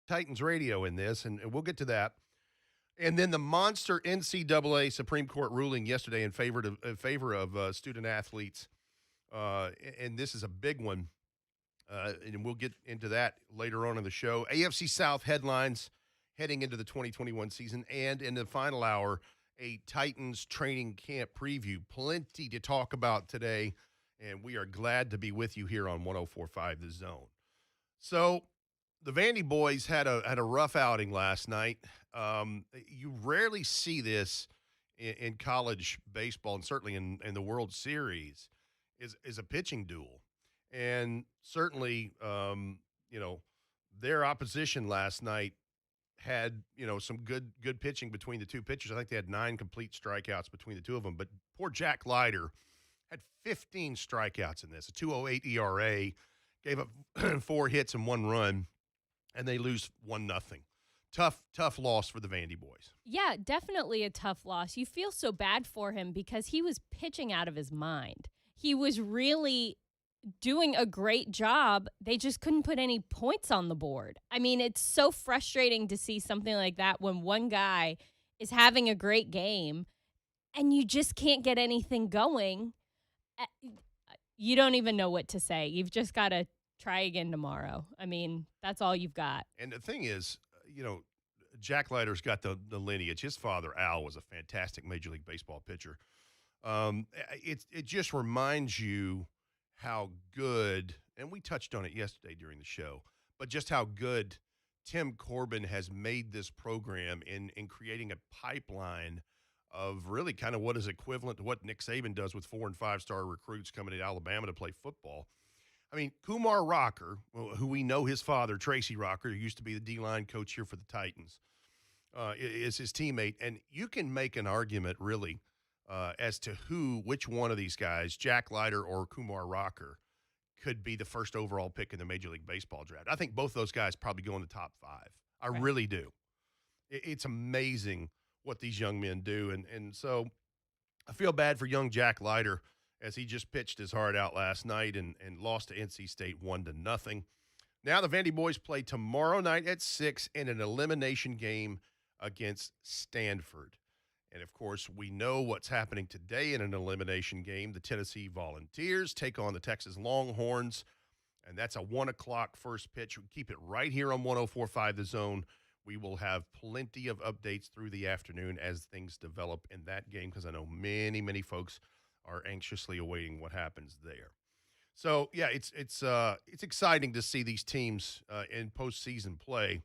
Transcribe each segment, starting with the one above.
Titans Radio in this, and we'll get to that. And then the monster NCAA Supreme Court ruling yesterday in favor of student athletes, and this is a big one, and we'll get into that later on in the show. AFC South headlines heading into the 2021 season, and in the final hour, a Titans training camp preview. Plenty to talk about today, and we are glad to be with you here on 104.5 The Zone. So the Vandy boys had a rough outing last night. You rarely see this in college baseball, and certainly in the World Series, is a pitching duel. And certainly, their opposition last night had, some good pitching between the two pitchers. I think they had 9 complete strikeouts between the two of them. But poor Jack Leiter had 15 strikeouts in this, a 2.08 ERA, gave up 4 hits and 1 run, and they lose 1-0. Tough loss for the Vandy boys. Yeah, definitely a tough loss. You feel so bad for him because he was pitching out of his mind. He was really doing a great job. They just couldn't put any points on the board. I mean, it's so frustrating to see something like that when one guy is having a great game and you just can't get anything going. You don't even know what to say. You've just got to try again tomorrow. I mean, that's all you've got. And the thing is, Jack Leiter's got the lineage. His father, Al, was a fantastic Major League Baseball pitcher. It just reminds you how good, and we touched on it yesterday during the show, but just how good Tim Corbin has made this program in creating a pipeline of really kind of what is equivalent to what Nick Saban does with 4- and 5-star recruits coming to Alabama to play football. I mean, Kumar Rocker, who we know his father, Tracy Rocker, who used to be the D-line coach here for the Titans, is his teammate. And you can make an argument, really, as to which one of these guys, Jack Leiter or Kumar Rocker, could be the first overall pick in the Major League Baseball draft. I think both those guys probably go in the top 5. I really do. It's amazing what these young men do. And so I feel bad for young Jack Leiter as he just pitched his heart out last night and lost to NC State 1-0. Now the Vandy boys play tomorrow night at 6 in an elimination game against Stanford. And, of course, we know what's happening today in an elimination game. The Tennessee Volunteers take on the Texas Longhorns, and that's a 1 o'clock first pitch. We keep it right here on 104.5 The Zone. We will have plenty of updates through the afternoon as things develop in that game because I know many, many folks are anxiously awaiting what happens there. So, yeah, it's exciting to see these teams in postseason play,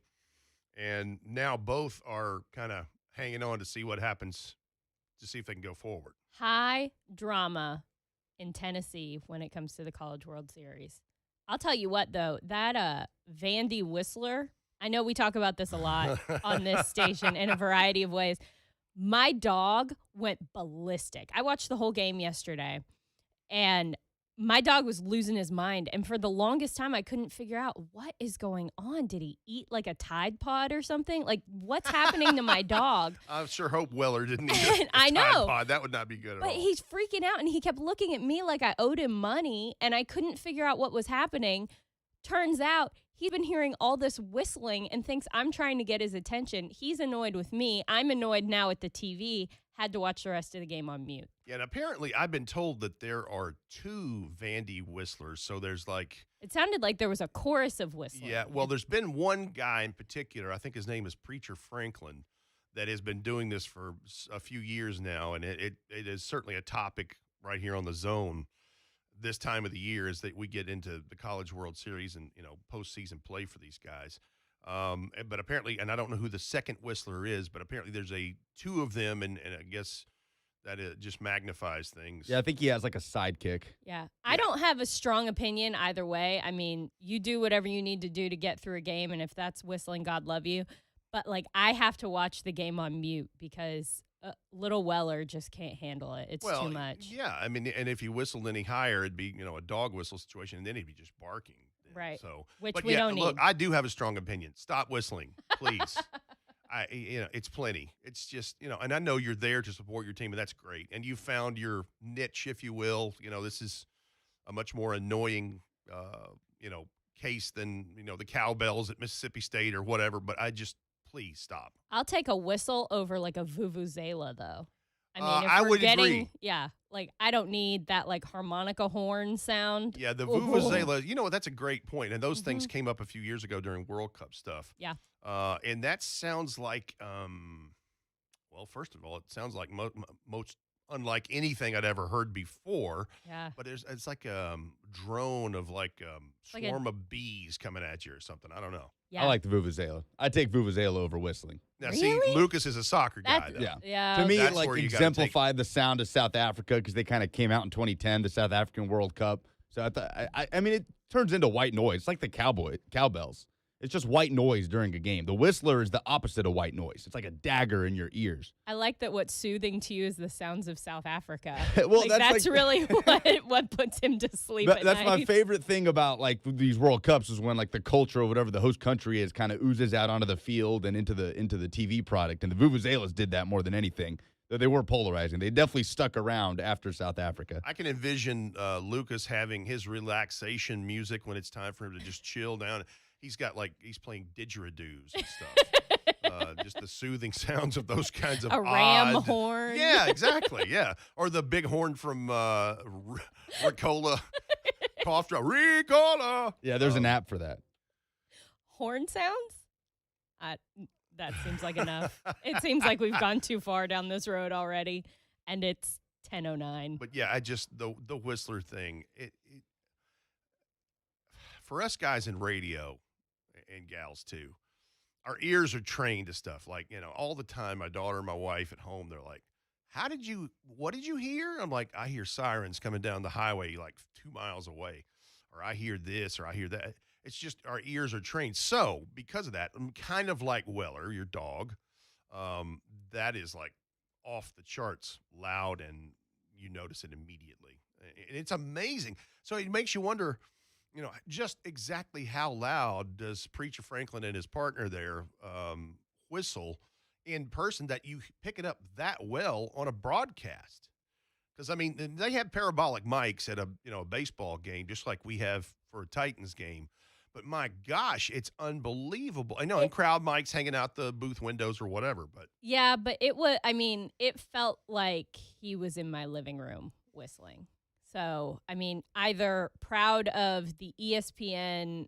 and now both are kind of hanging on to see what happens, to see if they can go forward. High drama in Tennessee when it comes to the College World Series. I'll tell you what, though, that Vandy Whistler, I know we talk about this a lot on this station in a variety of ways. My dog went ballistic. I watched the whole game yesterday, and my dog was losing his mind. And for the longest time, I couldn't figure out what is going on. Did he eat like a Tide Pod or something? Like, what's happening to my dog? I sure hope Weller didn't eat a Tide Pod. That would not be good at all. But he's freaking out, and he kept looking at me like I owed him money, and I couldn't figure out what was happening. Turns out he's been hearing all this whistling and thinks I'm trying to get his attention. He's annoyed with me. I'm annoyed now at the TV. Had to watch the rest of the game on mute. Yeah, and apparently I've been told that there are 2 Vandy whistlers, so there's like... It sounded like there was a chorus of whistling. Yeah, well, there's been one guy in particular, I think his name is Preacher Franklin, that has been doing this for a few years now, and it is certainly a topic right here on the Zone this time of the year as that we get into the College World Series and, postseason play for these guys. But apparently, and I don't know who the second whistler is, but apparently there's 2 of them, and I guess that it just magnifies things. Yeah, I think he has like a sidekick. Yeah. I don't have a strong opinion either way. I mean, you do whatever you need to do to get through a game, and if that's whistling, God love you. But, I have to watch the game on mute because little Weller just can't handle it. It's too much. Yeah, I mean, and if he whistled any higher, it'd be, a dog whistle situation, and then he'd be just barking. Right. So, which we don't need. Look, I do have a strong opinion. Stop whistling, please. It's plenty. It's just, and I know you're there to support your team, and that's great. And you found your niche, if you will. This is a much more annoying, case than, the cowbells at Mississippi State or whatever, but please stop. I'll take a whistle over like a vuvuzela, though. I mean, if I we're would getting, agree. Yeah, like I don't need that like harmonica horn sound. Yeah, the Ooh. vuvuzela, that's a great point. And those things came up a few years ago during World Cup stuff. Yeah. And that sounds like, well, first of all, it sounds like most unlike anything I'd ever heard before. Yeah. But it's like a drone of like like swarm of bees coming at you or something. I don't know. Yeah. I like the vuvuzela. I take vuvuzela over whistling. Now, Really? see, Lucas is a soccer guy, though. Yeah. To me, That's it like where you gotta exemplified the sound of South Africa because they kind of came out in 2010, the South African World Cup. So I mean, it turns into white noise. It's like the cowbells. It's just white noise during a game. The whistler is the opposite of white noise. It's like a dagger in your ears. I like that what's soothing to you is the sounds of South Africa. Well, that's really what puts him to sleep at That's night. my favorite thing about like these World Cups is when like the culture or whatever the host country is kind of oozes out onto the field and into the TV product. And the vuvuzelas did that more than anything. They were polarizing. They definitely stuck around after South Africa. I can envision Lucas having his relaxation music when it's time for him to just chill down. He's playing didgeridoos and stuff. Just the soothing sounds of those kinds of ram horn. Yeah, exactly. Yeah. Or the big horn from Ricola cough drop. Ricola. Yeah, there's an app for that. Horn sounds? That seems like enough. It seems like we've gone too far down this road already, and it's 10:09. But yeah, the Whistler thing. It for us guys in radio and gals too, our ears are trained to stuff like all the time. My daughter and my wife at home, they're like, what did you hear? I'm like, I hear sirens coming down the highway like 2 miles away, or I hear this, or I hear that. It's just our ears are trained. So because of that, I'm kind of like Weller, your dog. That is like off the charts loud, and you notice it immediately. And it's amazing. So it makes you wonder, just exactly how loud does Preacher Franklin and his partner there whistle in person that you pick it up that well on a broadcast? Because, I mean, they have parabolic mics at a baseball game, just like we have for a Titans game. But my gosh, it's unbelievable. I know, and crowd mics hanging out the booth windows or whatever. But yeah, but it felt like he was in my living room whistling. So, I mean, either proud of the ESPN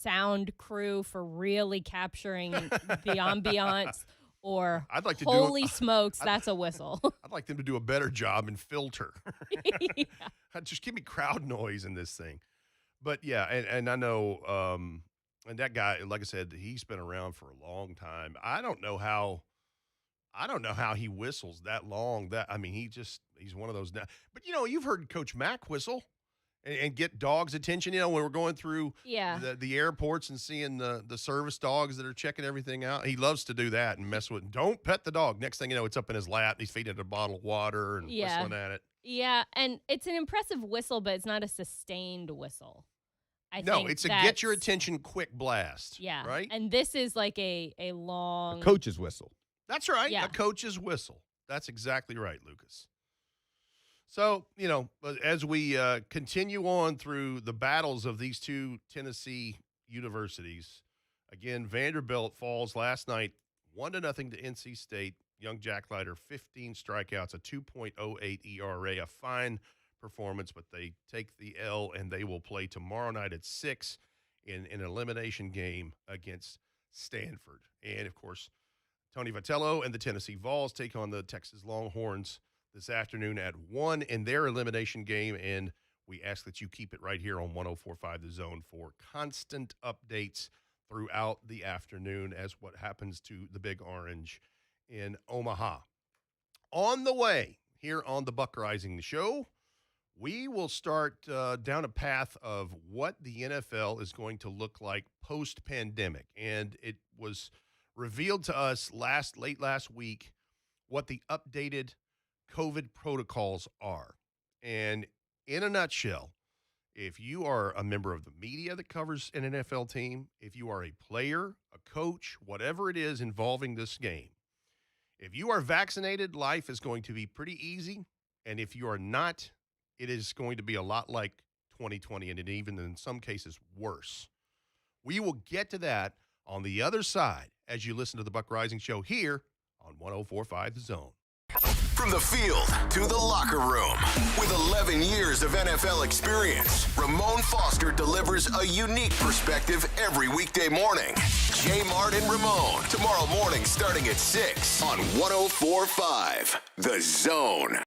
sound crew for really capturing the ambiance, or I'd like to holy smokes, that's a whistle. I'd like them to do a better job and filter. Yeah. Just give me crowd noise in this thing. But yeah, and I know, and that guy, like I said, he's been around for a long time. I don't know how he whistles that long. He's one of those now. But you've heard Coach Mack whistle and get dogs' attention. When we're going through the airports and seeing the service dogs that are checking everything out. He loves to do that and mess with. Don't pet the dog. Next thing you know, it's up in his lap. He's feeding it a bottle of water and whistling at it. Yeah, and it's an impressive whistle, but it's not a sustained whistle. It's a get your attention quick blast. Yeah. Right? And this is like a long... A coach's whistle. That's right. Yeah. A coach's whistle. That's exactly right, Lucas. So, as we continue on through the battles of these two Tennessee universities, again, Vanderbilt falls last night 1-0 to NC State. Young Jack Leiter, 15 strikeouts, a 2.08 ERA, a fine performance, but they take the L, and they will play tomorrow night at 6 in an elimination game against Stanford. And, of course, Tony Vitello and the Tennessee Vols take on the Texas Longhorns this afternoon at 1 in their elimination game, and we ask that you keep it right here on 104.5 The Zone for constant updates throughout the afternoon as what happens to the Big Orange in Omaha. On the way, here on the Buck Reising Show, we will start down a path of what the NFL is going to look like post-pandemic. And it was revealed to us late last week what the updated COVID protocols are. And in a nutshell, if you are a member of the media that covers an NFL team, if you are a player, a coach, whatever it is involving this game, if you are vaccinated, life is going to be pretty easy. And if you are not, it is going to be a lot like 2020, and even in some cases worse. We will get to that on the other side as you listen to the Buck Reising Show here on 104.5 The Zone. From the field to the locker room, with 11 years of NFL experience, Ramon Foster delivers a unique perspective every weekday morning. J. Mart and Ramon, tomorrow morning starting at 6 on 104.5 The Zone.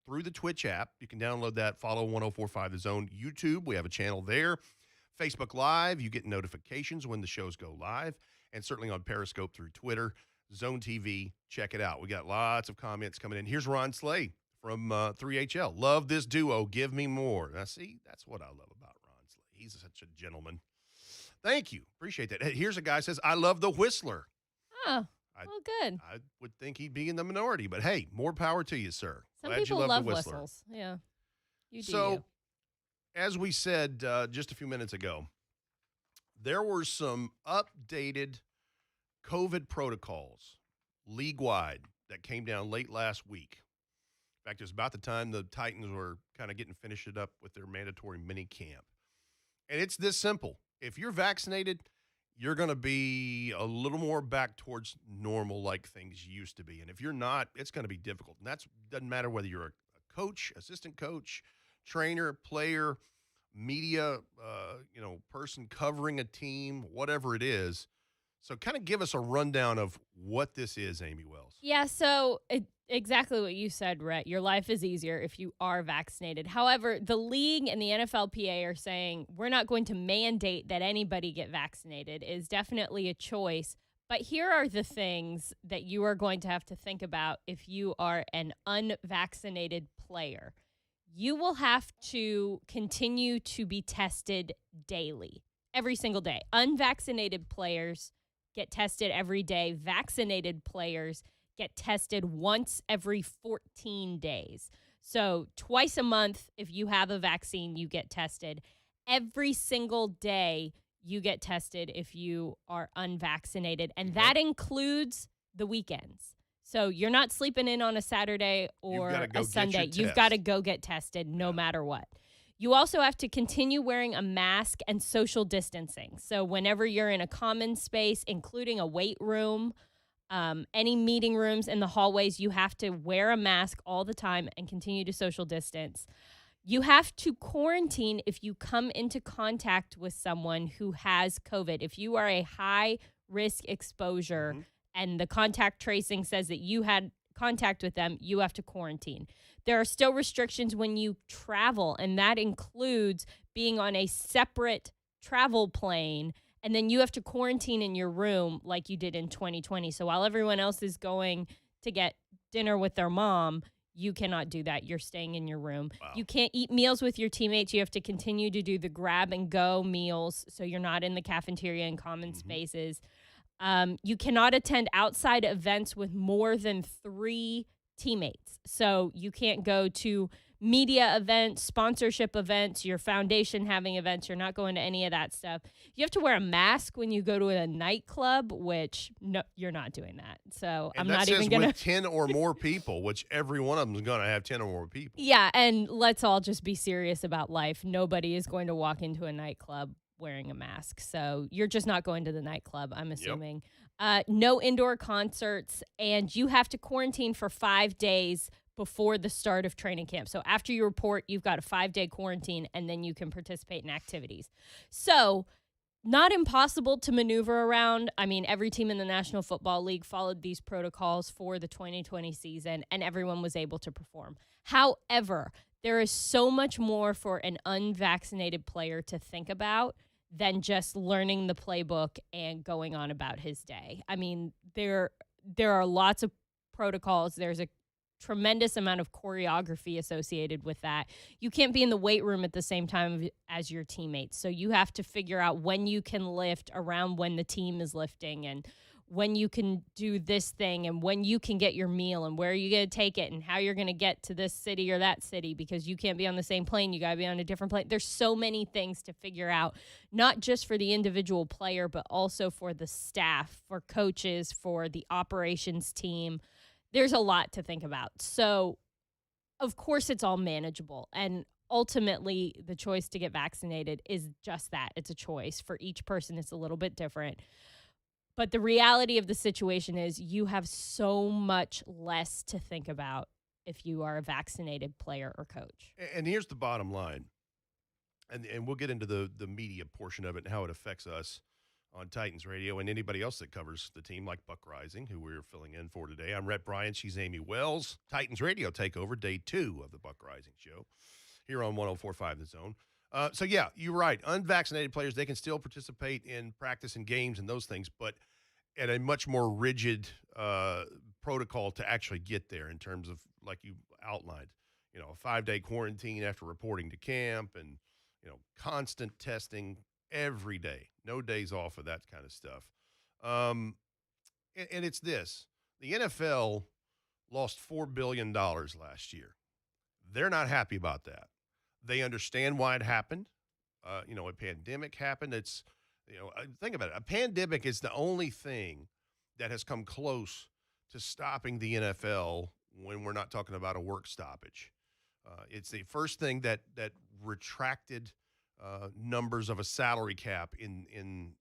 through the Twitch app. You can download that, follow 104.5 The Zone. YouTube, we have a channel there. Facebook Live, you get notifications when the shows go live. And certainly on Periscope through Twitter. Zone TV, check it out. We got lots of comments coming in. Here's Ron Slay from 3HL. Love this duo. Give me more. Now, see, that's what I love about Ron Slay. He's such a gentleman. Thank you. Appreciate that. Hey, here's a guy who says, I love the Whistler. Oh, well, good. I would think he'd be in the minority, but hey, more power to you, sir. Some Glad people you love the Whistler. whistles. Yeah. You do. So, you. as we said just a few minutes ago, there were some updated COVID protocols league-wide that came down late last week. In fact, it was about the time the Titans were kind of getting finished up with their mandatory mini camp. And it's this simple. If you're vaccinated, you're going to be a little more back towards normal like things used to be. And if you're not, it's going to be difficult. And that doesn't matter whether you're a coach, assistant coach, trainer, player, media, person covering a team, whatever it is. So kind of give us a rundown of what this is, Amie Wells. Yeah, so exactly what you said, Rhett. Your life is easier if you are vaccinated. However, the league and the NFLPA are saying we're not going to mandate that anybody get vaccinated. It is definitely a choice. But here are the things that you are going to have to think about if you are an unvaccinated player. You will have to continue to be tested daily, every single day. Unvaccinated players get tested every day. Vaccinated players get tested once every 14 days. So twice a month, if you have a vaccine, you get tested. Every single day, you get tested if you are unvaccinated. And that includes the weekends. So you're not sleeping in on a Saturday or a Sunday. You've got to go get tested no matter what. You also have to continue wearing a mask and social distancing. So whenever you're in a common space, including a weight room, any meeting rooms in the hallways, you have to wear a mask all the time and continue to social distance. You have to quarantine if you come into contact with someone who has COVID. If you are a high-risk exposure and the contact tracing says that you had contact with them, you have to quarantine. There are still restrictions when you travel, and that includes being on a separate travel plane, and then you have to quarantine in your room like you did in 2020. So while everyone else is going to get dinner with their mom, you cannot do that. You're staying in your room. Wow. You can't eat meals with your teammates. You have to continue to do the grab-and-go meals, so you're not in the cafeteria and common spaces. You cannot attend outside events with more than 3 teammates. So you can't go to media events, sponsorship events, your foundation having events. You're not going to any of that stuff. You have to wear a mask when you go to a nightclub, which no, you're not doing that. So and I'm not even going to. 10 or more people, which every one of them is going to have 10 or more people. Yeah, and let's all just be serious about life. Nobody is going to walk into a nightclub wearing a mask. So you're just not going to the nightclub, I'm assuming. No indoor concerts, and you have to quarantine for 5 days before the start of training camp. So after you report, you've got a 5-day quarantine, and then you can participate in activities. So not impossible to maneuver around. I mean, every team in the National Football League followed these protocols for the 2020 season, and everyone was able to perform. However, there is so much more for an unvaccinated player to think about than just learning the playbook and going on about his day. I mean, there are lots of protocols. There's a tremendous amount of choreography associated with that. You can't be in the weight room at the same time as your teammates. So you have to figure out when you can lift around when the team is lifting, and when you can do this thing, and when you can get your meal, and where you're going to take it, and how you're going to get to this city or that city, because you can't be on the same plane. You got to be on a different plane. There's so many things to figure out, not just for the individual player, but also for the staff, for coaches, for the operations team. There's a lot to think about. So, of course, it's all manageable. And ultimately, the choice to get vaccinated is just that. It's a choice. For each person, it's a little bit different. But the reality of the situation is you have so much less to think about if you are a vaccinated player or coach. And here's the bottom line, and we'll get into the media portion of it and how it affects us on Titans Radio, and anybody else that covers the team like Buck Reising, who we're filling in for today. I'm Rhett Bryan. She's Amie Wells. Titans Radio Takeover, day 2 of the Buck Reising Show here on 104.5 The Zone. So, yeah, you're right. Unvaccinated players, they can still participate in practice and games and those things, but at a much more rigid protocol to actually get there in terms of, like you outlined, a 5-day quarantine after reporting to camp and, constant testing every day, no days off of that kind of stuff. And it's this. The NFL lost $4 billion last year. They're not happy about that. They understand why it happened. A pandemic happened. It's, think about it. A pandemic is the only thing that has come close to stopping the NFL when we're not talking about a work stoppage. It's the first thing that retracted numbers of a salary cap in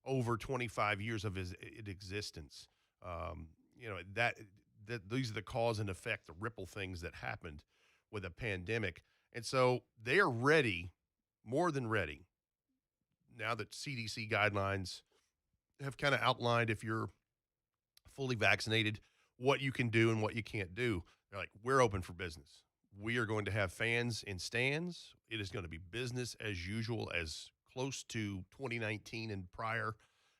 over 25 years of its existence. These are the cause and effect, the ripple things that happened with a pandemic. And so they are ready, more than ready, now that CDC guidelines have kind of outlined, if you're fully vaccinated, what you can do and what you can't do. They're like, we're open for business. We are going to have fans in stands. It is going to be business as usual, as close to 2019 and prior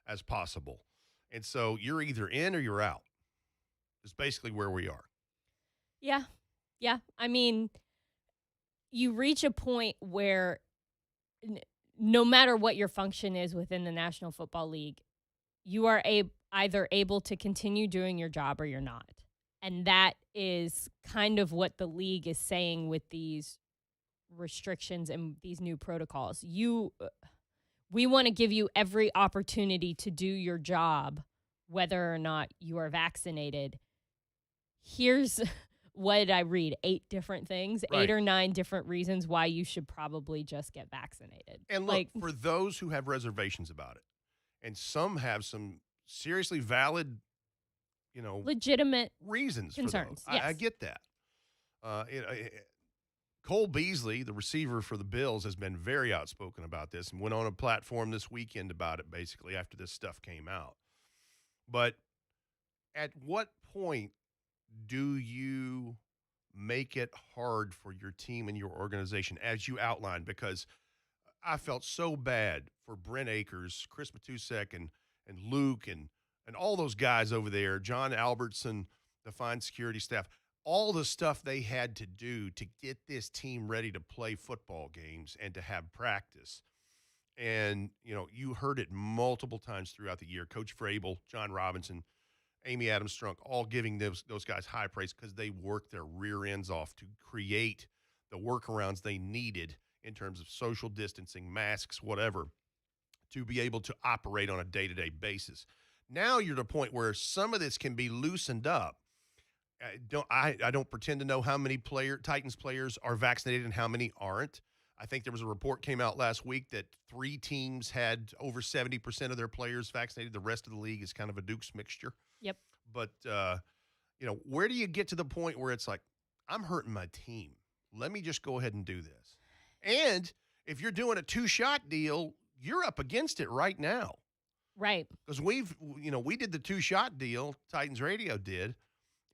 as possible. And so you're either in or you're out. It's basically where we are. Yeah. Yeah. I mean, you reach a point where no matter what your function is within the National Football League, you are either able to continue doing your job or you're not. And that is kind of what the league is saying with these restrictions and these new protocols. We want to give you every opportunity to do your job, whether or not you are vaccinated. Here's what did I read? 8 different things, right. 8 or 9 different reasons why you should probably just get vaccinated. And look, for those who have reservations about it, and some have some seriously valid, legitimate reasons concerns. For those. Yes. I get that. Cole Beasley, the receiver for the Bills, has been very outspoken about this and went on a platform this weekend about it, basically, after this stuff came out. But at what point do you make it hard for your team and your organization, as you outlined? Because I felt so bad for Brent Akers, Chris Matusek, and Luke, and all those guys over there, John Albertson, the fine security staff, all the stuff they had to do to get this team ready to play football games and to have practice. And, you heard it multiple times throughout the year. Coach Vrabel, John Robinson, Amy Adams-Strunk, all giving those guys high praise because they worked their rear ends off to create the workarounds they needed in terms of social distancing, masks, whatever, to be able to operate on a day-to-day basis. Now you're at a point where some of this can be loosened up. I don't pretend to know how many Titans players are vaccinated and how many aren't. I think there was a report came out last week that 3 teams had over 70% of their players vaccinated. The rest of the league is kind of a Duke's mixture. Yep. But, where do you get to the point where it's like, I'm hurting my team. Let me just go ahead and do this. And if you're doing a 2-shot deal, you're up against it right now. Right. Because we did the 2-shot deal, Titans Radio did,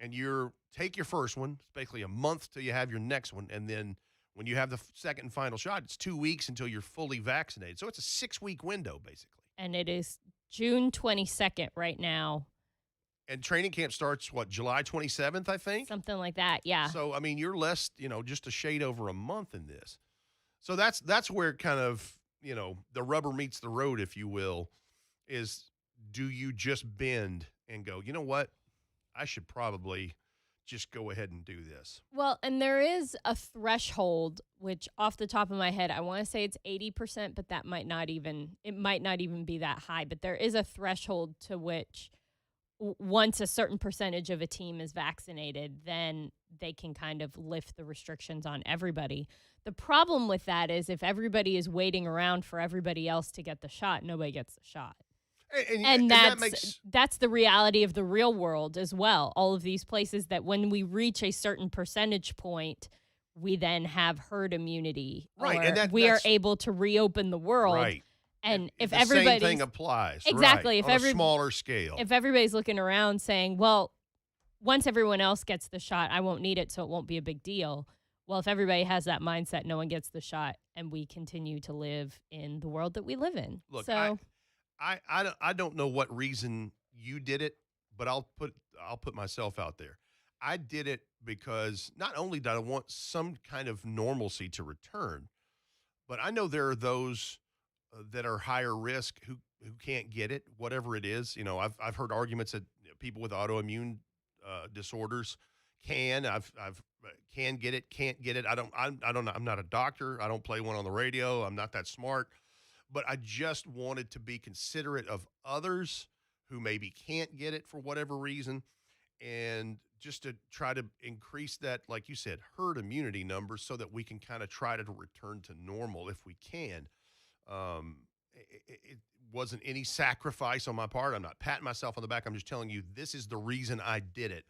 and take your first one. It's basically a month till you have your next one, and then when you have the second and final shot, it's 2 weeks until you're fully vaccinated. So it's a 6-week window, basically. And it is June 22nd right now. And training camp starts, July 27th, I think? Something like that, yeah. So, I mean, you're less, just a shade over a month in this. So that's where kind of, the rubber meets the road, if you will, is do you just bend and go, you know what? I should probably just go ahead and do this. Well, and there is a threshold, which off the top of my head, I want to say it's 80%, but it might not even be that high. But there is a threshold to which once a certain percentage of a team is vaccinated, then they can kind of lift the restrictions on everybody. The problem with that is if everybody is waiting around for everybody else to get the shot, nobody gets the shot. And that's the reality of the real world as well. All of these places that when we reach a certain percentage point, we then have herd immunity. Right. Or we are able to reopen the world. Right. And if the everybody's same thing applies. exactly, right, on a smaller scale. if everybody's looking around saying, well, once everyone else gets the shot, I won't need it, so it won't be a big deal. Well, if everybody has that mindset, no one gets the shot, and we continue to live in the world that we live in. Look, so I don't know what reason you did it, but I'll put myself out there. I did it because not only did I want some kind of normalcy to return, but I know there are those that are higher risk who can't get it, whatever it is. You know, I've heard arguments that people with autoimmune disorders can get it, can't get it. I don't know. I'm not a doctor. I don't play one on the radio. I'm not that smart, but I just wanted to be considerate of others who maybe can't get it for whatever reason, and just to try to increase that, like you said, herd immunity numbers so that we can kind of try to return to normal if we can. It wasn't any sacrifice on my part. I'm not patting myself on the back. I'm just telling you, this is the reason I did it.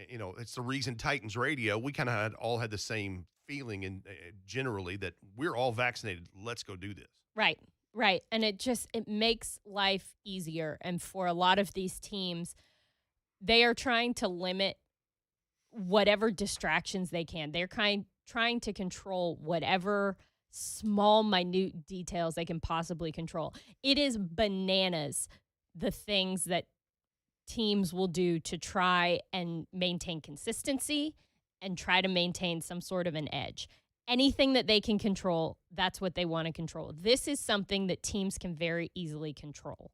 You know, it's the reason Titans Radio, we kind of all had the same feeling, and generally that we're all vaccinated. Let's go do this. Right. And it makes life easier. And for a lot of these teams, they are trying to limit whatever distractions they can. They're trying to control whatever small, minute details they can possibly control. It is bananas, the things that teams will do to try and maintain consistency and try to maintain some sort of an edge. Anything that they can control, that's what they want to control. This is something that teams can very easily control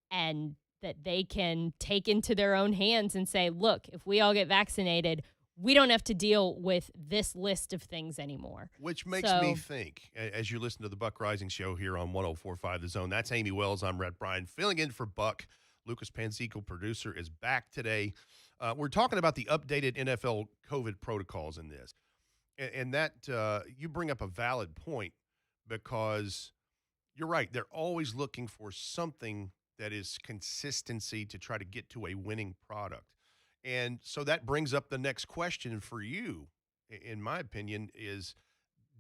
and that they can take into their own hands and say, look, if we all get vaccinated, we don't have to deal with this list of things anymore. Which makes me think, as you listen to the Buck Reising Show here on 104.5 The Zone, that's Amie Wells. I'm Rhett Bryan, filling in for Buck. Lucas Panzico, producer, is back today. We're talking about the updated NFL COVID protocols in this. And that you bring up a valid point, because you're right. They're always looking for something that is consistency to try to get to a winning product. And so that brings up the next question for you, in my opinion, is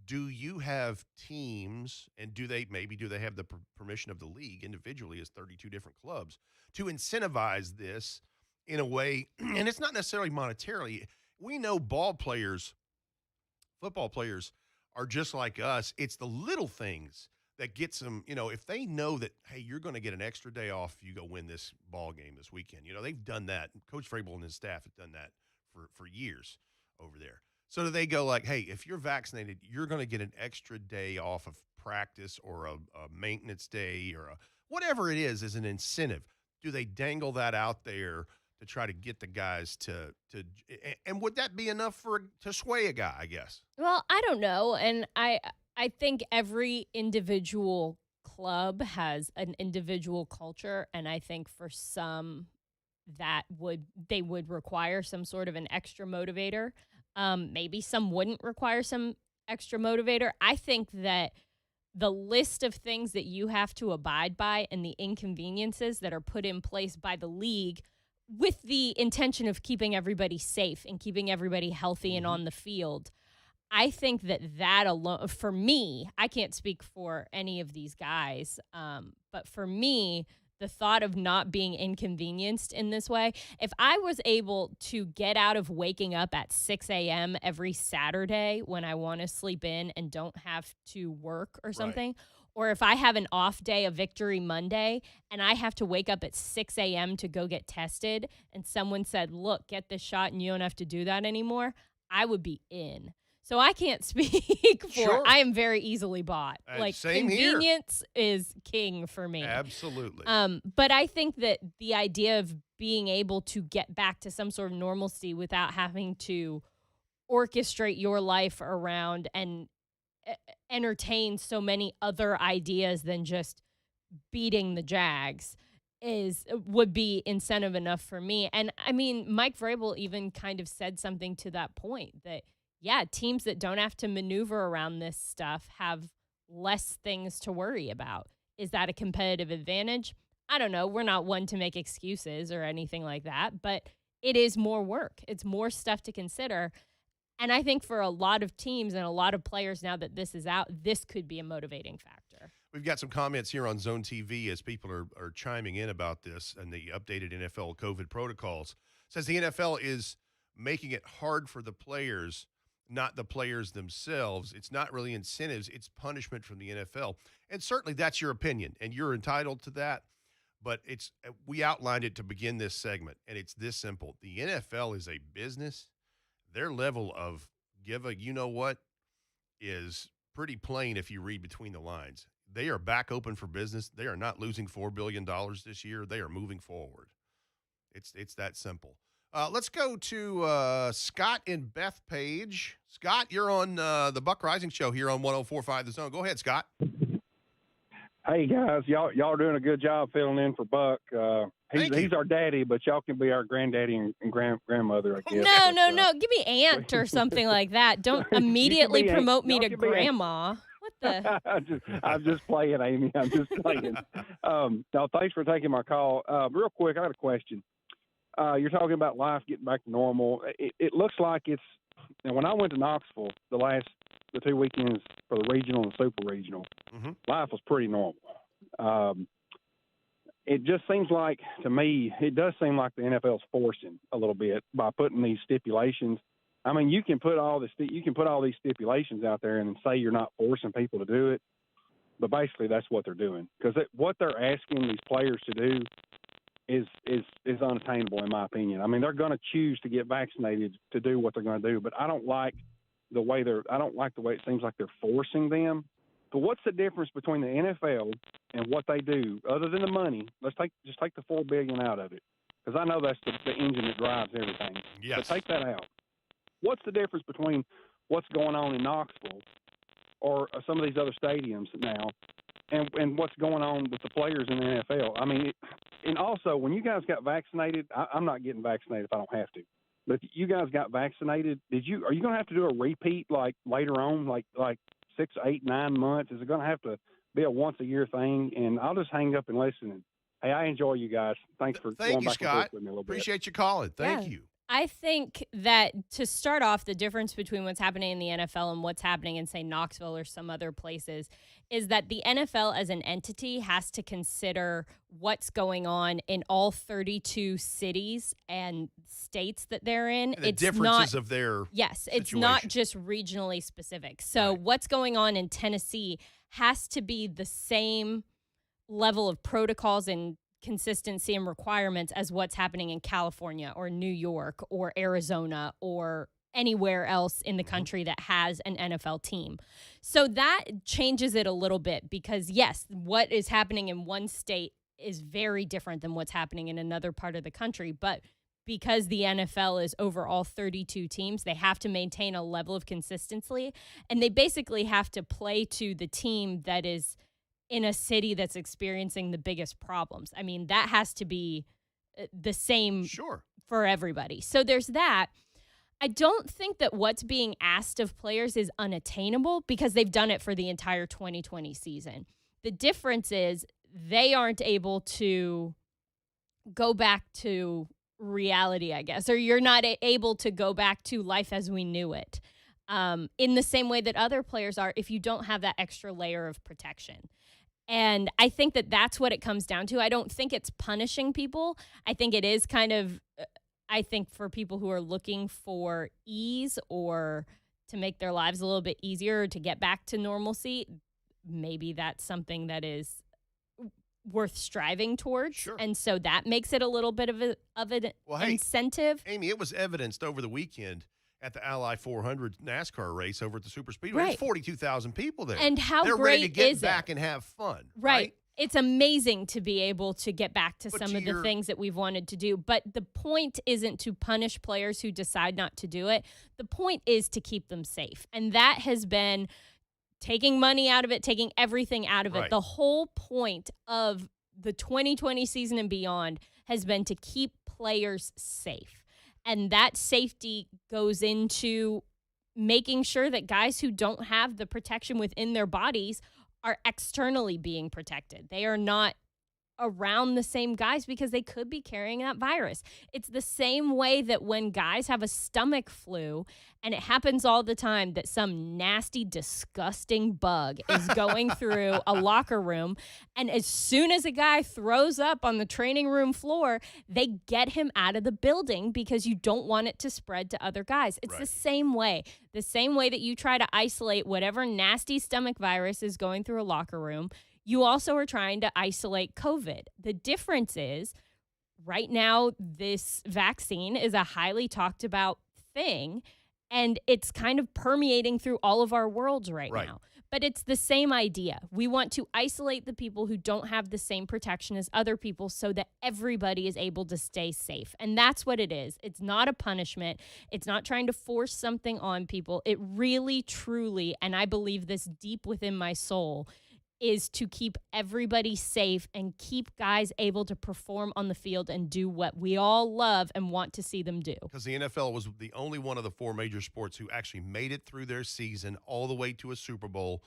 do you have teams, and do they have the permission of the league individually as 32 different clubs to incentivize this in a way, and it's not necessarily monetarily. We know football players are just like us. It's the little things that gets them, you know, if they know that, hey, you're going to get an extra day off if you go win this ball game this weekend. You know, they've done that. Coach Vrabel and his staff have done that for years over there. So they go like, hey, if you're vaccinated, you're going to get an extra day off of practice or a maintenance day or whatever it is as an incentive. Do they dangle that out there to try to get the guys to and would that be enough to sway a guy, I guess? Well, I don't know. And I think every individual club has an individual culture, and I think for some they would require some sort of an extra motivator. Maybe some wouldn't require some extra motivator. I think that the list of things that you have to abide by and the inconveniences that are put in place by the league with the intention of keeping everybody safe and keeping everybody healthy and on the field, I think that alone, for me, I can't speak for any of these guys, but for me, the thought of not being inconvenienced in this way, if I was able to get out of waking up at 6 a.m. every Saturday when I want to sleep in and don't have to work or something, right, or if I have an off day, a Victory Monday, and I have to wake up at 6 a.m. to go get tested, and someone said, look, get this shot and you don't have to do that anymore, I would be in. So I can't speak for. Sure. I am very easily bought. Like, same convenience is king for me. Absolutely. But I think that the idea of being able to get back to some sort of normalcy without having to orchestrate your life around and entertain so many other ideas than just beating the Jags would be incentive enough for me. And I mean, Mike Vrabel even kind of said something to that point that, yeah, teams that don't have to maneuver around this stuff have less things to worry about. Is that a competitive advantage? I don't know. We're not one to make excuses or anything like that, but it is more work. It's more stuff to consider. And I think for a lot of teams and a lot of players now that this is out, this could be a motivating factor. We've got some comments here on Zone TV as people are chiming in about this and the updated NFL COVID protocols. It says the NFL is making it hard for the players, not the players themselves. It's not really incentives, it's punishment from the NFL. And certainly that's your opinion, and you're entitled to that. But we outlined it to begin this segment, and it's this simple. The NFL is a business. Their level of you-know-what is pretty plain if you read between the lines. They are back open for business. They are not losing $4 billion this year. They are moving forward. It's that simple. Let's go to Scott in Bethpage. Scott, you're on the Buck Reising Show here on 104.5 The Zone. Go ahead, Scott. Hey, guys. Y'all are doing a good job filling in for Buck. He's our daddy, but y'all can be our granddaddy and grandmother, I guess. No. Give me aunt or something like that. Don't immediately promote me to grandma. What the? I'm just playing, Amy. I'm just playing. No, thanks for taking my call. Real quick, I got a question. You're talking about life getting back to normal. It looks like it's – when I went to Knoxville the 2 weekends for the regional and super regional, life was pretty normal. It just seems like, to me, it does seem like the NFL's forcing a little bit by putting these stipulations. I mean, you can put all these stipulations out there and say you're not forcing people to do it, but basically that's what they're doing. Because what they're asking these players to do is unattainable, in my opinion. I mean, they're going to choose to get vaccinated to do what they're going to do, but I don't like the way it seems like they're forcing them. But what's the difference between the NFL and what they do, other than the money? Just take the $4 billion out of it, because I know that's the engine that drives everything. Yes. So take that out. What's the difference between what's going on in Knoxville or some of these other stadiums now and what's going on with the players in the NFL? I mean, and also, when you guys got vaccinated, I'm not getting vaccinated if I don't have to. But if you guys got vaccinated, are you going to have to do a repeat like later on, like 6, 8, 9 months? Is it going to have to be a once-a-year thing? And I'll just hang up and listen. And, hey, I enjoy you guys. Thanks for going back and forth with me a little bit. Appreciate you calling. Thank you. I think that to start off, the difference between what's happening in the NFL and what's happening in, say, Knoxville or some other places is that the NFL as an entity has to consider what's going on in all 32 cities and states that they're in. And the differences of their it's not just regionally specific. So what's going on in Tennessee has to be the same level of protocols and consistency and requirements as what's happening in California or New York or Arizona or anywhere else in the country that has an NFL team. So that changes it a little bit because, yes, what is happening in one state is very different than what's happening in another part of the country. But because the NFL is over all 32 teams, they have to maintain a level of consistency, and they basically have to play to the team that is in a city that's experiencing the biggest problems. I mean, that has to be the same for everybody. So there's that. I don't think that what's being asked of players is unattainable because they've done it for the entire 2020 season. The difference is they aren't able to go back to reality, I guess, or you're not able to go back to life as we knew it in the same way that other players are if you don't have that extra layer of protection. And I think that that's what it comes down to. I don't think it's punishing people. I think it is kind of, I think for people who are looking for ease or to make their lives a little bit easier or to get back to normalcy, maybe that's something that is worth striving towards. Sure. And so that makes it a little bit of an incentive. Amy, it was evidenced over the weekend at the Ally 400 NASCAR race over at the Super Speedway. There's 42,000 people there. And how They're great ready to get is back it? and have fun. Right. It's amazing to be able to get back to some of the your things that we've wanted to do. But the point isn't to punish players who decide not to do it. The point is to keep them safe. And that has been taking money out of it, taking everything out of it. The whole point of the 2020 season and beyond has been to keep players safe. And that safety goes into making sure that guys who don't have the protection within their bodies are externally being protected. They are not around the same guys because they could be carrying that virus. It's the same way that when guys have a stomach flu, and it happens all the time that some nasty, disgusting bug is going through a locker room, and as soon as a guy throws up on the training room floor, they get him out of the building because you don't want it to spread to other guys. It's the same way. The same way that you try to isolate whatever nasty stomach virus is going through a locker room, you also are trying to isolate COVID. The difference is right now, this vaccine is a highly talked about thing, and it's kind of permeating through all of our worlds right now. But it's the same idea. We want to isolate the people who don't have the same protection as other people so that everybody is able to stay safe. And that's what it is. It's not a punishment. It's not trying to force something on people. It really, truly, and I believe this deep within my soul, is to keep everybody safe and keep guys able to perform on the field and do what we all love and want to see them do. Because the NFL was the only one of the four major sports who actually made it through their season all the way to a Super Bowl,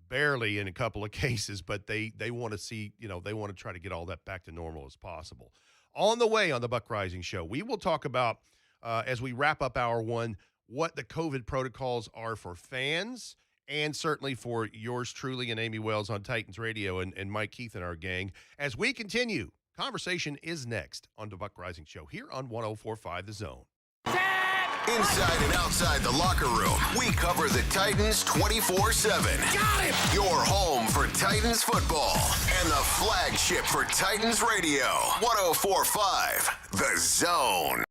barely in a couple of cases, but they want to see, they want to try to get all that back to normal as possible. On the way on the Buck Reising Show, we will talk about, as we wrap up hour one, what the COVID protocols are for fans, and certainly for yours truly and Amie Wells on Titans Radio and Mike Keith and our gang. As we continue, conversation is next on the Buck Reising Show here on 104.5 The Zone. Inside and outside the locker room, we cover the Titans 24/7. Got it! Your home for Titans football and the flagship for Titans Radio, 104.5 The Zone.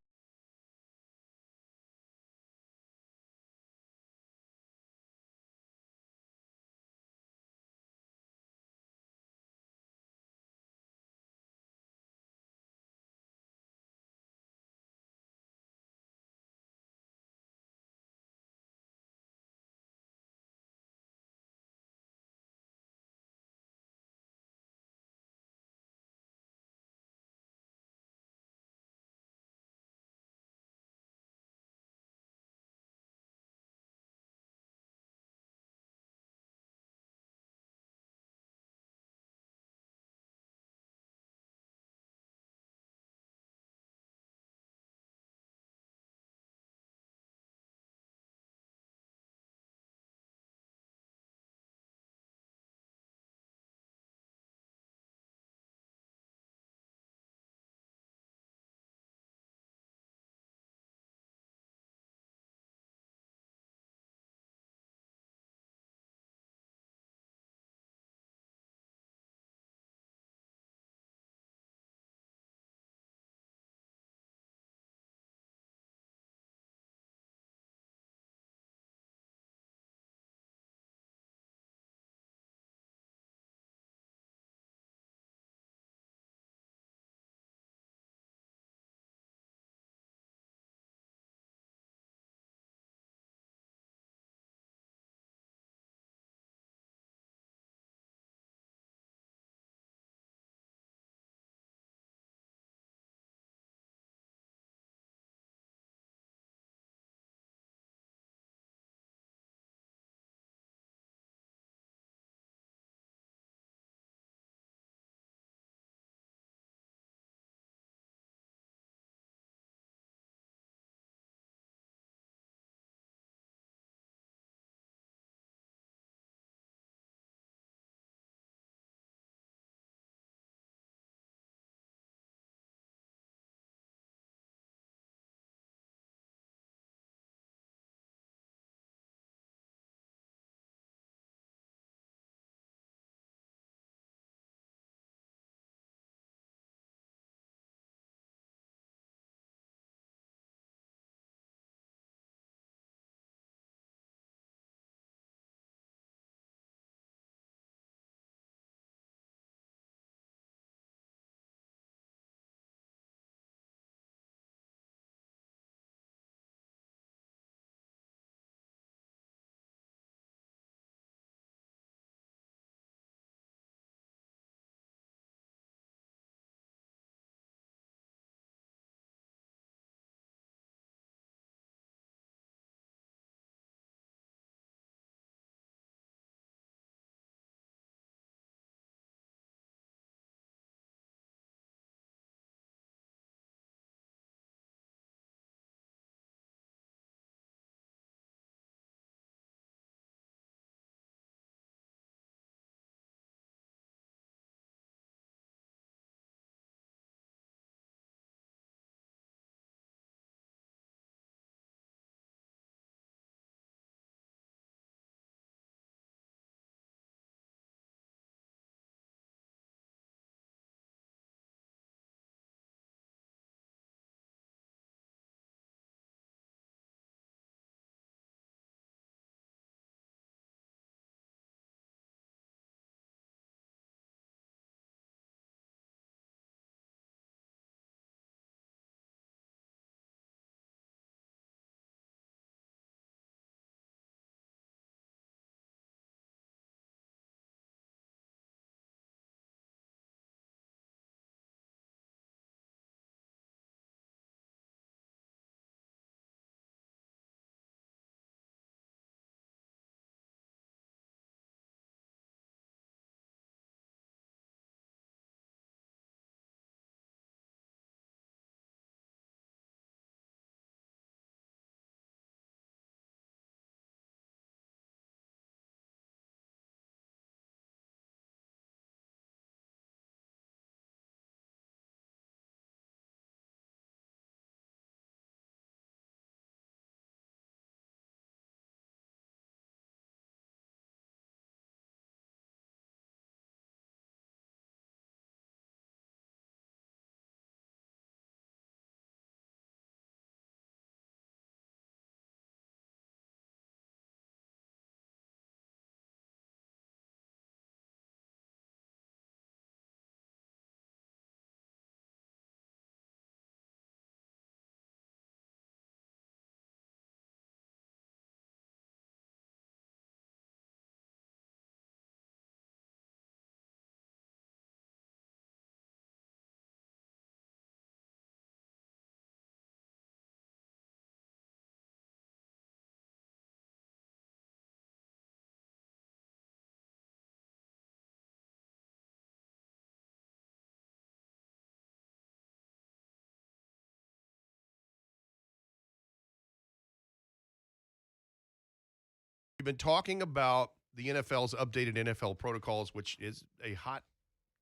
We've been talking about the NFL's updated NFL protocols, which is a hot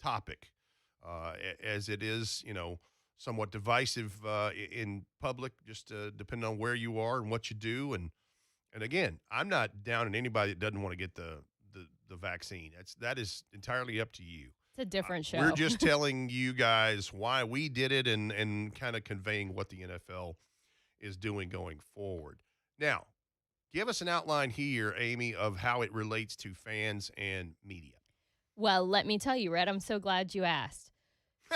topic, as it is, somewhat divisive in public, just depending on where you are and what you do. And again, I'm not down on anybody that doesn't want to get the vaccine. That is entirely up to you. It's a different show. We're just telling you guys why we did it and kind of conveying what the NFL is doing going forward. Now, give us an outline here, Amie, of how it relates to fans and media. Well, let me tell you, Rhett, I'm so glad you asked.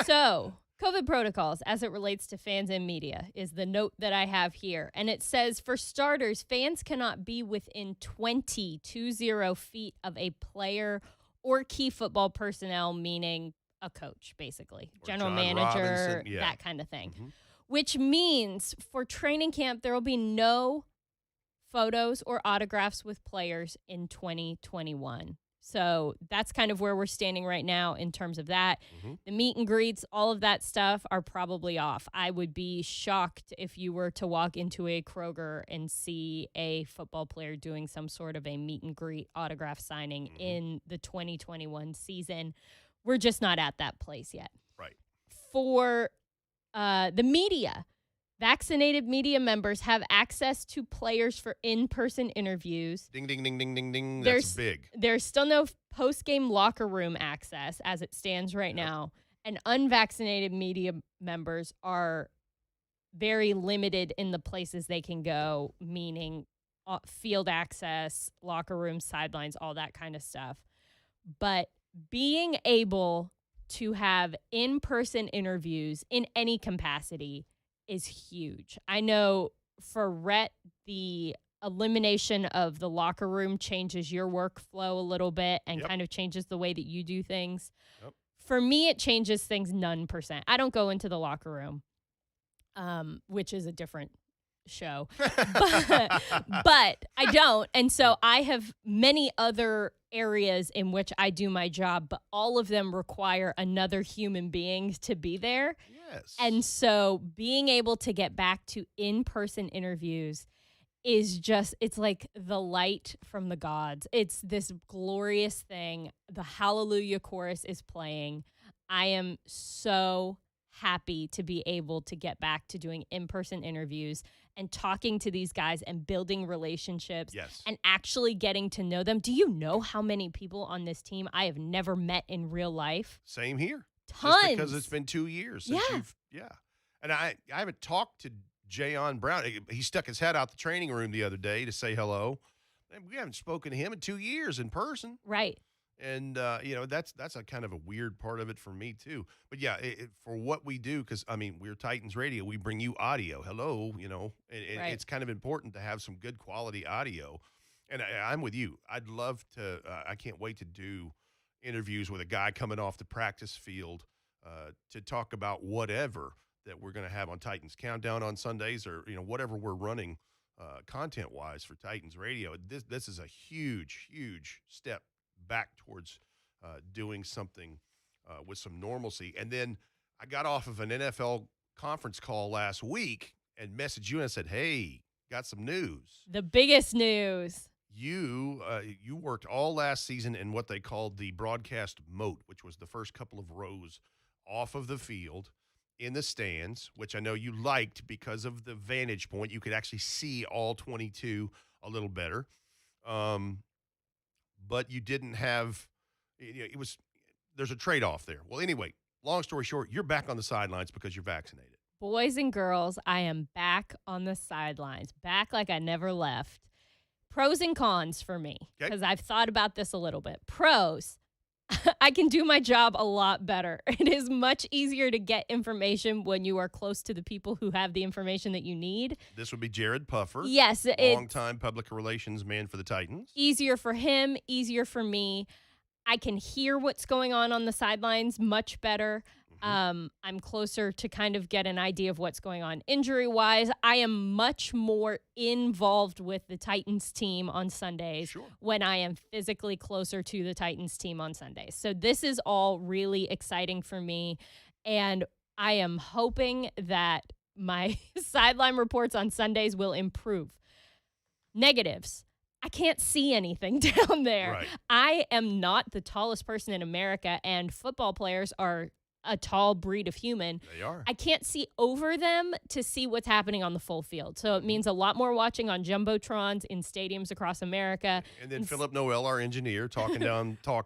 So, COVID protocols as it relates to fans and media is the note that I have here. And it says, for starters, fans cannot be within 20 feet of a player or key football personnel, meaning a coach, basically, Or general John manager, Robinson, yeah. that kind of thing. Mm-hmm. Which means for training camp, there will be no photos or autographs with players in 2021. So that's kind of where we're standing right now in terms of that. Mm-hmm. The meet and greets, all of that stuff are probably off. I would be shocked if you were to walk into a Kroger and see a football player doing some sort of a meet and greet autograph signing in the 2021 season. We're just not at that place yet. Right. For the media, vaccinated media members have access to players for in-person interviews. Ding, ding, ding, ding, ding, ding. There's- That's big. There's still no post-game locker room access as it stands right now, and unvaccinated media members are very limited in the places they can go, meaning field access, locker room, sidelines, all that kind of stuff. But being able to have in-person interviews in any capacity is huge. I know for Rhett, the elimination of the locker room changes your workflow a little bit and kind of changes the way that you do things. Yep. For me, it changes things none percent. I don't go into the locker room, which is a different show, but I don't. And so I have many other areas in which I do my job, but all of them require another human being to be there. Yes. And so being able to get back to in-person interviews is just, it's like the light from the gods. It's this glorious thing. The Hallelujah chorus is playing. I am so happy to be able to get back to doing in-person interviews and talking to these guys and building relationships and actually getting to know them. Do you know how many people on this team I have never met in real life? Same here. Tons. Just because it's been 2 years since you've, And I haven't talked to Jayon Brown. He stuck his head out the training room the other day to say hello. And we haven't spoken to him in 2 years in person. Right. And, that's a kind of a weird part of it for me, too. But, for what we do, because, we're Titans Radio. We bring you audio. Hello, and it's kind of important to have some good quality audio. And I'm with you. I'd love to I can't wait to do interviews with a guy coming off the practice field to talk about whatever that we're going to have on Titans Countdown on Sundays or, whatever we're running content-wise for Titans Radio. This is a huge, huge step back towards doing something with some normalcy. And then I got off of an NFL conference call last week and messaged you and I said, hey, got some news. The biggest news. You worked all last season in what they called the broadcast moat, which was the first couple of rows off of the field in the stands, which I know you liked because of the vantage point. You could actually see all 22 a little better. But you didn't have there's a trade-off there. Well, anyway, long story short, you're back on the sidelines because you're vaccinated. Boys and girls, I am back on the sidelines, back like I never left. Pros and cons for me, because I've thought about this a little bit. Pros, I can do my job a lot better. It is much easier to get information when you are close to the people who have the information that you need. This would be Jared Puffer. Yes. Longtime public relations man for the Titans. Easier for him, easier for me. I can hear what's going on the sidelines much better. I'm closer to kind of get an idea of what's going on injury-wise. I am much more involved with the Titans team on Sundays when I am physically closer to the Titans team on Sundays. So this is all really exciting for me, and I am hoping that my sideline reports on Sundays will improve. Negatives. I can't see anything down there. Right. I am not the tallest person in America, and football players are a tall breed of human. They are. I can't see over them to see what's happening on the full field. So it means a lot more watching on jumbotrons in stadiums across America. And then Philip Noel, our engineer, talk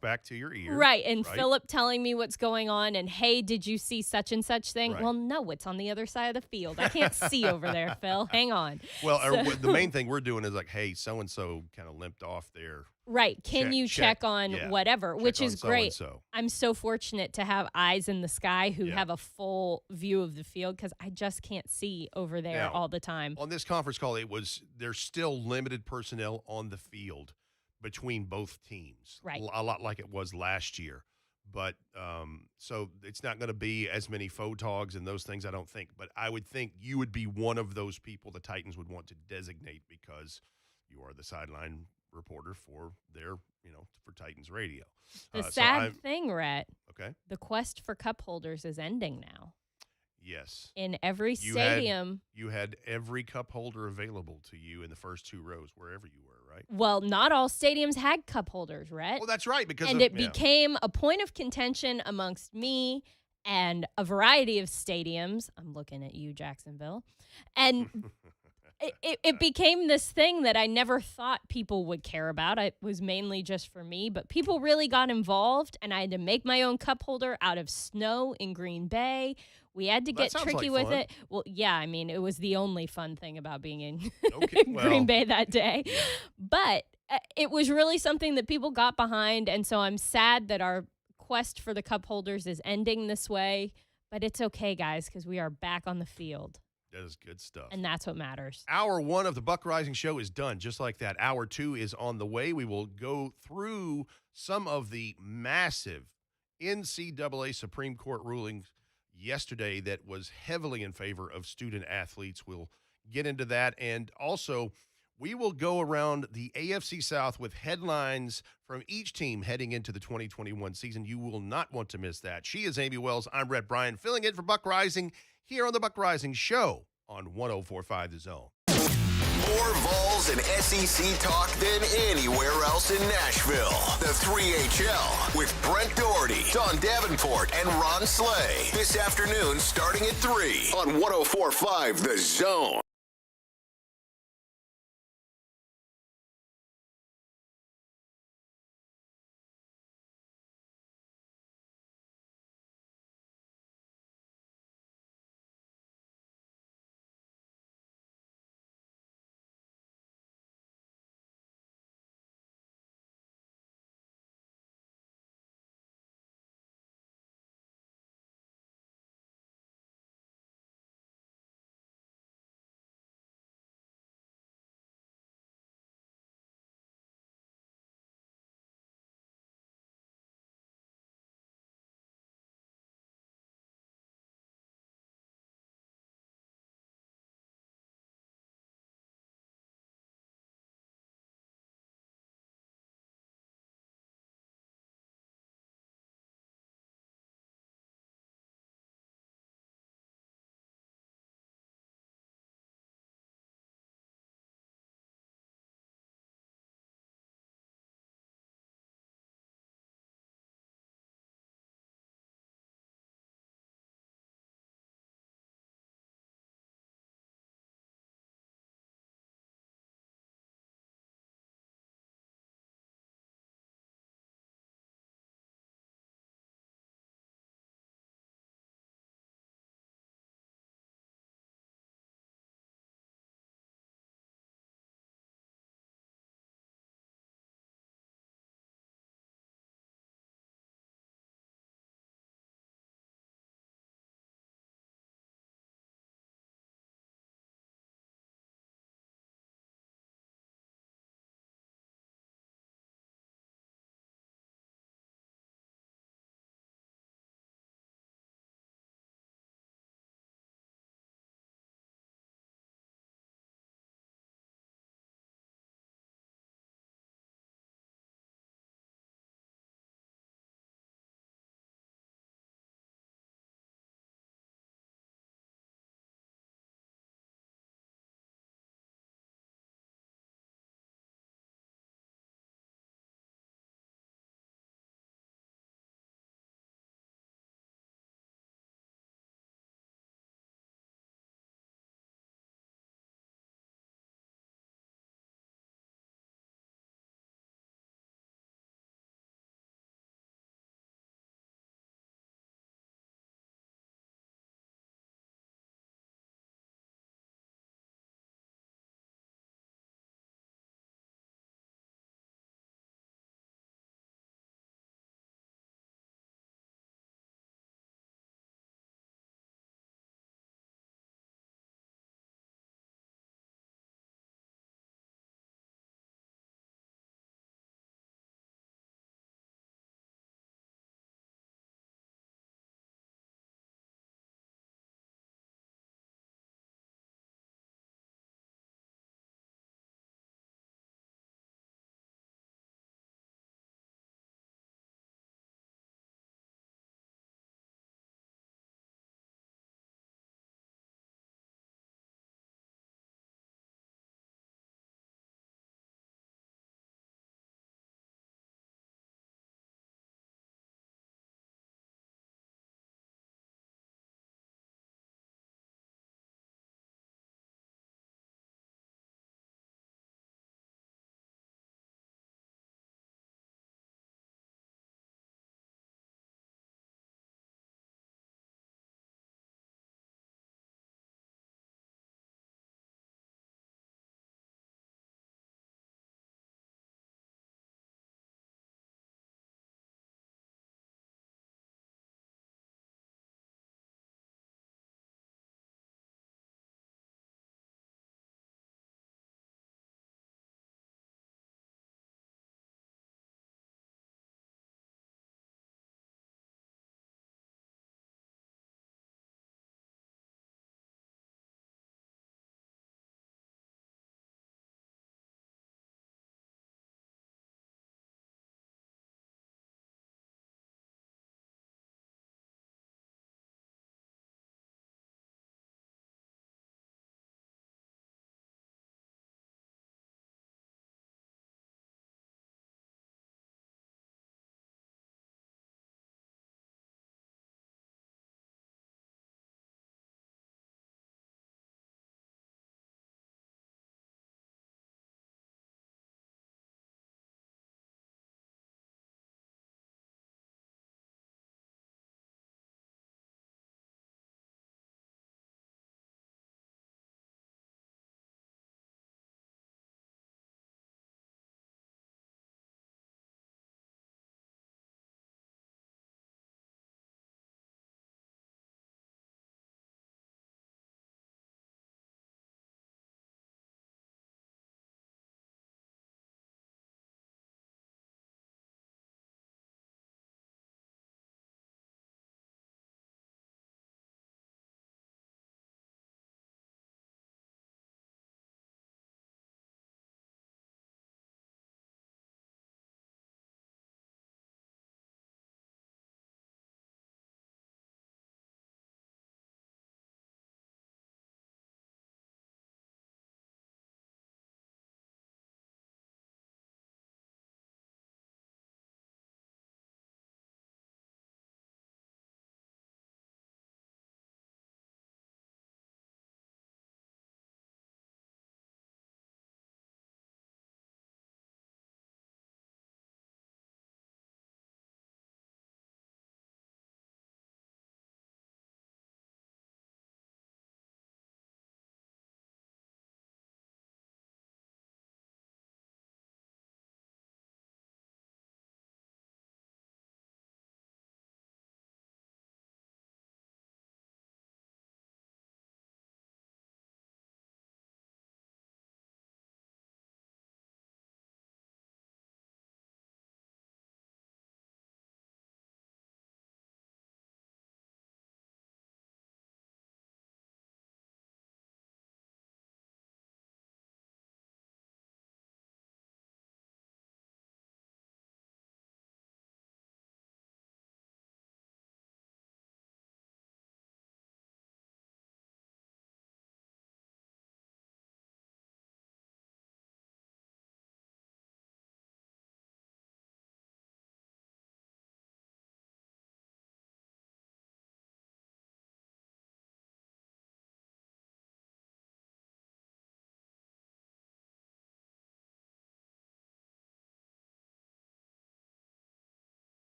back to your ear. Right. And Philip telling me what's going on and, hey, did you see such and such thing? Right. Well, no, it's on the other side of the field. I can't see over there, Phil. Hang on. Well, the main thing we're doing is like, hey, so-and-so kind of limped off there. Right. Can you check on whatever, which is great. So-and-so. I'm so fortunate to have eyes in the sky who have a full view of the field because I just can't see over there Now, all the time. On this conference call, there's still limited personnel on the field between both teams. Right. A lot like it was last year. But so it's not going to be as many photogs and those things, I don't think. But I would think you would be one of those people the Titans would want to designate because you are the sideline reporter for for Titans Radio. The sad thing, Rhett, okay, the quest for cup holders is ending now. Yes. In every stadium. You had every cup holder available to you in the first two rows, wherever you were, right? Well, not all stadiums had cup holders, Rhett. Well, that's right. It became a point of contention amongst me and a variety of stadiums. I'm looking at you, Jacksonville. And it became this thing that I never thought people would care about. It was mainly just for me, but people really got involved, and I had to make my own cup holder out of snow in Green Bay. We had to get tricky with it. Well, yeah, I mean, it was the only fun thing about being in Green Bay that day. Yeah. But it was really something that people got behind, and so I'm sad that our quest for the cup holders is ending this way. But it's okay, guys, because we are back on the field. That is good stuff. And that's what matters. Hour 1 of the Buck Reising Show is done. Just like that, Hour 2 is on the way. We will go through some of the massive NCAA Supreme Court rulings yesterday that was heavily in favor of student athletes. We'll get into that. And also, we will go around the AFC South with headlines from each team heading into the 2021 season. You will not want to miss that. She is Amie Wells. I'm Rhett Bryan, filling in for Buck Reising here on the Buck Reising Show on 104.5 The Zone. More Vols and SEC talk than anywhere else in Nashville. The 3HL with Brent Doherty, Don Davenport, and Ron Slay. This afternoon starting at 3 on 104.5 The Zone.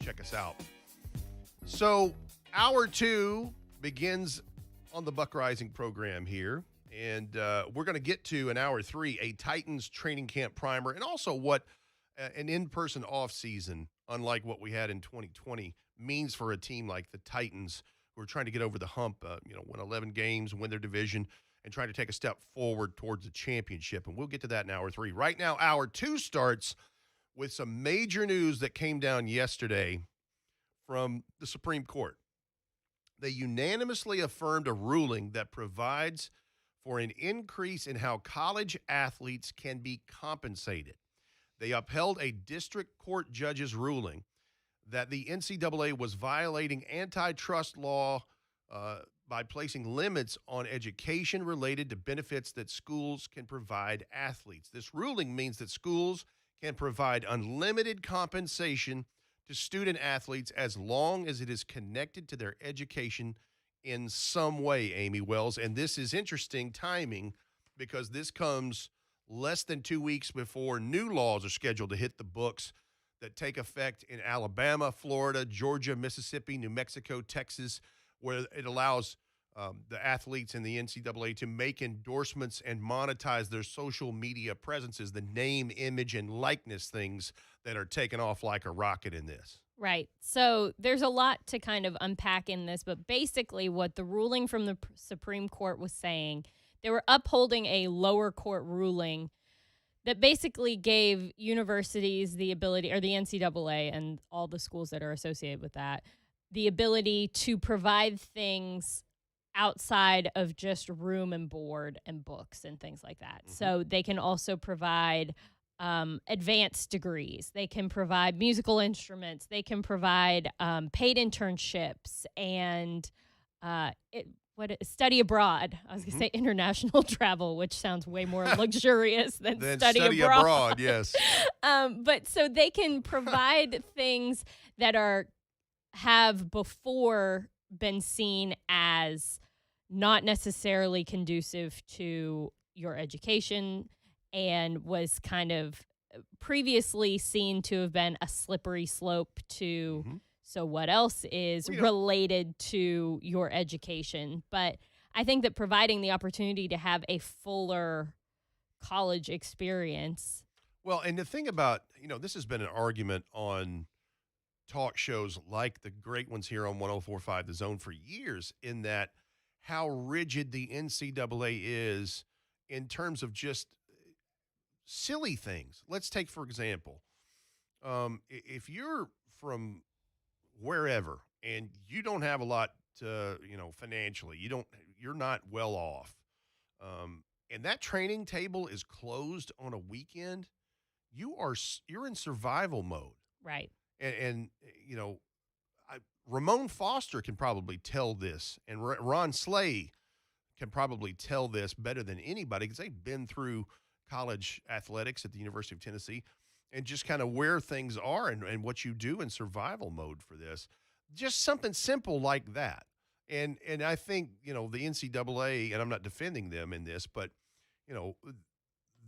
check us out. So, hour 2 begins on the Buck Reising program here. And we're going to get to in hour 3 a Titans training camp primer and also what an in-person offseason, unlike what we had in 2020, means for a team like the Titans who are trying to get over the hump, win 11 games, win their division, and trying to take a step forward towards the championship. And we'll get to that in hour 3. Right now, hour 2 starts with some major news that came down yesterday from the Supreme Court. They unanimously affirmed a ruling that provides for an increase in how college athletes can be compensated. They upheld a district court judge's ruling that the NCAA was violating antitrust law by placing limits on education related to benefits that schools can provide athletes. This ruling means that schools can provide unlimited compensation to student athletes as long as it is connected to their education in some way, Amie Wells. And this is interesting timing because this comes less than 2 weeks before new laws are scheduled to hit the books that take effect in Alabama, Florida, Georgia, Mississippi, New Mexico, Texas, where it allows the athletes in the NCAA to make endorsements and monetize their social media presences, the name, image, and likeness things that are taken off like a rocket in this. Right. So there's a lot to kind of unpack in this, but basically what the ruling from the Supreme Court was saying, they were upholding a lower court ruling that basically gave universities the ability, or the NCAA and all the schools that are associated with that, the ability to provide things outside of just room and board and books and things like that. Mm-hmm. So they can also provide advanced degrees. They can provide musical instruments. They can provide paid internships and study abroad. I was going to say international travel, which sounds way more luxurious than study abroad. Yes. But so they can provide things that have before been seen as not necessarily conducive to your education and was kind of previously seen to have been a slippery slope to so what else is related to your education. But I think that providing the opportunity to have a fuller college experience. Well, and the thing about, this has been an argument on talk shows like the great ones here on 104.5 The Zone for years, in that how rigid the NCAA is in terms of just silly things. Let's take, for example, if you're from wherever and you don't have a lot financially, you're not well off, and that training table is closed on a weekend, you're in survival mode. Right. And Ramon Foster can probably tell this, and Ron Slay can probably tell this better than anybody because they've been through college athletics at the University of Tennessee and just kind of where things are and what you do in survival mode for this. Just something simple like that. And I think, the NCAA, and I'm not defending them in this, but,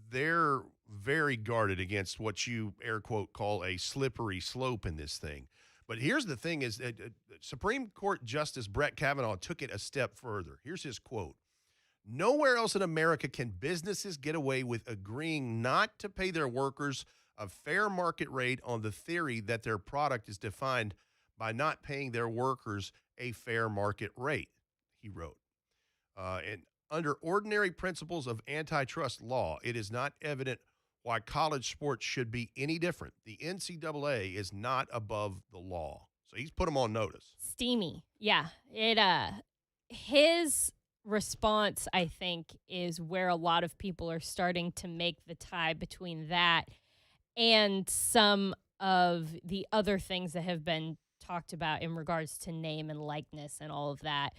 they're very guarded against what you, air quote, call a slippery slope in this thing. But here's the thing is that Supreme Court Justice Brett Kavanaugh took it a step further. Here's his quote. "Nowhere else in America can businesses get away with agreeing not to pay their workers a fair market rate on the theory that their product is defined by not paying their workers a fair market rate," he wrote. And under ordinary principles of antitrust law, it is not evident why college sports should be any different. The NCAA is not above the law. So he's put them on notice. Steamy. Yeah. His response, I think, is where a lot of people are starting to make the tie between that and some of the other things that have been talked about in regards to name and likeness and all of that.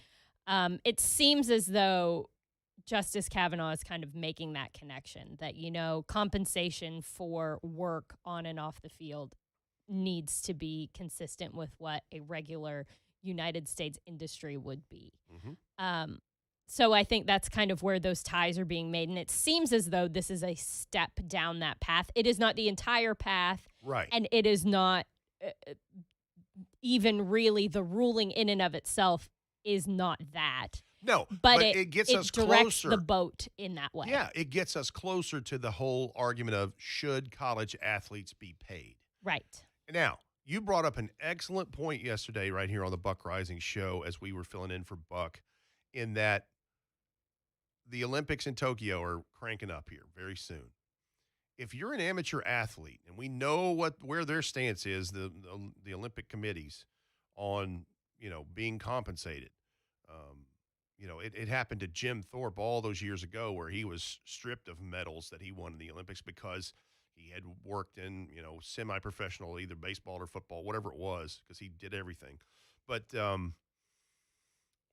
It seems as though Justice Kavanaugh is kind of making that connection that, compensation for work on and off the field needs to be consistent with what a regular United States industry would be. Mm-hmm. So I think that's kind of where those ties are being made. And it seems as though this is a step down that path. It is not the entire path. Right. And it is not even really the ruling in and of itself is not that. No, but it gets us directs closer. the boat in that way. Yeah, it gets us closer to the whole argument of should college athletes be paid? Right. Now, you brought up an excellent point yesterday right here on the Buck Reising Show as we were filling in for Buck, in that the Olympics in Tokyo are cranking up here very soon. If you're an amateur athlete, and we know where their stance is, the Olympic committees on, being compensated. It happened to Jim Thorpe all those years ago where he was stripped of medals that he won in the Olympics because he had worked in, semi-professional, either baseball or football, whatever it was, because he did everything. But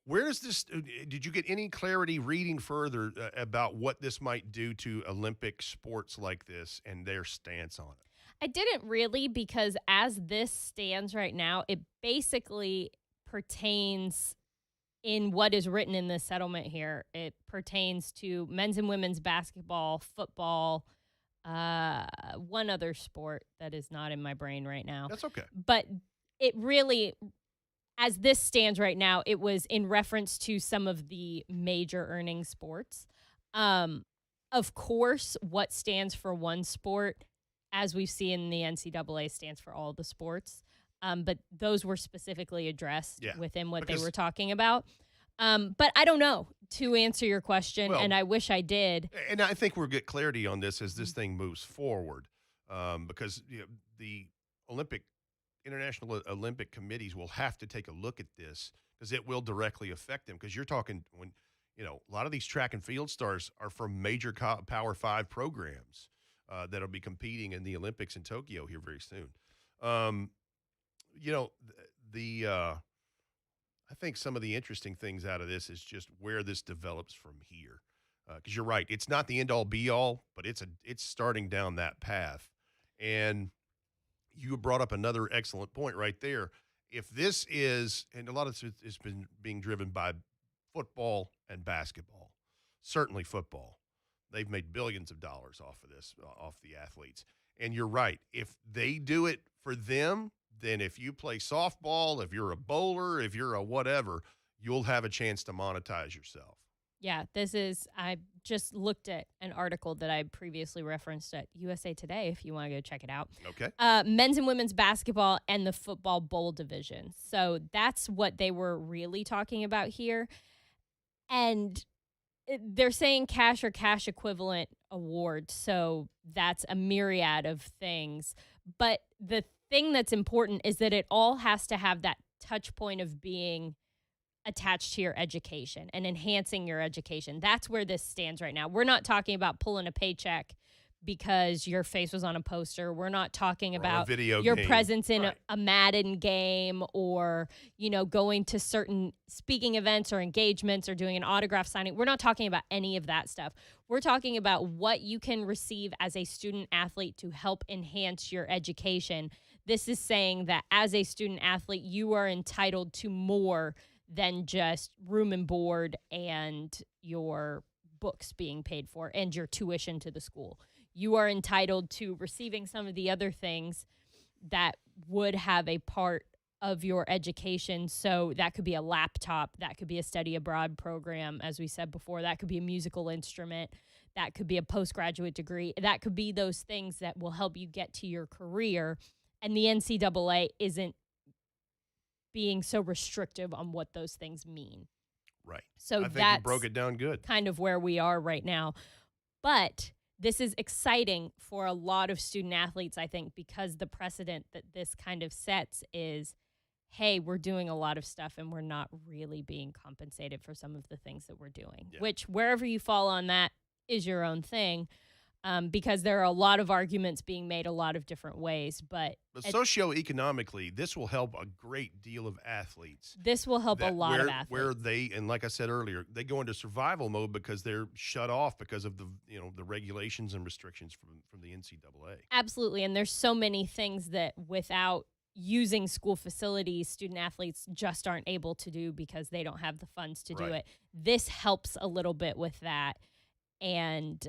where does this – did you get any clarity reading further about what this might do to Olympic sports like this and their stance on it? I didn't really, because as this stands right now, it basically pertains in what is written in the settlement here. It pertains to men's and women's basketball, football, one other sport that is not in my brain right now. That's okay. But it really, as this stands right now, it was in reference to some of the major earning sports. Of course, what stands for one sport, as we've seen in the NCAA, stands for all the sports. But those were specifically addressed within what they were talking about. But I don't know, to answer your question, and I wish I did. And I think we'll get clarity on this as this thing moves forward, because the International Olympic committees will have to take a look at this because it will directly affect them. Because you're talking when, a lot of these track and field stars are from major Power 5 programs that'll be competing in the Olympics in Tokyo here very soon. I think some of the interesting things out of this is just where this develops from here. Because you're right, it's not the end-all, be-all, but it's starting down that path. And you brought up another excellent point right there. If this is, and a lot of this has been being driven by football and basketball, certainly football. They've made billions of dollars off of this, off the athletes. And you're right, if they do it for them, then if you play softball, if you're a bowler, if you're a whatever, you'll have a chance to monetize yourself. Yeah, I just looked at an article that I previously referenced at USA Today, if you want to go check it out. Okay. Men's and women's basketball and the football bowl division. So that's what they were really talking about here. And they're saying cash or cash equivalent award. So that's a myriad of things. But the thing that's important is that it all has to have that touch point of being attached to your education and enhancing your education. That's where this stands right now. We're not talking about pulling a paycheck because your face was on a poster. We're not talking about your presence in a Madden game or, going to certain speaking events or engagements or doing an autograph signing. We're not talking about any of that stuff. We're talking about what you can receive as a student athlete to help enhance your education. This is saying that as a student athlete, you are entitled to more than just room and board and your books being paid for and your tuition to the school. You are entitled to receiving some of the other things that would have a part of your education. So that could be a laptop, that could be a study abroad program, as we said before, that could be a musical instrument, that could be a postgraduate degree, that could be those things that will help you get to your career. And the NCAA isn't being so restrictive on what those things mean. Right. So I think that's you broke it down good. Kind of where we are right now. But this is exciting for a lot of student athletes, I think, because the precedent that this kind of sets is, hey, we're doing a lot of stuff and we're not really being compensated for some of the things that we're doing, which wherever you fall on that is your own thing. Because there are a lot of arguments being made a lot of different ways. But socioeconomically, this will help a great deal of athletes. This will help a lot of athletes. Where they, and like I said earlier, they go into survival mode because they're shut off because of the regulations and restrictions from the NCAA. Absolutely. And there's so many things that without using school facilities, student athletes just aren't able to do because they don't have the funds to do it. This helps a little bit with that. And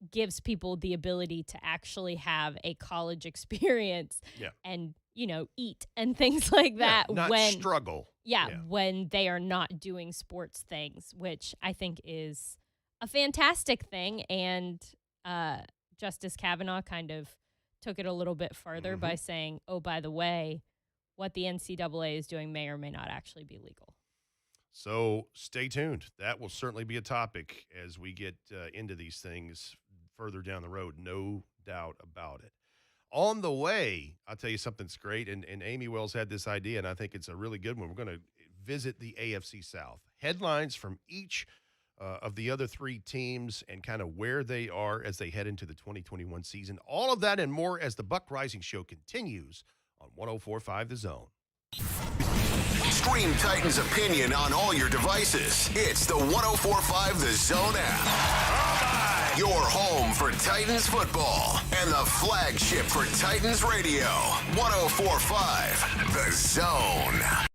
gives people the ability to actually have a college experience and, eat and things like that. Not struggle. When they are not doing sports things, which I think is a fantastic thing. And Justice Kavanaugh kind of took it a little bit further by saying, oh, by the way, what the NCAA is doing may or may not actually be legal. So stay tuned. That will certainly be a topic as we get into these things further down the road. No doubt about it. On the way, I'll tell you something that's great, and Amie Wells had this idea, and I think it's a really good one. We're going to visit the AFC South. Headlines from each of the other three teams and kind of where they are as they head into the 2021 season. All of that and more as the Buck Reising Show continues on 104.5 The Zone. Stream Titans opinion on all your devices. It's the 104.5 The Zone app. Your home for Titans football and the flagship for Titans Radio. 104.5 The Zone.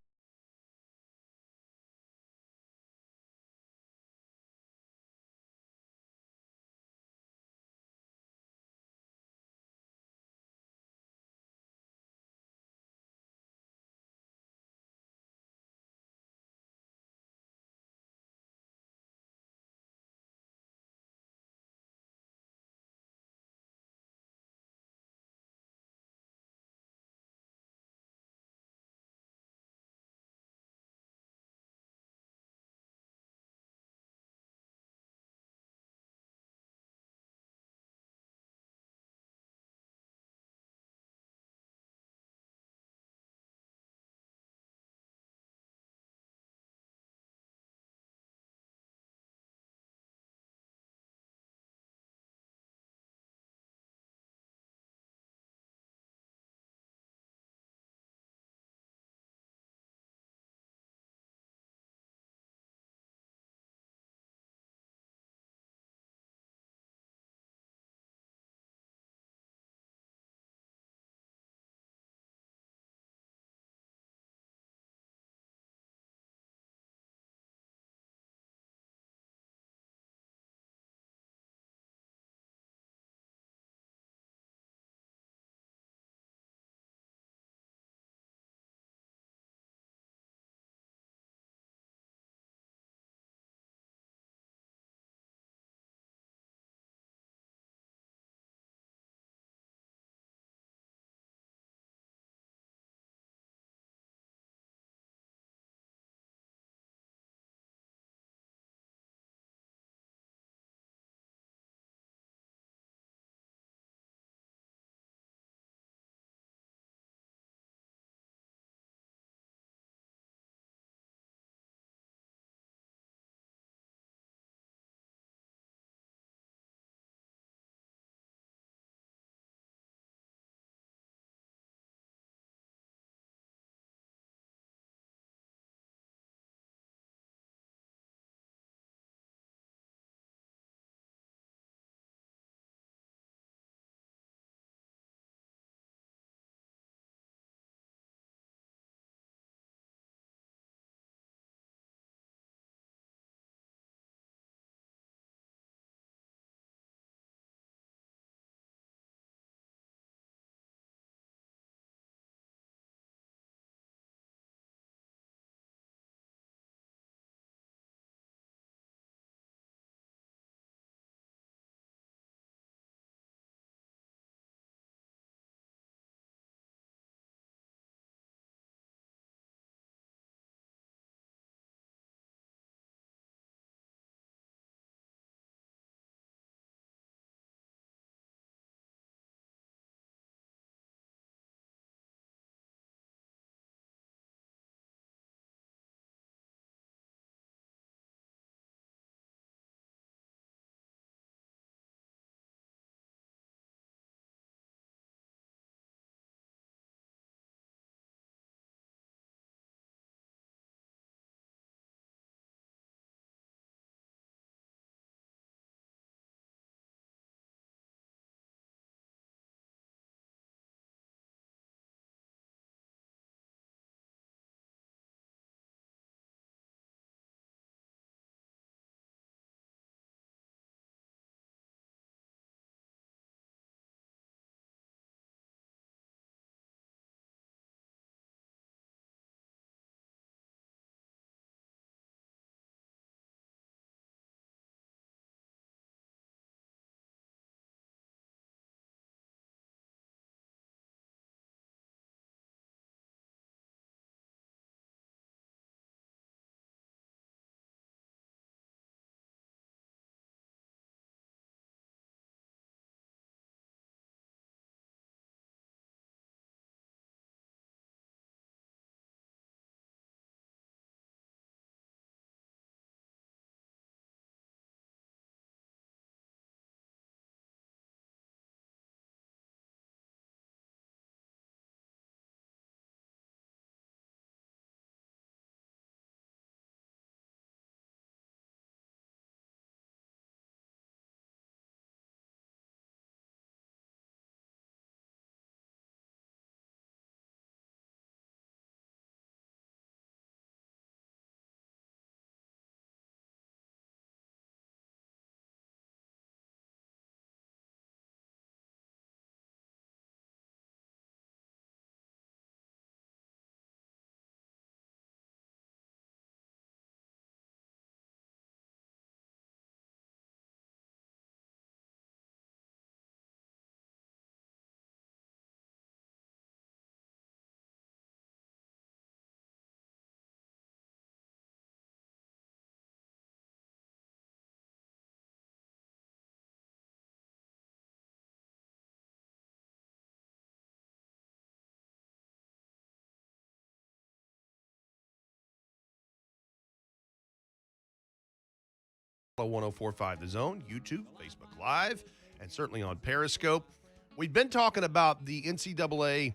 1045 The Zone, YouTube, Facebook Live, and certainly on Periscope. We've been talking about the NCAA,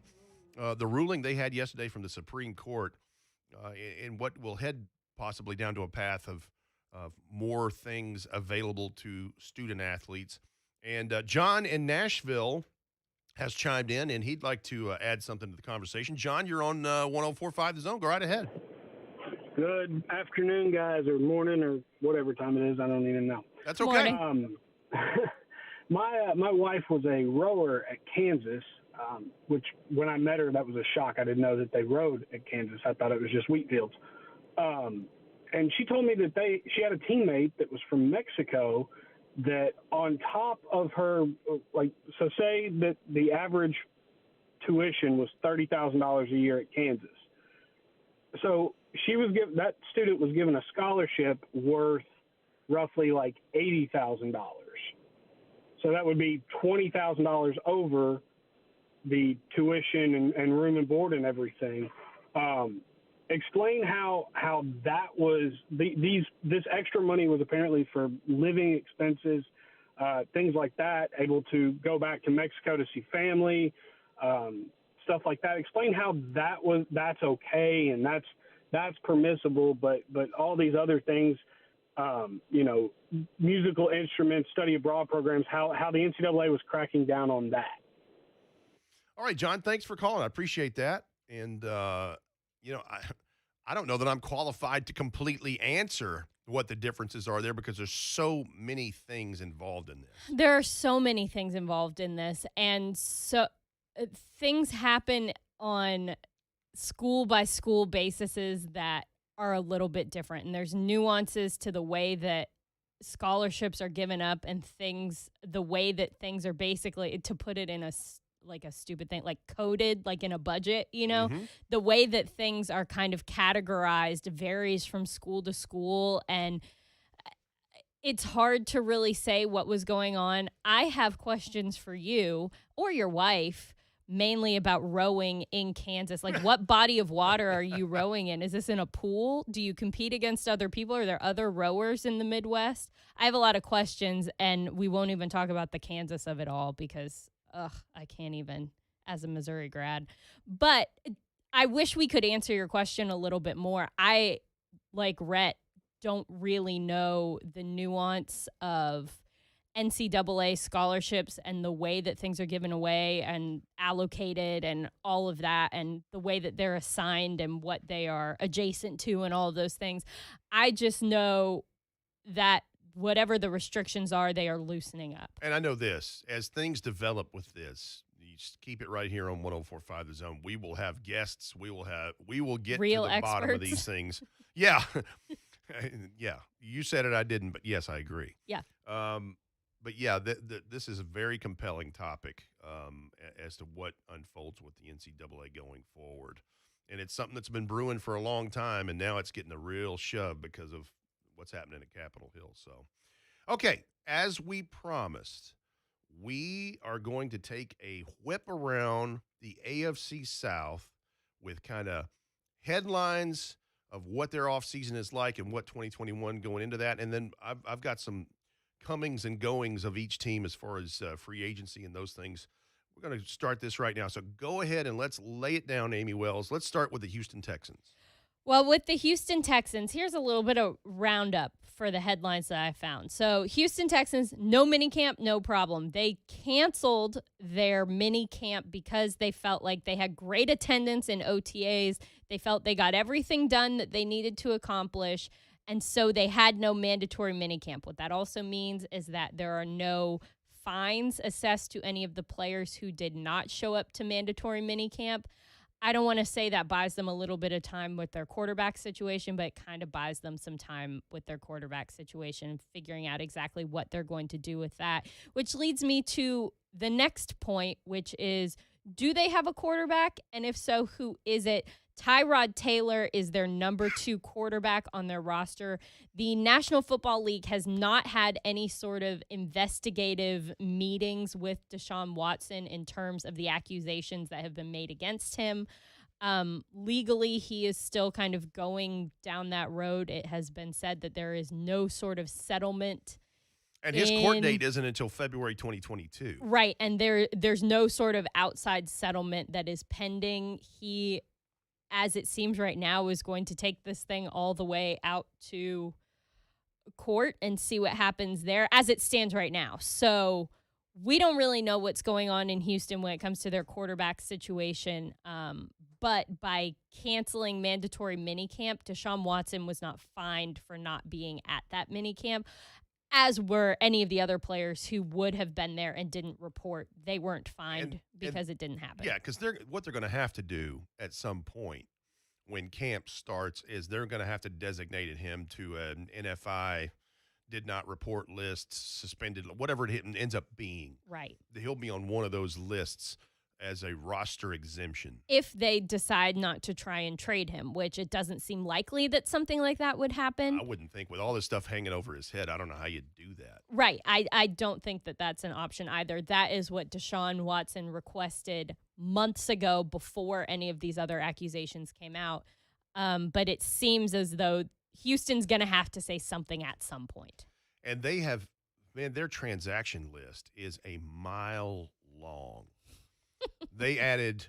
the ruling they had yesterday from the Supreme Court, and what will head possibly down to a path of more things available to student athletes. And John in Nashville has chimed in, and he'd like to add something to the conversation. John, you're on 1045 The Zone. Go right ahead. Good afternoon, guys, or morning, or whatever time it is. I don't even know. That's okay. My wife was a rower at Kansas, which when I met her, that was a shock. I didn't know that they rowed at Kansas. I thought it was just wheat fields. And she told me that she had a teammate that was from Mexico that on top of her, so say that the average tuition was $30,000 a year at Kansas. So that student was given a scholarship worth roughly like $80,000. So that would be $20,000 over the tuition and room and board and everything. Explain how that was this extra money was apparently for living expenses, things like that, able to go back to Mexico to see family, stuff like that. Explain how that's okay and that's permissible, but all these other things, musical instruments, study abroad programs, how the NCAA was cracking down on that. All right, John, thanks for calling. I appreciate that. And, I don't know that I'm qualified to completely answer what the differences are there because there's so many things involved in this. There are so many things involved in this. And so things happen on school-by-school bases that are a little bit different. And there's nuances to the way that scholarships are given up and the way that things are basically, to put it in a stupid thing, like coded, like in a budget, the way that things are kind of categorized varies from school to school. And it's hard to really say what was going on. I have questions for you or your wife, mainly about rowing in Kansas. Like, what body of water are you rowing in? Is this in a pool? Do you compete against other people? Are there other rowers in the Midwest? I have a lot of questions, and we won't even talk about the Kansas of it all because I can't even as a Missouri grad. But I wish we could answer your question a little bit more. I, like Rhett, don't really know the nuance of NCAA scholarships and the way that things are given away and allocated and all of that and the way that they're assigned and what they are adjacent to and all of those things. I just know that whatever the restrictions are, they are loosening up. And I know this, as things develop with this, you just keep it right here on 1045 The Zone. We will have guests. We will get real to the experts. bottom of these things. Yeah. Yeah. You said it, I didn't, but yes, I agree. Yeah. But yeah, this is a very compelling topic as to what unfolds with the NCAA going forward. And it's something that's been brewing for a long time, and now it's getting a real shove because of what's happening at Capitol Hill. So, okay, as we promised, we are going to take a whip around the AFC South with kind of headlines of what their offseason is like and what 2021 going into that. And then I've got some comings and goings of each team as far as free agency and those things. We're going to start this right now. So go ahead and let's lay it down, Amie Wells. Let's start with the Houston Texans. Well, with the Houston Texans, here's a little bit of roundup for the headlines that I found. So Houston Texans, no minicamp, no problem. They canceled their minicamp because they felt like they had great attendance in OTAs. They felt they got everything done that they needed to accomplish, and so they had no mandatory minicamp. What that also means is that there are no fines assessed to any of the players who did not show up to mandatory minicamp. I don't want to say that buys them a little bit of time with their quarterback situation, but it kind of buys them some time with their quarterback situation, figuring out exactly what they're going to do with that, which leads me to the next point, which is, do they have a quarterback? And if so, who is it? Tyrod Taylor is their number 2 quarterback on their roster. The National Football League has not had any sort of investigative meetings with Deshaun Watson in terms of the accusations that have been made against him. Legally, he is still kind of going down that road. It has been said that there is no sort of settlement. And his court date isn't until February 2022. Right, and there's no sort of outside settlement that is pending. He, as it seems right now, is going to take this thing all the way out to court and see what happens there as it stands right now. So we don't really know what's going on in Houston when it comes to their quarterback situation. But by canceling mandatory minicamp, Deshaun Watson was not fined for not being at that minicamp, as were any of the other players who would have been there and didn't report. They weren't fined because it didn't happen. Yeah, because what they're going to have to do at some point when camp starts is they're going to have to designate him to an NFI did not report list, suspended, whatever it ends up being. Right. He'll be on one of those lists as a roster exemption. If they decide not to try and trade him, which it doesn't seem likely that something like that would happen. I wouldn't think with all this stuff hanging over his head, I don't know how you'd do that. Right. I don't think that that's an option either. That is what Deshaun Watson requested months ago before any of these other accusations came out. But it seems as though Houston's going to have to say something at some point. And they have, man, their transaction list is a mile long. They added,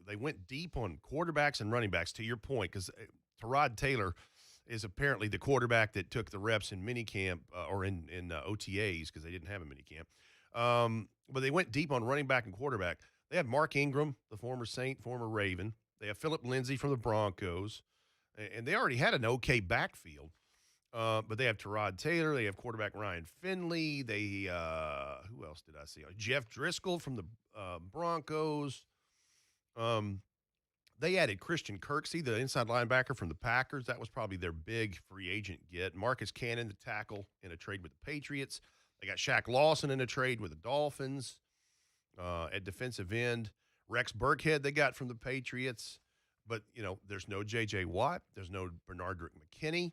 they went deep on quarterbacks and running backs, to your point, because Tyrod Taylor is apparently the quarterback that took the reps in minicamp or in OTAs because they didn't have a minicamp. But they went deep on running back and quarterback. They had Mark Ingram, the former Saint, former Raven. They have Phillip Lindsay from the Broncos. And they already had an okay backfield. But they have Tyrod Taylor. They have quarterback Ryan Finley. They who else did I see? Jeff Driscoll from the Broncos. They added Christian Kirksey, the inside linebacker from the Packers. That was probably their big free agent get. Marcus Cannon, the tackle, in a trade with the Patriots. They got Shaq Lawson in a trade with the Dolphins at defensive end. Rex Burkhead they got from the Patriots. But, there's no J.J. Watt. There's no Bernard McKinney.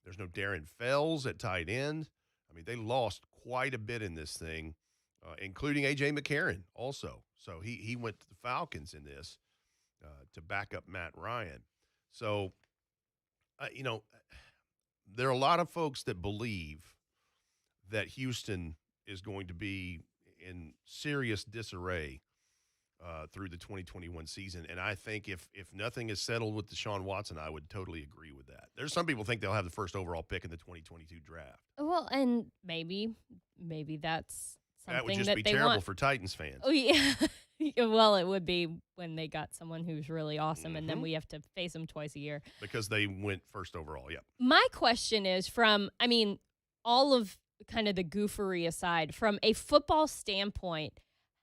There's no Darren Fells at tight end. I mean, they lost quite a bit in this thing, including A.J. McCarron also. So he went to the Falcons in this to back up Matt Ryan. So, there are a lot of folks that believe that Houston is going to be in serious disarray through the 2021 season. And I think if nothing is settled with Deshaun Watson, I would totally agree with that. There's some people think they'll have the first overall pick in the 2022 draft. Well, and maybe that's something that would just that be they terrible want for Titans fans. Oh, yeah. Well, it would be when they got someone who's really awesome, and then we have to face them twice a year. Because they went first overall, yeah. My question is all of kind of the goofery aside, from a football standpoint,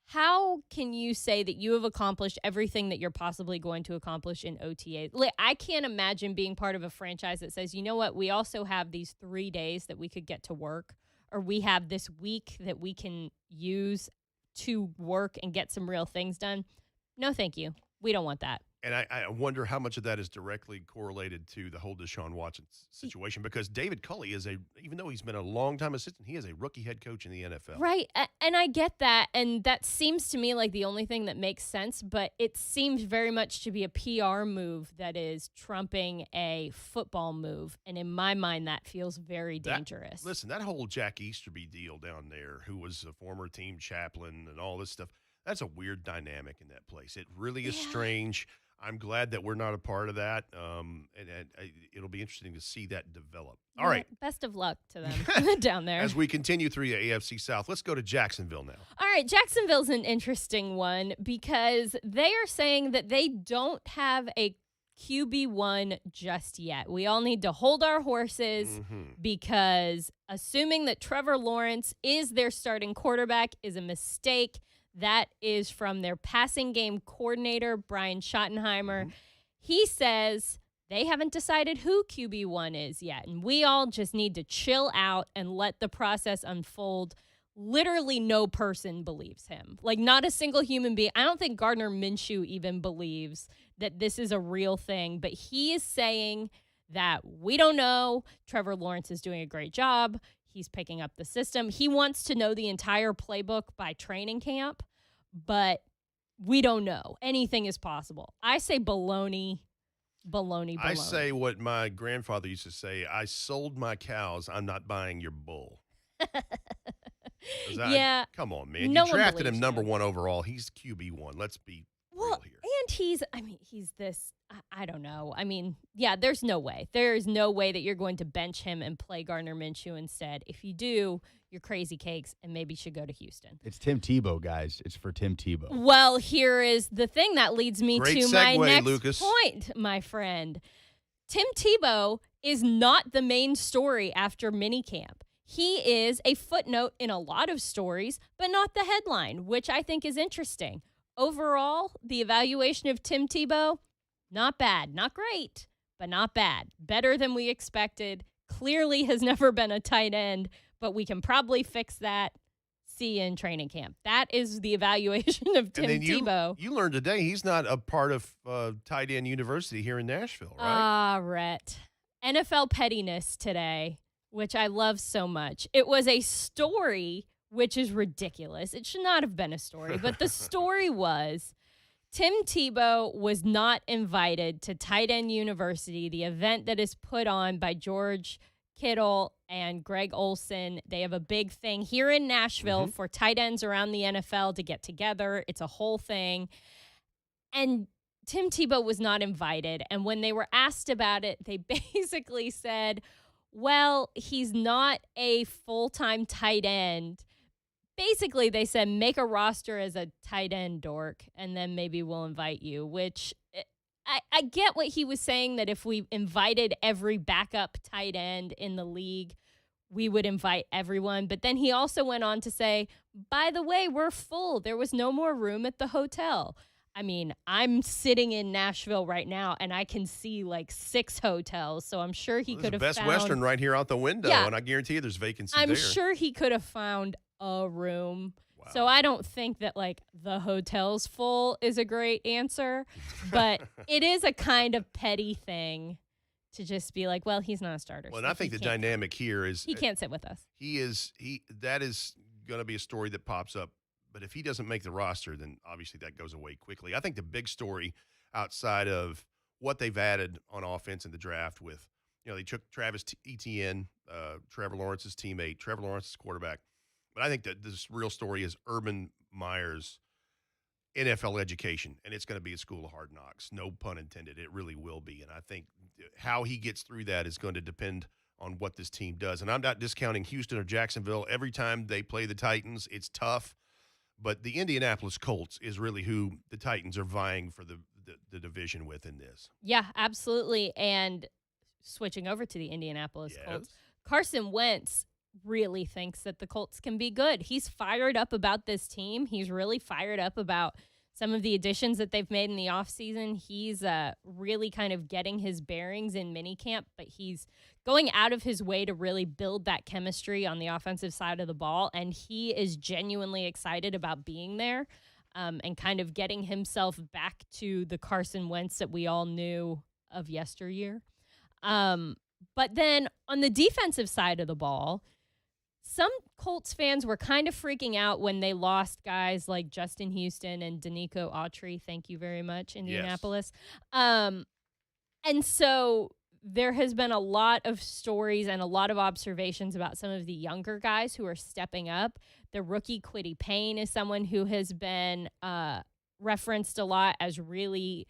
how can you say that you have accomplished everything that you're possibly going to accomplish in OTA? Like, I can't imagine being part of a franchise that says, you know what, we also have these 3 days that we could get to work, or we have this week that we can use to work and get some real things done. No, thank you. We don't want that. And I wonder how much of that is directly correlated to the whole Deshaun Watson situation, because David Culley even though he's been a long-time assistant, he is a rookie head coach in the NFL. Right, and I get that, and that seems to me like the only thing that makes sense, but it seems very much to be a PR move that is trumping a football move, and in my mind, that feels very dangerous. Listen, that whole Jack Easterby deal down there, who was a former team chaplain and all this stuff, that's a weird dynamic in that place. It really is strange. I'm glad that we're not a part of that, and it'll be interesting to see that develop. All right. Best of luck to them down there. As we continue through the AFC South, let's go to Jacksonville now. All right, Jacksonville's an interesting one because they are saying that they don't have a QB1 just yet. We all need to hold our horses because assuming that Trevor Lawrence is their starting quarterback is a mistake. That is from their passing game coordinator, Brian Schottenheimer. He says they haven't decided who QB1 is yet, and we all just need to chill out and let the process unfold. Literally no person believes him. Like, not a single human being. I don't think Gardner Minshew even believes that this is a real thing, but he is saying that we don't know. Trevor Lawrence is doing a great job. He's picking up the system. He wants to know the entire playbook by training camp, but we don't know. Anything is possible. I say baloney. I say what my grandfather used to say, I sold my cows, I'm not buying your bull. Yeah. Come on, man. No You one drafted him believes number you. 1 overall. He's QB1. Let's be real here. And he's this, I don't know. I mean, yeah, there's no way. There is no way that you're going to bench him and play Gardner Minshew instead. If you do, you're crazy cakes and maybe should go to Houston. It's Tim Tebow, guys. It's for Tim Tebow. Well, here is the thing that leads me Great to segue, my next Lucas. point, my friend. Tim Tebow is not the main story after minicamp. He is a footnote in a lot of stories, but not the headline, which I think is interesting. Overall, the evaluation of Tim Tebow, not bad. Not great, but not bad. Better than we expected. Clearly has never been a tight end, but we can probably fix that. See you in training camp. That is the evaluation of Tim Tebow. You learned today he's not a part of tight end university here in Nashville, right? Rhett. NFL pettiness today, which I love so much. It was a story, which is ridiculous. It should not have been a story, but the story was Tim Tebow was not invited to Tight End University, the event that is put on by George Kittle and Greg Olsen. They have a big thing here in Nashville for tight ends around the NFL to get together. It's a whole thing. And Tim Tebow was not invited. And when they were asked about it, they basically said, well, he's not a full-time tight end. Basically, they said, make a roster as a tight end dork, and then maybe we'll invite you, which I get what he was saying, that if we invited every backup tight end in the league, we would invite everyone. But then he also went on to say, by the way, we're full. There was no more room at the hotel. I mean, I'm sitting in Nashville right now, and I can see like 6 hotels. So I'm sure he could have found. Best Western right here out the window, and I guarantee you there's vacancy there. I'm sure he could have found a room. Wow. So I don't think that like the hotel's full is a great answer, but it is a kind of petty thing to just be like, well, he's not a starter. Well, and I think the dynamic here is he can't sit with us. That is going to be a story that pops up. But if he doesn't make the roster, then obviously that goes away quickly. I think the big story outside of what they've added on offense in the draft with, they took Travis Etienne, Trevor Lawrence's teammate, Trevor Lawrence's quarterback. But I think that this real story is Urban Meyer's NFL education, and it's going to be a school of hard knocks. No pun intended. It really will be. And I think how he gets through that is going to depend on what this team does. And I'm not discounting Houston or Jacksonville. Every time they play the Titans, it's tough. But the Indianapolis Colts is really who the Titans are vying for the division with in this. Yeah, absolutely. And switching over to the Indianapolis Colts, Carson Wentz really thinks that the Colts can be good. He's fired up about this team. He's really fired up about some of the additions that they've made in the offseason. He's really kind of getting his bearings in minicamp, but he's going out of his way to really build that chemistry on the offensive side of the ball, and he is genuinely excited about being there and kind of getting himself back to the Carson Wentz that we all knew of yesteryear. But then on the defensive side of the ball, some Colts fans were kind of freaking out when they lost guys like Justin Houston and Danico Autry. Thank you very much, Indianapolis. Yes. And so there has been a lot of stories and a lot of observations about some of the younger guys who are stepping up. The rookie Kwity Paye is someone who has been referenced a lot as really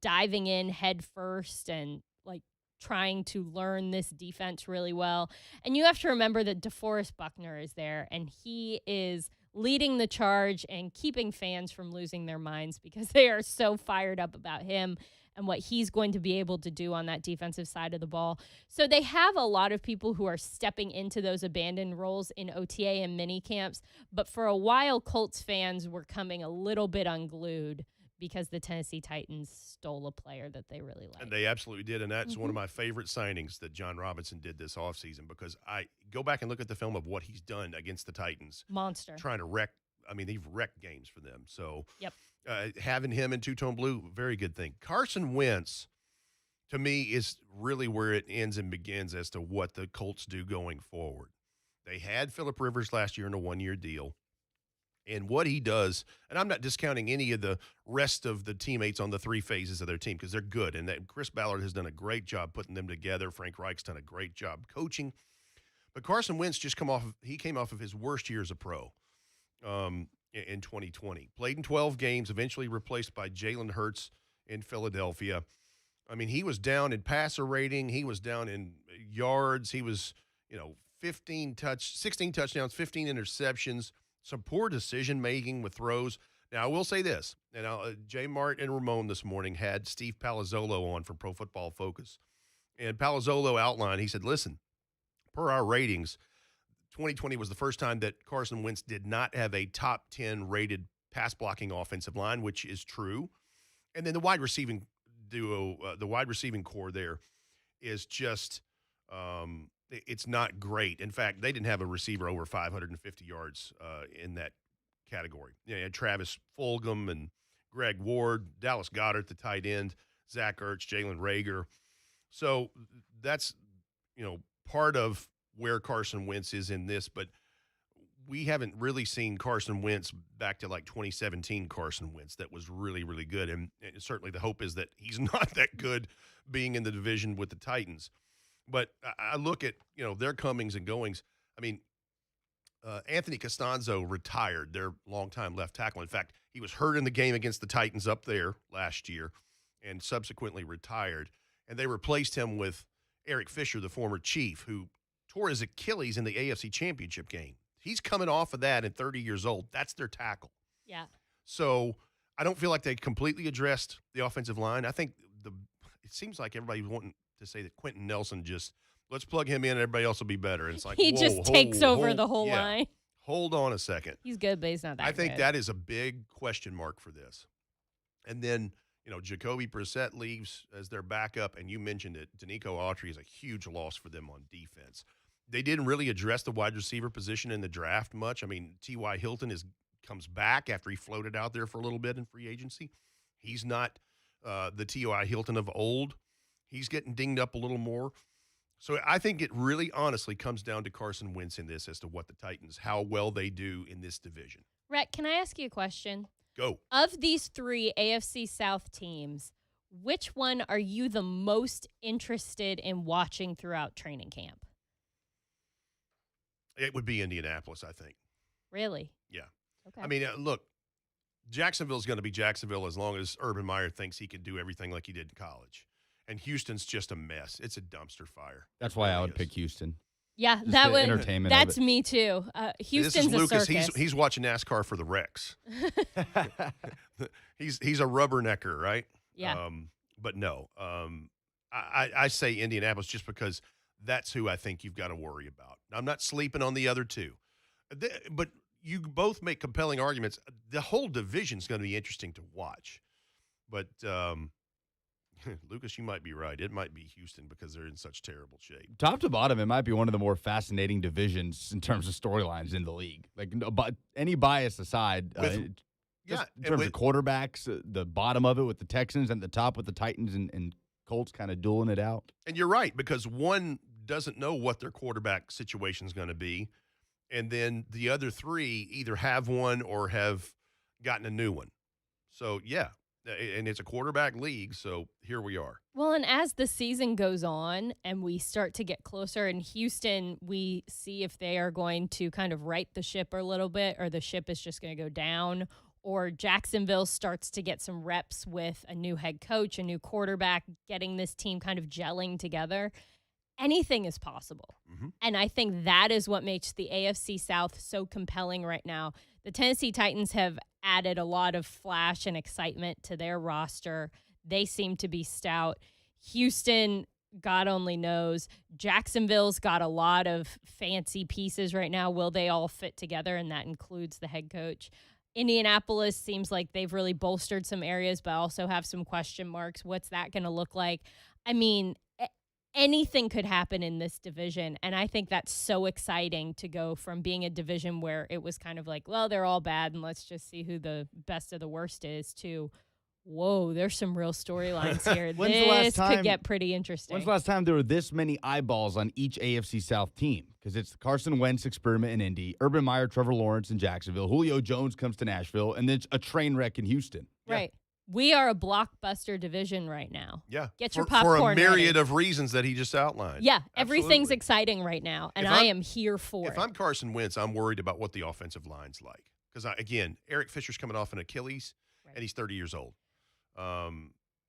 diving in head first and like trying to learn this defense really well. And you have to remember that DeForest Buckner is there, and he is leading the charge and keeping fans from losing their minds because they are so fired up about him and what he's going to be able to do on that defensive side of the ball. So they have a lot of people who are stepping into those abandoned roles in OTA and mini camps. But for a while, Colts fans were coming a little bit unglued because the Tennessee Titans stole a player that they really liked. And they absolutely did, and that's one of my favorite signings that John Robinson did this offseason, because I go back and look at the film of what he's done against the Titans. Monster. Trying to wreck – I mean, they've wrecked games for them. So having him in two-tone blue, very good thing. Carson Wentz, to me, is really where it ends and begins as to what the Colts do going forward. They had Phillip Rivers last year in a one-year deal. And what he does, and I'm not discounting any of the rest of the teammates on the three phases of their team because they're good. And that Chris Ballard has done a great job putting them together. Frank Reich's done a great job coaching. But Carson Wentz just came off of his worst year as a pro in 2020. Played in 12 games, eventually replaced by Jalen Hurts in Philadelphia. I mean, he was down in passer rating. He was down in yards. He was, 16 touchdowns, 15 interceptions. Some poor decision-making with throws. Now, I will say this, and J. Mart and Ramon this morning had Steve Palazzolo on from Pro Football Focus. And Palazzolo outlined, he said, listen, per our ratings, 2020 was the first time that Carson Wentz did not have a top 10 rated pass-blocking offensive line, which is true. And then the wide receiving duo, the wide receiving core there is just it's not great. In fact, they didn't have a receiver over 550 yards in that category. You had Travis Fulgham and Greg Ward, Dallas Goedert, the tight end, Zach Ertz, Jalen Reagor. So that's, part of where Carson Wentz is in this, but we haven't really seen Carson Wentz back to like 2017 Carson Wentz that was really, really good. And certainly the hope is that he's not that good being in the division with the Titans. But I look at, their comings and goings. I mean, Anthony Costanzo retired, their longtime left tackle. In fact, he was hurt in the game against the Titans up there last year and subsequently retired. And they replaced him with Eric Fisher, the former Chief, who tore his Achilles in the AFC Championship game. He's coming off of that at 30 years old. That's their tackle. Yeah. So I don't feel like they completely addressed the offensive line. I think it seems like everybody's wanting to say that Quentin Nelson let's plug him in and everybody else will be better. And it's like, he just takes over the whole line. Hold on a second. He's good, but he's not that good. I think that is a big question mark for this. And then, Jacoby Brissett leaves as their backup, and you mentioned it. Danico Autry is a huge loss for them on defense. They didn't really address the wide receiver position in the draft much. I mean, T.Y. Hilton comes back after he floated out there for a little bit in free agency. He's not the T.Y. Hilton of old. He's getting dinged up a little more. So I think it really honestly comes down to Carson Wentz in this as to what the Titans, how well they do in this division. Rhett, can I ask you a question? Go. Of these three AFC South teams, which one are you the most interested in watching throughout training camp? It would be Indianapolis, I think. Really? Yeah. Okay. I mean, look, Jacksonville's going to be Jacksonville as long as Urban Meyer thinks he can do everything like he did in college. And Houston's just a mess. It's a dumpster fire. That's why I would pick Houston. Yeah, Just that the would. entertainment That's of it. me too. Houston's this is Lucas. a circus. He's watching NASCAR for the wrecks. he's a rubbernecker, right? Yeah. But no, I say Indianapolis just because that's who I think you've got to worry about. I'm not sleeping on the other two, but you both make compelling arguments. The whole division's going to be interesting to watch, but. Lucas, you might be right. It might be Houston because they're in such terrible shape. Top to bottom, it might be one of the more fascinating divisions in terms of storylines in the league. Like, but any bias aside, in terms of quarterbacks, the bottom of it with the Texans and the top with the Titans and Colts kind of dueling it out. And you're right, because one doesn't know what their quarterback situation is going to be, and then the other three either have one or have gotten a new one. So, yeah. And it's a quarterback league, so here we are. Well, and as the season goes on and we start to get closer in Houston, we see if they are going to kind of right the ship a little bit or the ship is just going to go down, or Jacksonville starts to get some reps with a new head coach, a new quarterback, getting this team kind of gelling together. Anything is possible. Mm-hmm. And I think that is what makes the AFC South so compelling right now. The Tennessee Titans have added a lot of flash and excitement to their roster. They seem to be stout. Houston, God only knows. Jacksonville's got a lot of fancy pieces right now. Will they all fit together? And that includes the head coach. Indianapolis seems like they've really bolstered some areas, but also have some question marks. What's that going to look like? I mean, anything could happen in this division, and I think that's so exciting to go from being a division where it was kind of like, well, they're all bad, and let's just see who the best of the worst is, to whoa, there's some real storylines here. When's the last This time- could get pretty interesting. When's the last time there were this many eyeballs on each AFC South team? Because it's the Carson Wentz experiment in Indy, Urban Meyer, Trevor Lawrence in Jacksonville, Julio Jones comes to Nashville, and then it's a train wreck in Houston. Right. We are a blockbuster division right now. Yeah. Get your for a popcorn myriad ready. of reasons that he just outlined. Yeah, everything's Absolutely. exciting right now, and If I I'm- am here for If it. I'm Carson Wentz, I'm worried about what the offensive line's like. Because, again, Eric Fisher's coming off an Achilles, Right. and he's 30 years old. You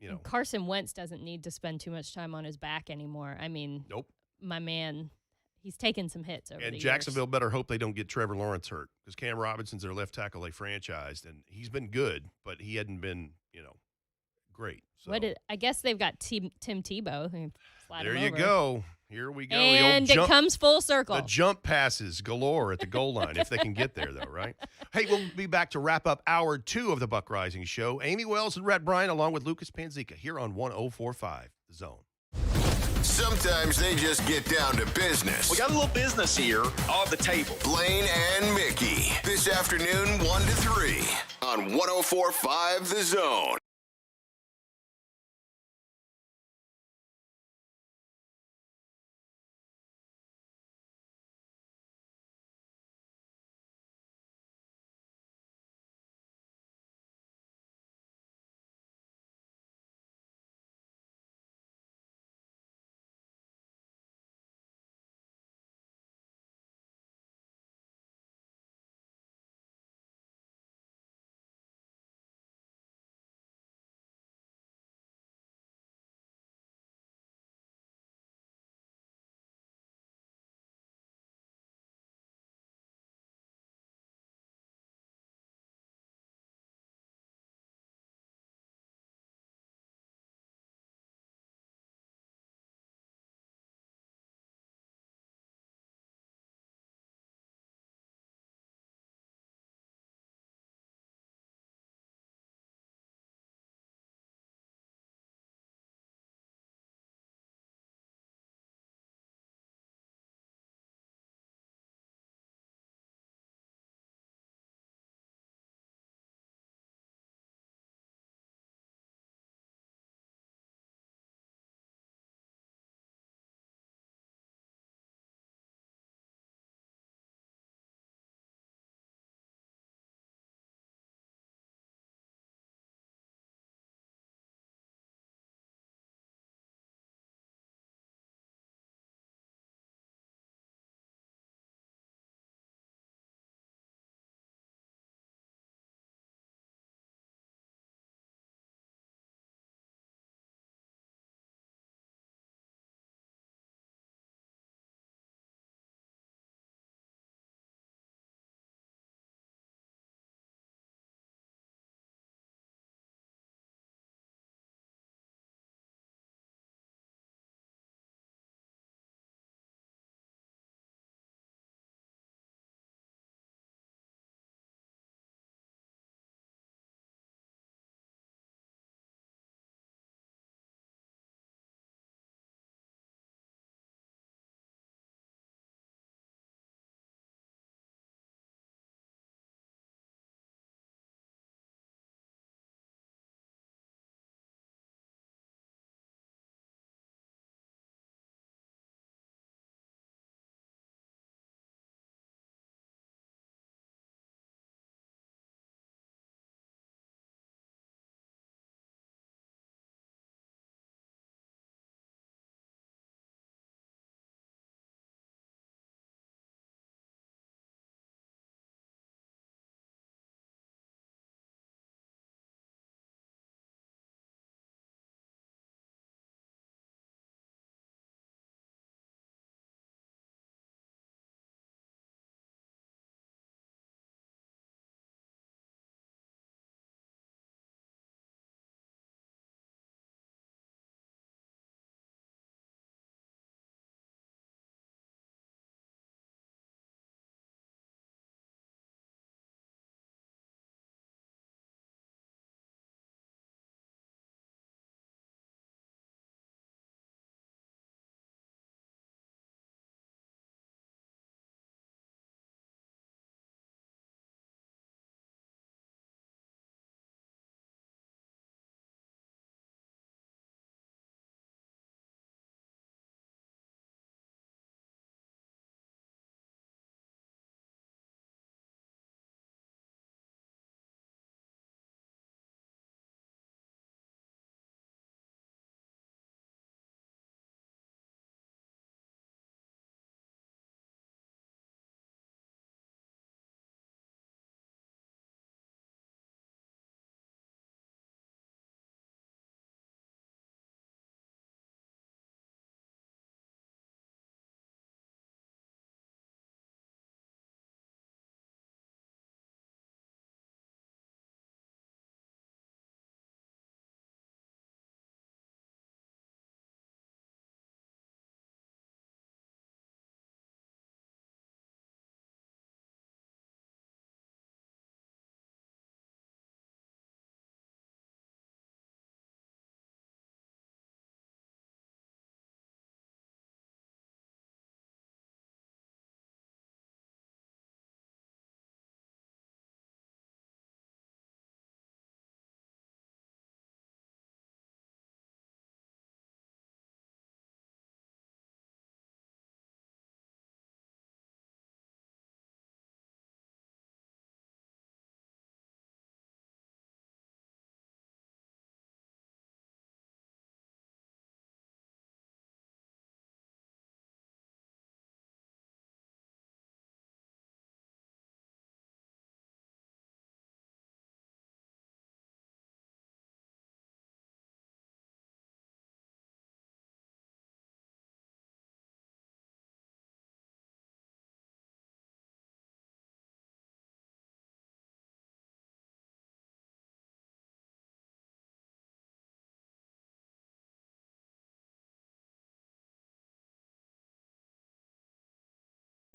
know, And Carson Wentz doesn't need to spend too much time on his back anymore. I mean, nope. my man, he's taken some hits over And the Jacksonville better hope they don't get Trevor Lawrence hurt because Cam Robinson's their left tackle they franchised, and he's been good, but he hadn't been, great. So years. I guess they've got Tim Tebow. They can slide there him you over. go. Here we go. And the it old jump, comes full circle. the jump passes galore at the goal line if they can get there, though, right? Hey, we'll be back to wrap up hour 2 of the Buck Reising Show. Amie Wells and Rhett Bryan along with Lucas Panzica here on 104.5 The Zone. Sometimes they just get down to business. We got a little business here on the table. Blaine and Mickey, this afternoon, 1 to 3 on 104.5 The Zone.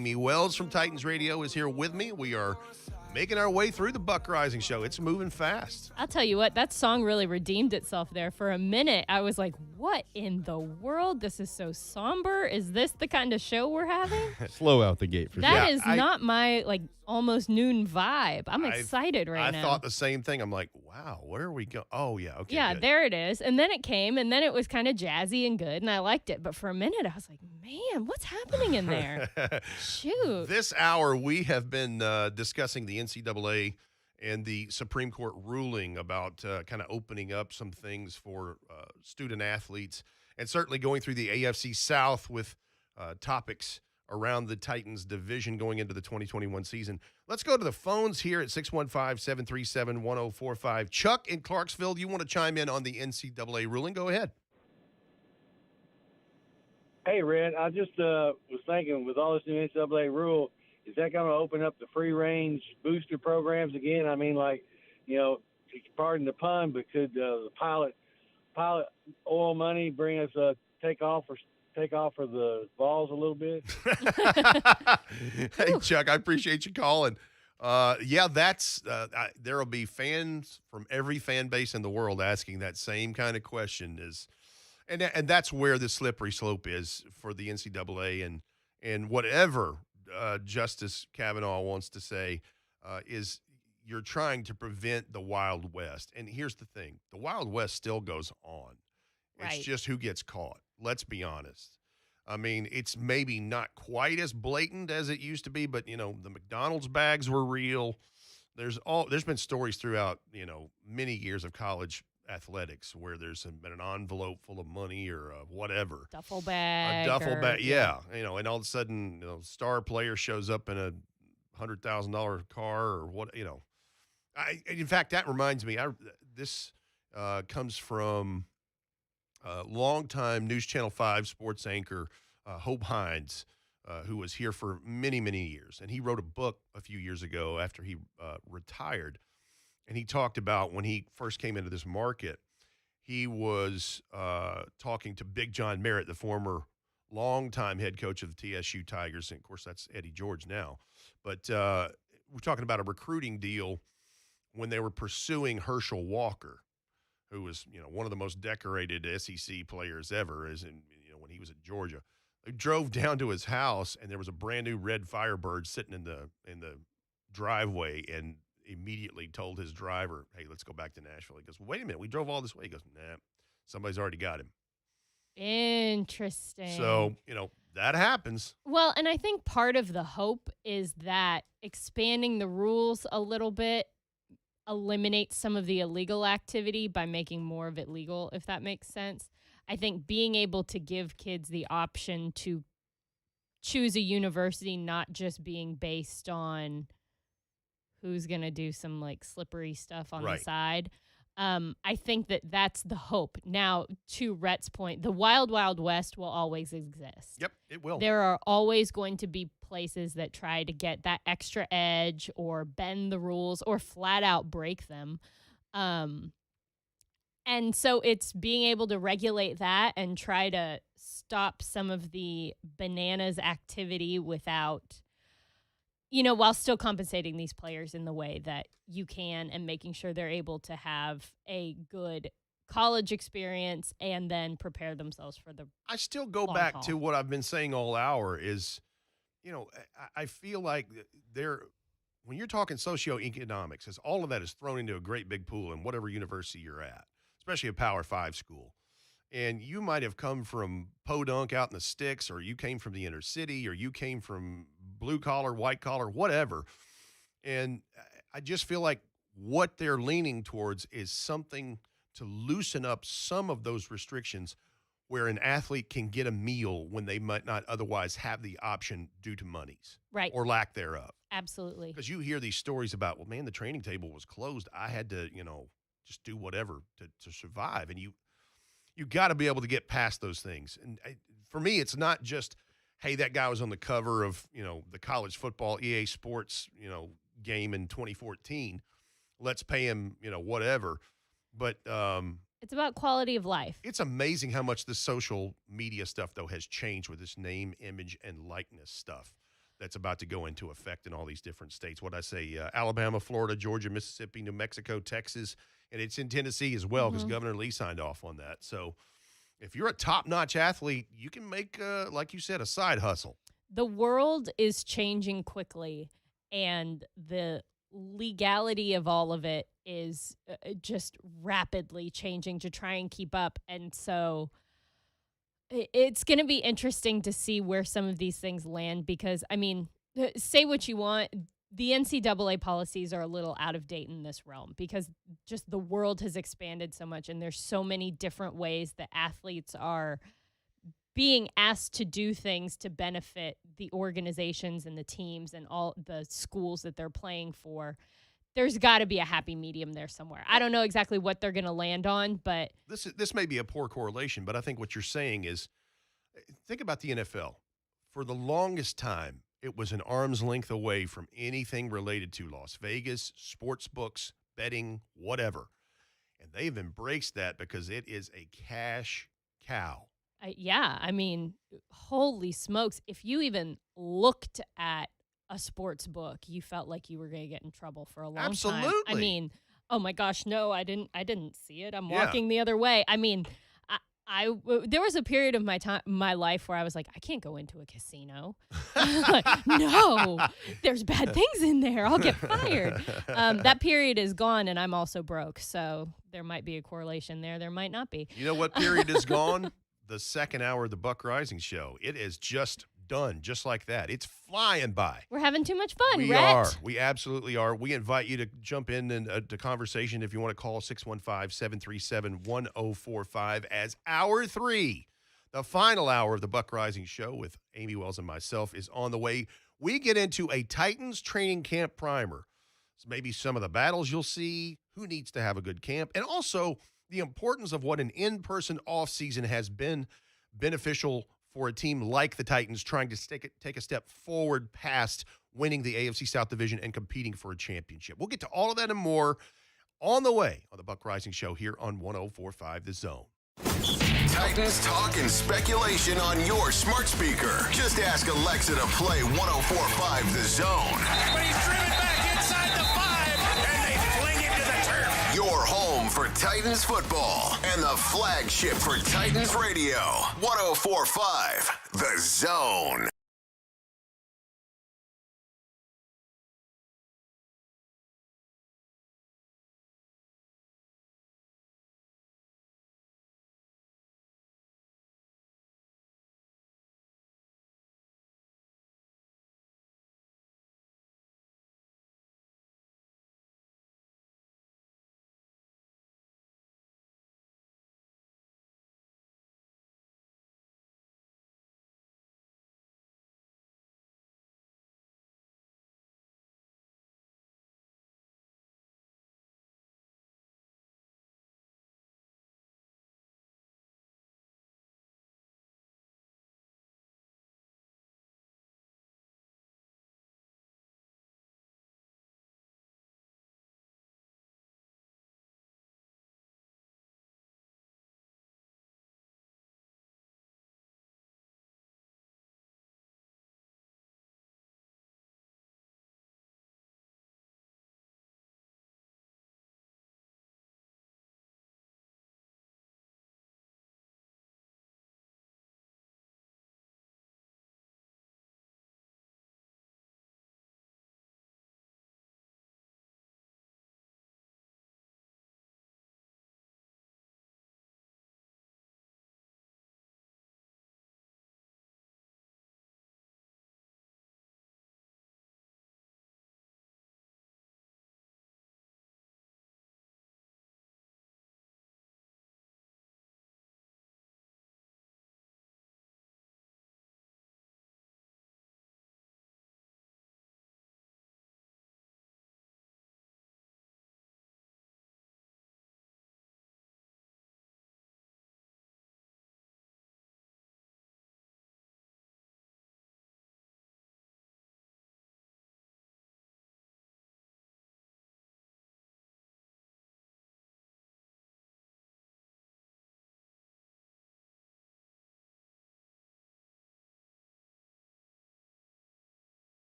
Amie Wells from Titans Radio is here with me. We are making our way through the Buck Reising Show. It's moving fast. I'll tell you what, that song really redeemed itself there. For a minute, I was like, what in the world? This is so somber. Is this the kind of show we're having? Slow out the gate for sure. That is not my, almost noon vibe. I'm excited right now. I thought the same thing. I'm like, wow, where are we going? Oh, yeah, okay. Yeah, good. there it is. And then it came, and then it was kind of jazzy and good, and I liked it. But for a minute, I was like, man, what's happening in there? Shoot. This hour, we have been discussing the NCAA and the Supreme Court ruling about kind of opening up some things for student athletes, and certainly going through the AFC South with topics around the Titans division going into the 2021 season. Let's go to the phones here at 615-737-1045. Chuck in Clarksville, you want to chime in on the NCAA ruling? Go ahead. Hey, Rhett, I just was thinking with all this new NCAA rule, is that going to open up the free-range booster programs again? I mean, pardon the pun, but could the pilot oil money bring us take off for the balls a little bit? Hey, Chuck, I appreciate you calling. That's there will be fans from every fan base in the world asking that same kind of question. And that's where the slippery slope is for the NCAA and whatever Justice Kavanaugh wants to say is you're trying to prevent the Wild West. And here's the thing. The Wild West still goes on. Right. It's just who gets caught. Let's be honest. I mean, it's maybe not quite as blatant as it used to be, but, the McDonald's bags were real. There's been stories throughout, many years of college athletics where there's been an envelope full of money or whatever. Duffel bag. A duffel bag, yeah. And all of a sudden, star player shows up in a $100,000 car or what, in fact, that reminds me, this comes from longtime News Channel 5 sports anchor Hope Hines, who was here for many, many years. And he wrote a book a few years ago after he retired. And he talked about when he first came into this market, he was talking to Big John Merritt, the former longtime head coach of the TSU Tigers. And, of course, that's Eddie George now. But we're talking about a recruiting deal when they were pursuing Herschel Walker, who was, one of the most decorated SEC players ever, when he was at Georgia. They drove down to his house, and there was a brand new red Firebird sitting in the driveway, and immediately told his driver, hey, let's go back to Nashville. He goes, wait a minute, we drove all this way. He goes, nah, somebody's already got him. Interesting. So, that happens. Well, and I think part of the hope is that expanding the rules a little bit eliminates some of the illegal activity by making more of it legal, if that makes sense. I think being able to give kids the option to choose a university, not just being based on who's going to do some slippery stuff on the side. I think that's the hope. Now, to Rhett's point, the Wild Wild West will always exist. Yep, it will. There are always going to be places that try to get that extra edge or bend the rules or flat out break them. And so it's being able to regulate that and try to stop some of the bananas activity without, while still compensating these players in the way that you can and making sure they're able to have a good college experience and then prepare themselves for the I still go back to what I've been saying all hour is, I feel like when you're talking socioeconomics, as all of that is thrown into a great big pool in whatever university you're at, especially a Power 5 school. And you might have come from Podunk out in the sticks, or you came from the inner city, or you came from blue collar, white collar, whatever. And I just feel like what they're leaning towards is something to loosen up some of those restrictions where an athlete can get a meal when they might not otherwise have the option due to monies. Right. Or lack thereof. Absolutely. Because you hear these stories about, well, man, the training table was closed. I had to, just do whatever to survive. And you got to be able to get past those things. And for me, it's not just, hey, that guy was on the cover of, the college football EA Sports, game in 2014. Let's pay him, whatever. But it's about quality of life. It's amazing how much the social media stuff, though, has changed with this name, image, and likeness stuff. that's about to go into effect in all these different states. What I say, Alabama, Florida, Georgia, Mississippi, New Mexico, Texas, and it's in Tennessee as well because Governor Lee signed off on that. So if you're a top-notch athlete, you can make, like you said, a side hustle. The world is changing quickly, and the legality of all of it is just rapidly changing to try and keep up. And so it's going to be interesting to see where some of these things land because, I mean, say what you want. The NCAA policies are a little out of date in this realm because just the world has expanded so much and there's so many different ways that athletes are being asked to do things to benefit the organizations and the teams and all the schools that they're playing for. There's got to be a happy medium there somewhere. I don't know exactly what they're going to land on, but this may be a poor correlation, but I think what you're saying is, think about the NFL. For the longest time, it was an arm's length away from anything related to Las Vegas, sports books, betting, whatever. And they've embraced that because it is a cash cow. Yeah, I mean, holy smokes. If you even looked at a sports book, you felt like you were going to get in trouble for a long time. Absolutely. I mean, oh my gosh, no, I didn't see it. I'm walking the other way. I mean, there was a period of my life where I was like, I can't go into a casino. Like, no, there's bad things in there. I'll get fired. That period is gone, and I'm also broke. So there might be a correlation there. There might not be. You know what period is gone? The second hour of the Buck Reising Show. It is just done, just like that. It's flying by. We're having too much fun, We Rhett. are. We absolutely are. We invite you to jump in and to conversation if you want to call 615-737-1045 as hour 3, the final hour of the Buck Reising Show with Amie Wells and myself is on the way. We get into a Titans training camp primer. So maybe some of the battles you'll see, who needs to have a good camp, and also the importance of what an in-person offseason has been beneficial for a team like the Titans trying to take a step forward past winning the AFC South division and competing for a championship. We'll get to all of that and more on the way on the Buck Reising Show here on 104.5 The Zone. Titans talk and speculation on your smart speaker. Just ask Alexa to play 104.5 The Zone. But he's driven back inside the 5, and they fling him to the turf. Your home for Titans football and the flagship for Titans Radio. 104.5 The Zone.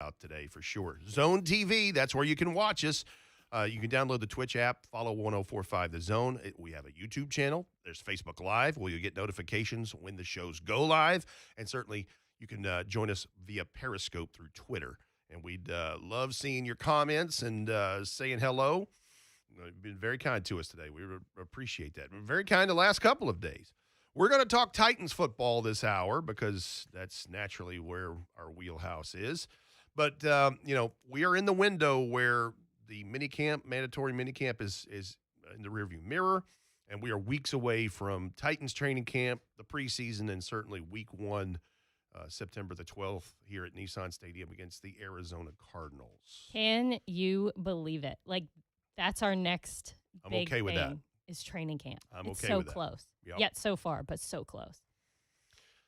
out today for sure. Zone TV, that's where you can watch us. You can download the Twitch app, follow 1045 The Zone. We have a YouTube channel. There's Facebook Live, where you get notifications when the shows go live. And certainly you can join us via Periscope through Twitter. And we'd love seeing your comments and saying hello. You've been very kind to us today. We appreciate that. We're very kind the last couple of days. We're going to talk Titans football this hour because that's naturally where our wheelhouse is. But, we are in the window where the mandatory minicamp is in the rearview mirror, and we are weeks away from Titans training camp, the preseason, and certainly week 1, September the 12th here at Nissan Stadium against the Arizona Cardinals. Can you believe it? That's our next big okay with thing that. Is training camp. It's okay so with that. Close. Yep. Yet so far, but so close.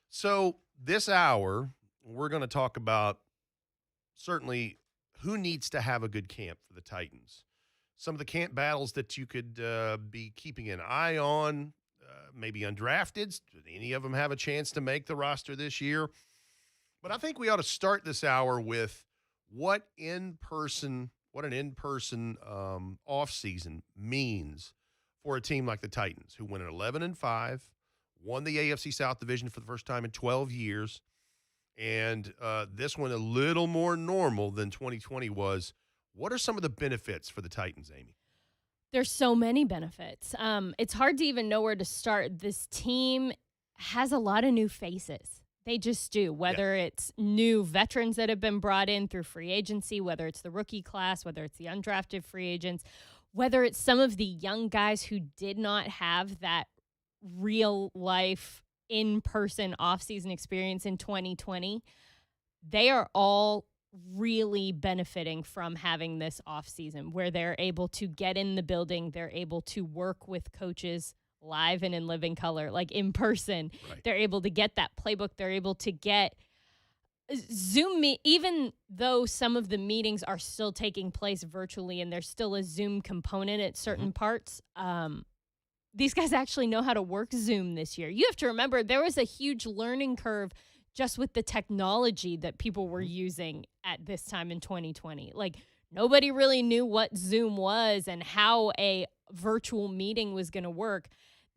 So this hour, we're going to talk about certainly who needs to have a good camp for the Titans. Some of the camp battles that you could be keeping an eye on, maybe undrafted. Did any of them have a chance to make the roster this year? But I think we ought to start this hour with what an in-person offseason means for a team like the Titans, who went 11-5, won the AFC South division for the first time in 12 years, and this one a little more normal than 2020 was. What are some of the benefits for the Titans, Amie? There's so many benefits. It's hard to even know where to start. This team has a lot of new faces. They just do, whether it's new veterans that have been brought in through free agency, whether it's the rookie class, whether it's the undrafted free agents, whether it's some of the young guys who did not have that real-life, in-person offseason experience in 2020. They are all really benefiting from having this offseason where they're able to get in the building, they're able to work with coaches live and in living color, like in person. Right. They're able to get that playbook. They're able to get Zoom, even though some of the meetings are still taking place virtually and there's still a Zoom component at certain parts, these guys actually know how to work Zoom this year. You have to remember there was a huge learning curve just with the technology that people were using at this time in 2020. Like, nobody really knew what Zoom was and how a virtual meeting was going to work.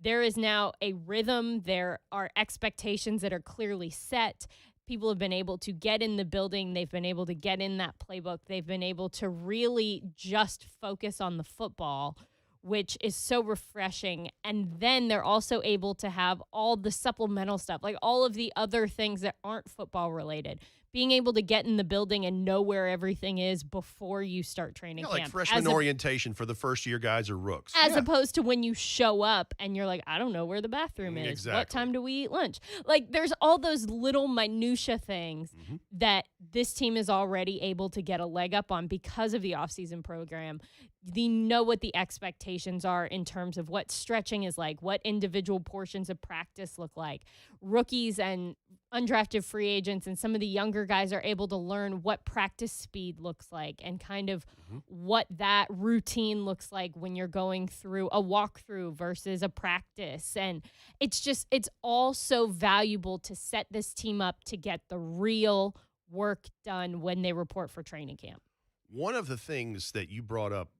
There is now a rhythm. There are expectations that are clearly set. People have been able to get in the building. They've been able to get in that playbook. They've been able to really just focus on the football, which is so refreshing. And then they're also able to have all the supplemental stuff, like all of the other things that aren't football related. Being able to get in the building and know where everything is before you start training camp. Like freshman orientation for the first-year guys or rooks. As opposed to when you show up and you're like, I don't know where the bathroom is. Exactly. What time do we eat lunch? Like, there's all those little minutia things that this team is already able to get a leg up on because of the offseason program. They know what the expectations are in terms of what stretching is like, what individual portions of practice look like. Rookies and undrafted free agents and some of the younger guys are able to learn what practice speed looks like and kind of what that routine looks like when you're going through a walkthrough versus a practice. And it's all so valuable to set this team up to get the real work done when they report for training camp. One of the things that you brought up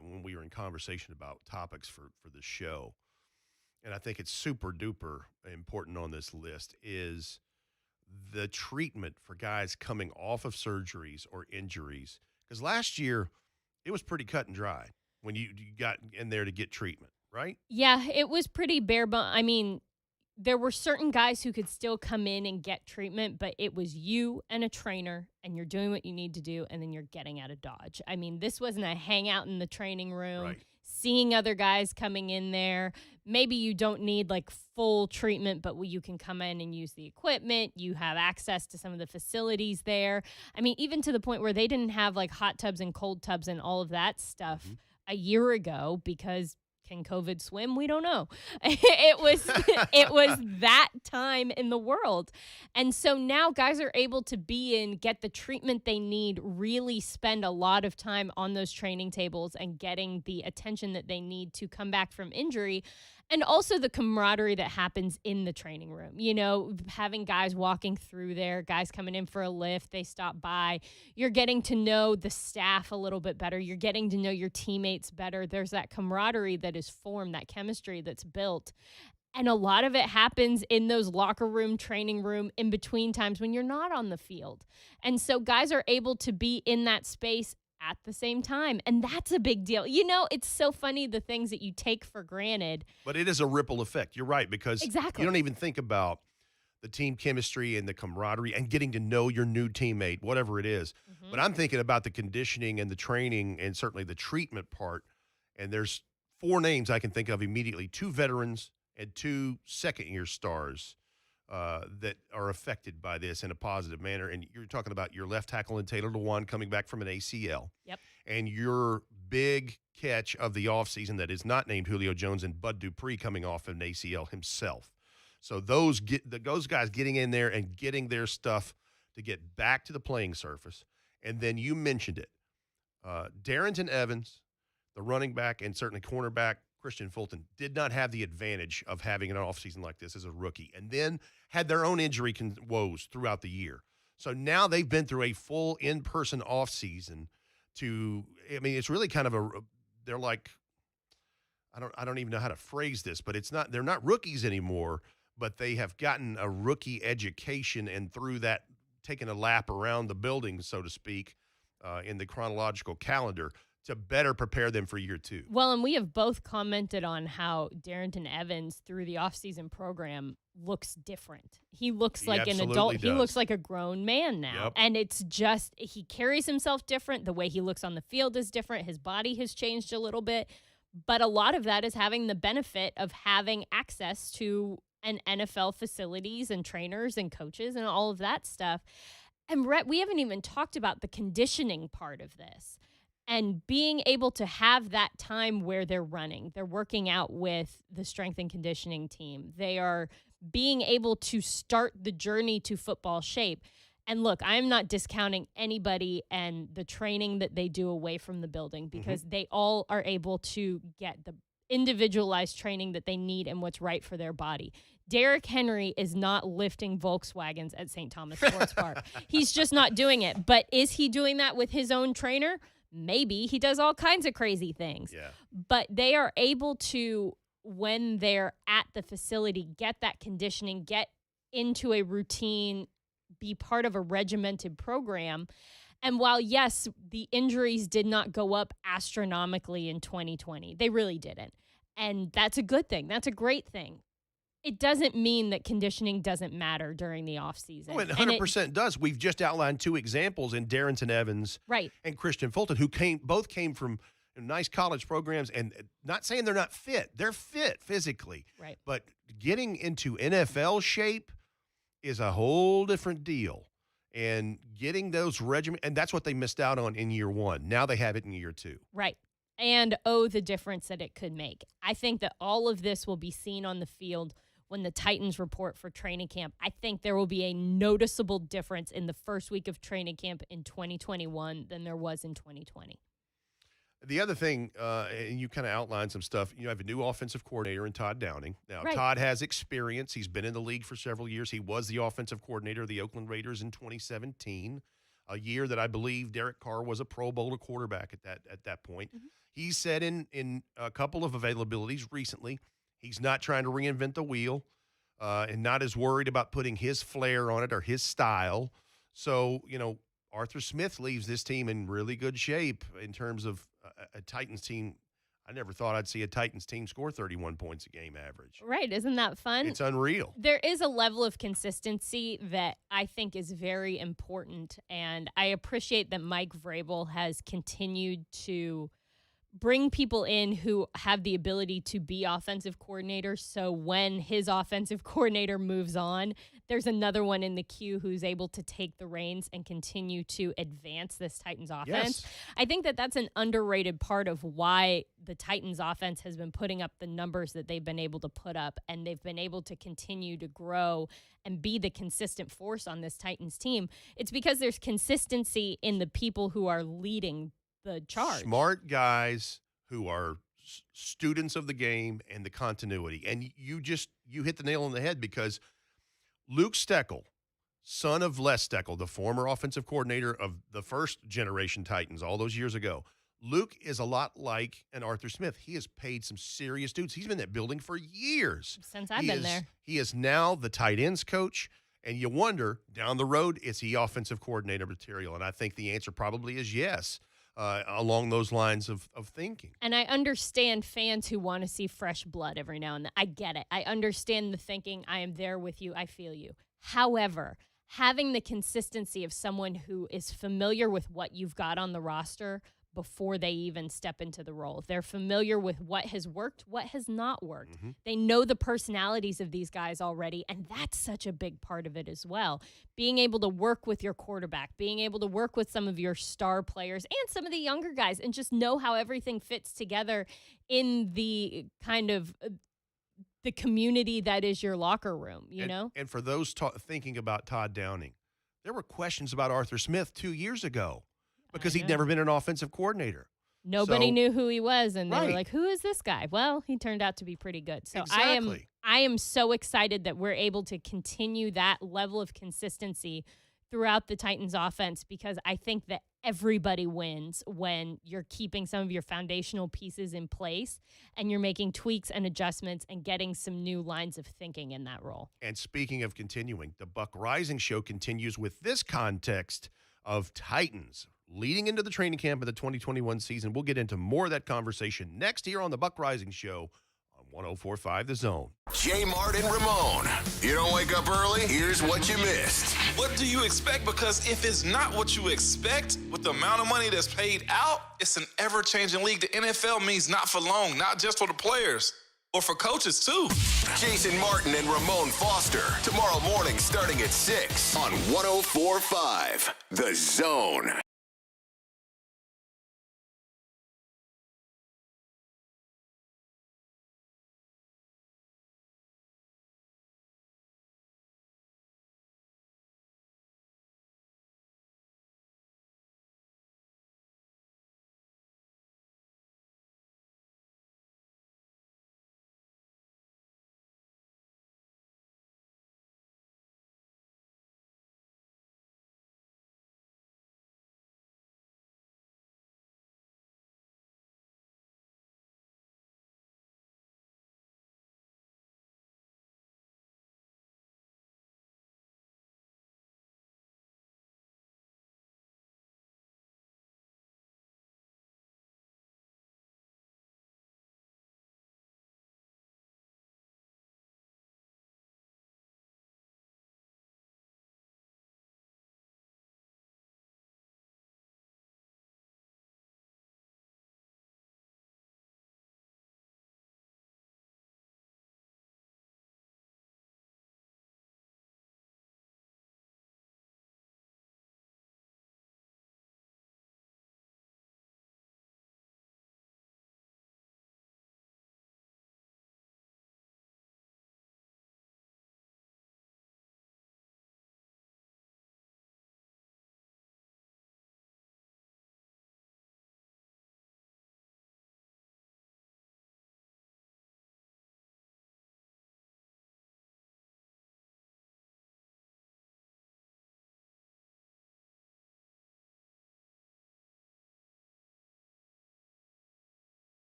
when we were in conversation about topics for the show, and I think it's super duper important on this list, is the treatment for guys coming off of surgeries or injuries. Because last year, it was pretty cut and dry when you got in there to get treatment, right? Yeah, it was pretty bare bones. I mean, there were certain guys who could still come in and get treatment, but it was you and a trainer, and you're doing what you need to do, and then you're getting out of Dodge. I mean, this wasn't a hangout in the training room, seeing other guys coming in there. Maybe you don't need like full treatment, but you can come in and use the equipment. You have access to some of the facilities there. I mean, even to the point where they didn't have like hot tubs and cold tubs and all of that stuff a year ago because can COVID swim? We don't know. It was that time in the world. And so now guys are able to get the treatment they need, really spend a lot of time on those training tables and getting the attention that they need to come back from injury. And also the camaraderie that happens in the training room. You know, having guys walking through there, guys coming in for a lift, they stop by. You're getting to know the staff a little bit better. You're getting to know your teammates better. There's that camaraderie that is formed, that chemistry that's built. And a lot of it happens in those locker room, training room, in between times when you're not on the field. And so guys are able to be in that space at the same time. And that's a big deal. You know, it's so funny, the things that you take for granted. But it is a ripple effect. You're right, because Exactly. you don't even think about the team chemistry and the camaraderie and getting to know your new teammate, whatever it is. Mm-hmm. But I'm thinking about the conditioning and the training and certainly the treatment part. And there's 4 names I can think of immediately, 2 veterans and 2 second-year stars that are affected by this in a positive manner. And you're talking about your left tackle and Taylor Lewan coming back from an ACL. Yep. And your big catch of the offseason that is not named Julio Jones and Bud Dupree coming off an ACL himself. So those guys getting in there and getting their stuff to get back to the playing surface. And then you mentioned it. Darrington Evans, the running back, and certainly cornerback, Christian Fulton, did not have the advantage of having an offseason like this as a rookie, and then had their own injury woes throughout the year. So now they've been through a full in-person offseason it's really kind of they're like, I don't even know how to phrase this, but they're not rookies anymore, but they have gotten a rookie education and through that taken a lap around the building, so to speak, in the chronological calendar, to better prepare them for year 2. Well, and we have both commented on how Darrington Evans through the offseason program looks different. He looks like an adult. Does. He looks like a grown man now. Yep. And it's just, he carries himself different. The way he looks on the field is different. His body has changed a little bit. But a lot of that is having the benefit of having access to an NFL facilities and trainers and coaches and all of that stuff. And Rhett, we haven't even talked about the conditioning part of this. And being able to have that time where they're running, they're working out with the strength and conditioning team. They are being able to start the journey to football shape. And look, I'm not discounting anybody and the training that they do away from the building, because they all are able to get the individualized training that they need and what's right for their body. Derrick Henry is not lifting Volkswagens at St. Thomas Sports Park. He's just not doing it. But is he doing that with his own trainer? Maybe. He does all kinds of crazy things. Yeah. But they are able to, when they're at the facility, get that conditioning, get into a routine, be part of a regimented program. And while, yes, the injuries did not go up astronomically in 2020, they really didn't. And that's a good thing. That's a great thing. It doesn't mean that conditioning doesn't matter during the offseason. Oh, it 100% does. We've just outlined 2 examples in Darrington Evans and Christian Fulton, who both came from nice college programs, and not saying they're not fit. They're fit physically. Right. But getting into NFL shape is a whole different deal. And getting those and that's what they missed out on in year 1. Now they have it in year 2. Right. And the difference that it could make. I think that all of this will be seen on the field when the Titans report for training camp. I think there will be a noticeable difference in the first week of training camp in 2021 than there was in 2020. The other thing, and you kind of outlined some stuff, you have a new offensive coordinator in Todd Downing. Now, Todd has experience. He's been in the league for several years. He was the offensive coordinator of the Oakland Raiders in 2017, a year that I believe Derek Carr was a Pro Bowler quarterback at that point. Mm-hmm. He said in a couple of availabilities recently, he's not trying to reinvent the wheel and not as worried about putting his flair on it or his style. So, Arthur Smith leaves this team in really good shape in terms of a Titans team. I never thought I'd see a Titans team score 31 points a game average. Right. Isn't that fun? It's unreal. There is a level of consistency that I think is very important. And I appreciate that Mike Vrabel has continued to bring people in who have the ability to be offensive coordinators. So when his offensive coordinator moves on, there's another one in the queue who's able to take the reins and continue to advance this Titans offense. Yes. I think that that's an underrated part of why the Titans offense has been putting up the numbers that they've been able to put up, and they've been able to continue to grow and be the consistent force on this Titans team. It's because there's consistency in the people who are leading the charge. Smart guys who are students of the game and the continuity. And you hit the nail on the head, because Luke Steckel, son of Les Steckel, the former offensive coordinator of the first generation Titans all those years ago, Luke is a lot like an Arthur Smith. He has paid some serious dudes. He's been in that building for years. Since I've been there. He is now the tight ends coach, and you wonder, down the road, is he offensive coordinator material? And I think the answer probably is yes, along those lines of thinking. And I understand fans who want to see fresh blood every now and then. I get it. I understand the thinking. I am there with you. I feel you. However, having the consistency of someone who is familiar with what you've got on the roster before they even step into the role. They're familiar with what has worked, what has not worked. Mm-hmm. They know the personalities of these guys already, and that's such a big part of it as well. Being able to work with your quarterback, being able to work with some of your star players and some of the younger guys, and just know how everything fits together in the kind of the community that is your locker room, you know? And for those thinking about Todd Downing, there were questions about Arthur Smith 2 years ago, because he'd never been an offensive coordinator. Nobody So- knew who he was, and they Right. were like, who is this guy? Well, he turned out to be pretty good. So Exactly. I am so excited that we're able to continue that level of consistency throughout the Titans offense, because I think that everybody wins when you're keeping some of your foundational pieces in place and you're making tweaks and adjustments and getting some new lines of thinking in that role. And speaking of continuing, the Buck Reising Show continues with this context of Titans leading into the training camp of the 2021 season. We'll get into more of that conversation next here on the Buck Reising Show on 104.5 The Zone. J. Mart and Ramon. You don't wake up early? Here's what you missed. What do you expect? Because if it's not what you expect, with the amount of money that's paid out, it's an ever-changing league. The NFL means not for long, not just for the players, or for coaches too. Jason Martin and Ramon Foster. Tomorrow morning starting at 6 on 104.5 The Zone.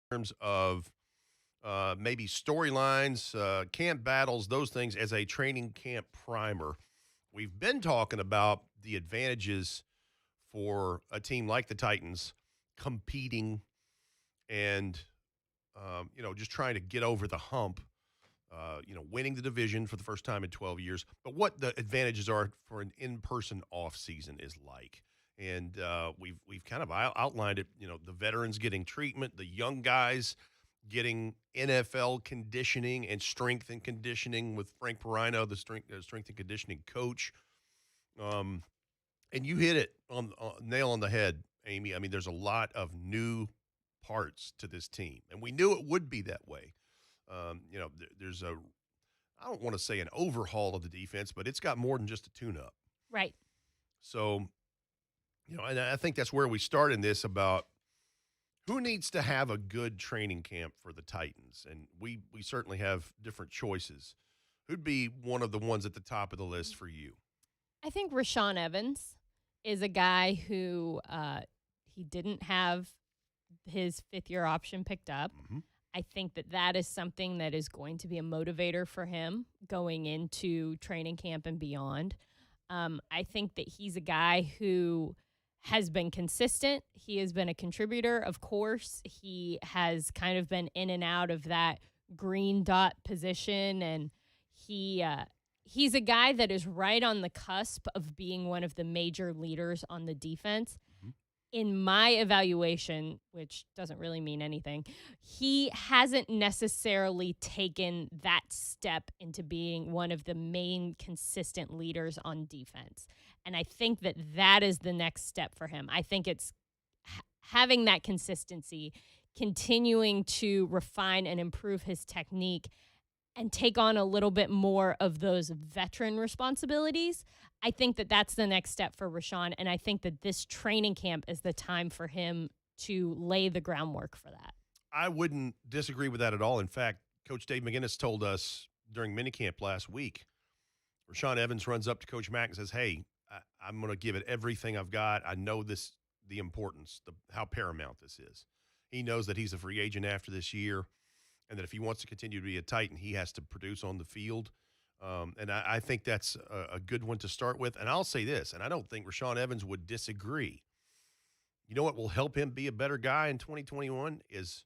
terms of maybe storylines, camp battles, those things as a training camp primer. We've been talking about the advantages for a team like the Titans competing and, just trying to get over the hump, winning the division for the first time in 12 years. But what the advantages are for an in-person offseason is like. And we've kind of outlined it, the veterans getting treatment, the young guys getting NFL conditioning and strength and conditioning with Frank Perino, the strength and conditioning coach. And you hit it on nail on the head, Amie. I mean, there's a lot of new parts to this team, and we knew it would be that way. There's I don't want to say an overhaul of the defense, but it's got more than just a tune-up. Right. So, and I think that's where we start in this about who needs to have a good training camp for the Titans. And we certainly have different choices. Who'd be one of the ones at the top of the list for you? I think Rashaan Evans is a guy who he didn't have his fifth-year option picked up. Mm-hmm. I think that is something that is going to be a motivator for him going into training camp and beyond. I think that he's a guy who has been consistent. He has been a contributor, of course. He has kind of been in and out of that green dot position, and he's a guy that is right on the cusp of being one of the major leaders on the defense. Mm-hmm. In my evaluation, which doesn't really mean anything, he hasn't necessarily taken that step into being one of the main consistent leaders on defense. And I think that is the next step for him. I think it's having that consistency, continuing to refine and improve his technique, and take on a little bit more of those veteran responsibilities. I think that's the next step for Rashaan, and I think that this training camp is the time for him to lay the groundwork for that. I wouldn't disagree with that at all. In fact, Coach Dave McGinnis told us during minicamp last week, Rashaan Evans runs up to Coach Mack and says, hey, I'm going to give it everything I've got. I know the importance, how paramount this is. He knows that he's a free agent after this year, and that if he wants to continue to be a Titan, he has to produce on the field. And I think that's a good one to start with. And I'll say this, and I don't think Rashaan Evans would disagree. You know what will help him be a better guy in 2021 is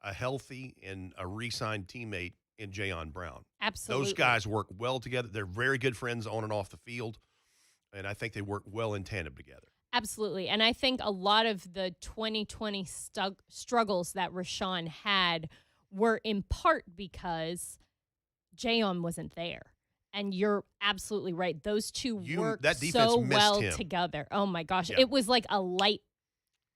a healthy and a re-signed teammate in Jayon Brown. Absolutely. Those guys work well together. They're very good friends on and off the field, and I think they work well in tandem together. Absolutely. And I think a lot of the 2020 struggles that Rashaan had were in part because Jayon wasn't there. And you're absolutely right. Those two worked so well together. Oh, my gosh. Yeah. It was like a light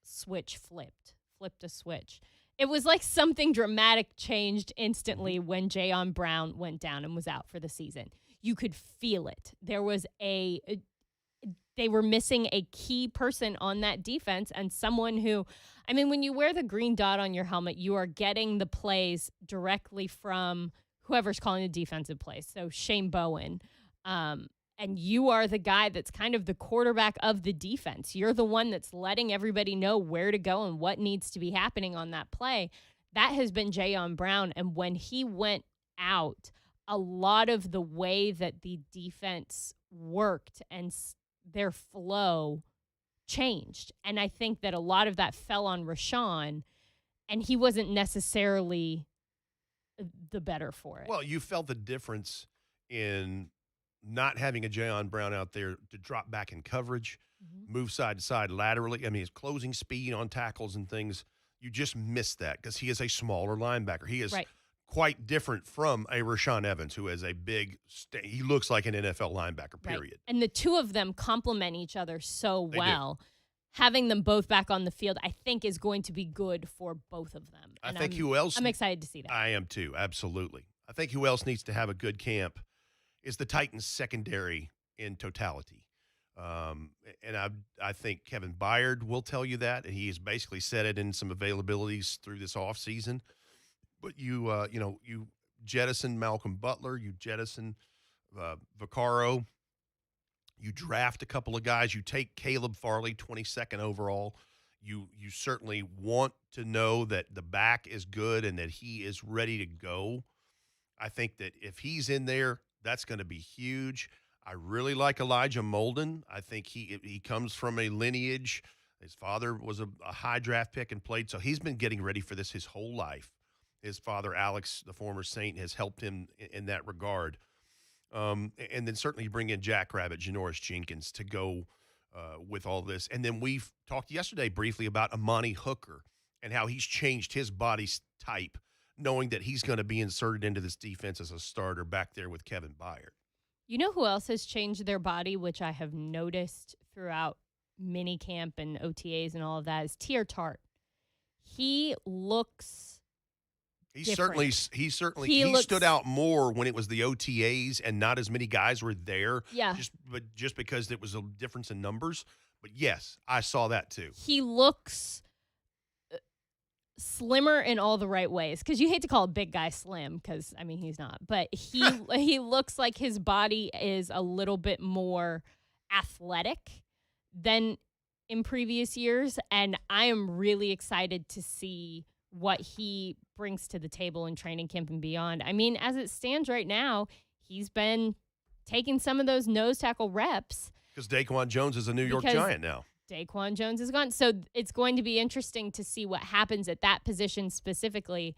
switch flipped a switch. It was like something dramatic changed instantly when Jayon Brown went down and was out for the season. You could feel it. There was they were missing a key person on that defense, and someone who, I mean, when you wear the green dot on your helmet, you are getting the plays directly from whoever's calling the defensive plays. So Shane Bowen, and you are the guy that's kind of the quarterback of the defense. You're the one that's letting everybody know where to go and what needs to be happening on that play. That has been Jayon Brown, and when he went out, a lot of the way that the defense worked and their flow changed. And I think that a lot of that fell on Rashaan, and he wasn't necessarily the better for it. Well, you felt the difference in not having a Jayon Brown out there to drop back in coverage, move side to side laterally. I mean, his closing speed on tackles and things, you just missed that because he is a smaller linebacker. He is quite different from a Rashaan Evans, who is a big he looks like an NFL linebacker, period. Right. And the two of them complement each other so well. Having them both back on the field, I think, is going to be good for both of them. And I think who else? I'm excited to see that. I am too, absolutely. I think who else needs to have a good camp is the Titans secondary in totality. And I think Kevin Byard will tell you that, and he has basically said it in some availabilities through this offseason. But you jettison Malcolm Butler, you jettison Vaccaro, you draft a couple of guys, you take Caleb Farley, 22nd overall You certainly want to know that the back is good and that he is ready to go. I think that if he's in there, that's going to be huge. I really like Elijah Molden. I think he comes from a lineage. His father was a high draft pick and played, so he's been getting ready for this his whole life. His father, Alex, the former Saint, has helped him in that regard. And then certainly you bring in Jackrabbit, Janoris Jenkins to go with all this. And then we've talked yesterday briefly about Amani Hooker and how he's changed his body type, knowing that he's going to be inserted into this defense as a starter back there with Kevin Byard. You know who else has changed their body, which I have noticed throughout mini camp and OTAs and all of that, is Tier Tart. He looks different. He stood out more when it was the OTAs and not as many guys were there. Yeah. Just because it was a difference in numbers. But yes, I saw that too. He looks slimmer in all the right ways, because you hate to call a big guy slim, because I mean he's not, but he looks like his body is a little bit more athletic than in previous years, and I am really excited to see what he brings to the table in training camp and beyond. I mean, as it stands right now, he's been taking some of those nose tackle reps because Daquan Jones is a New York Giant now. Daquan Jones is gone. So it's going to be interesting to see what happens at that position specifically.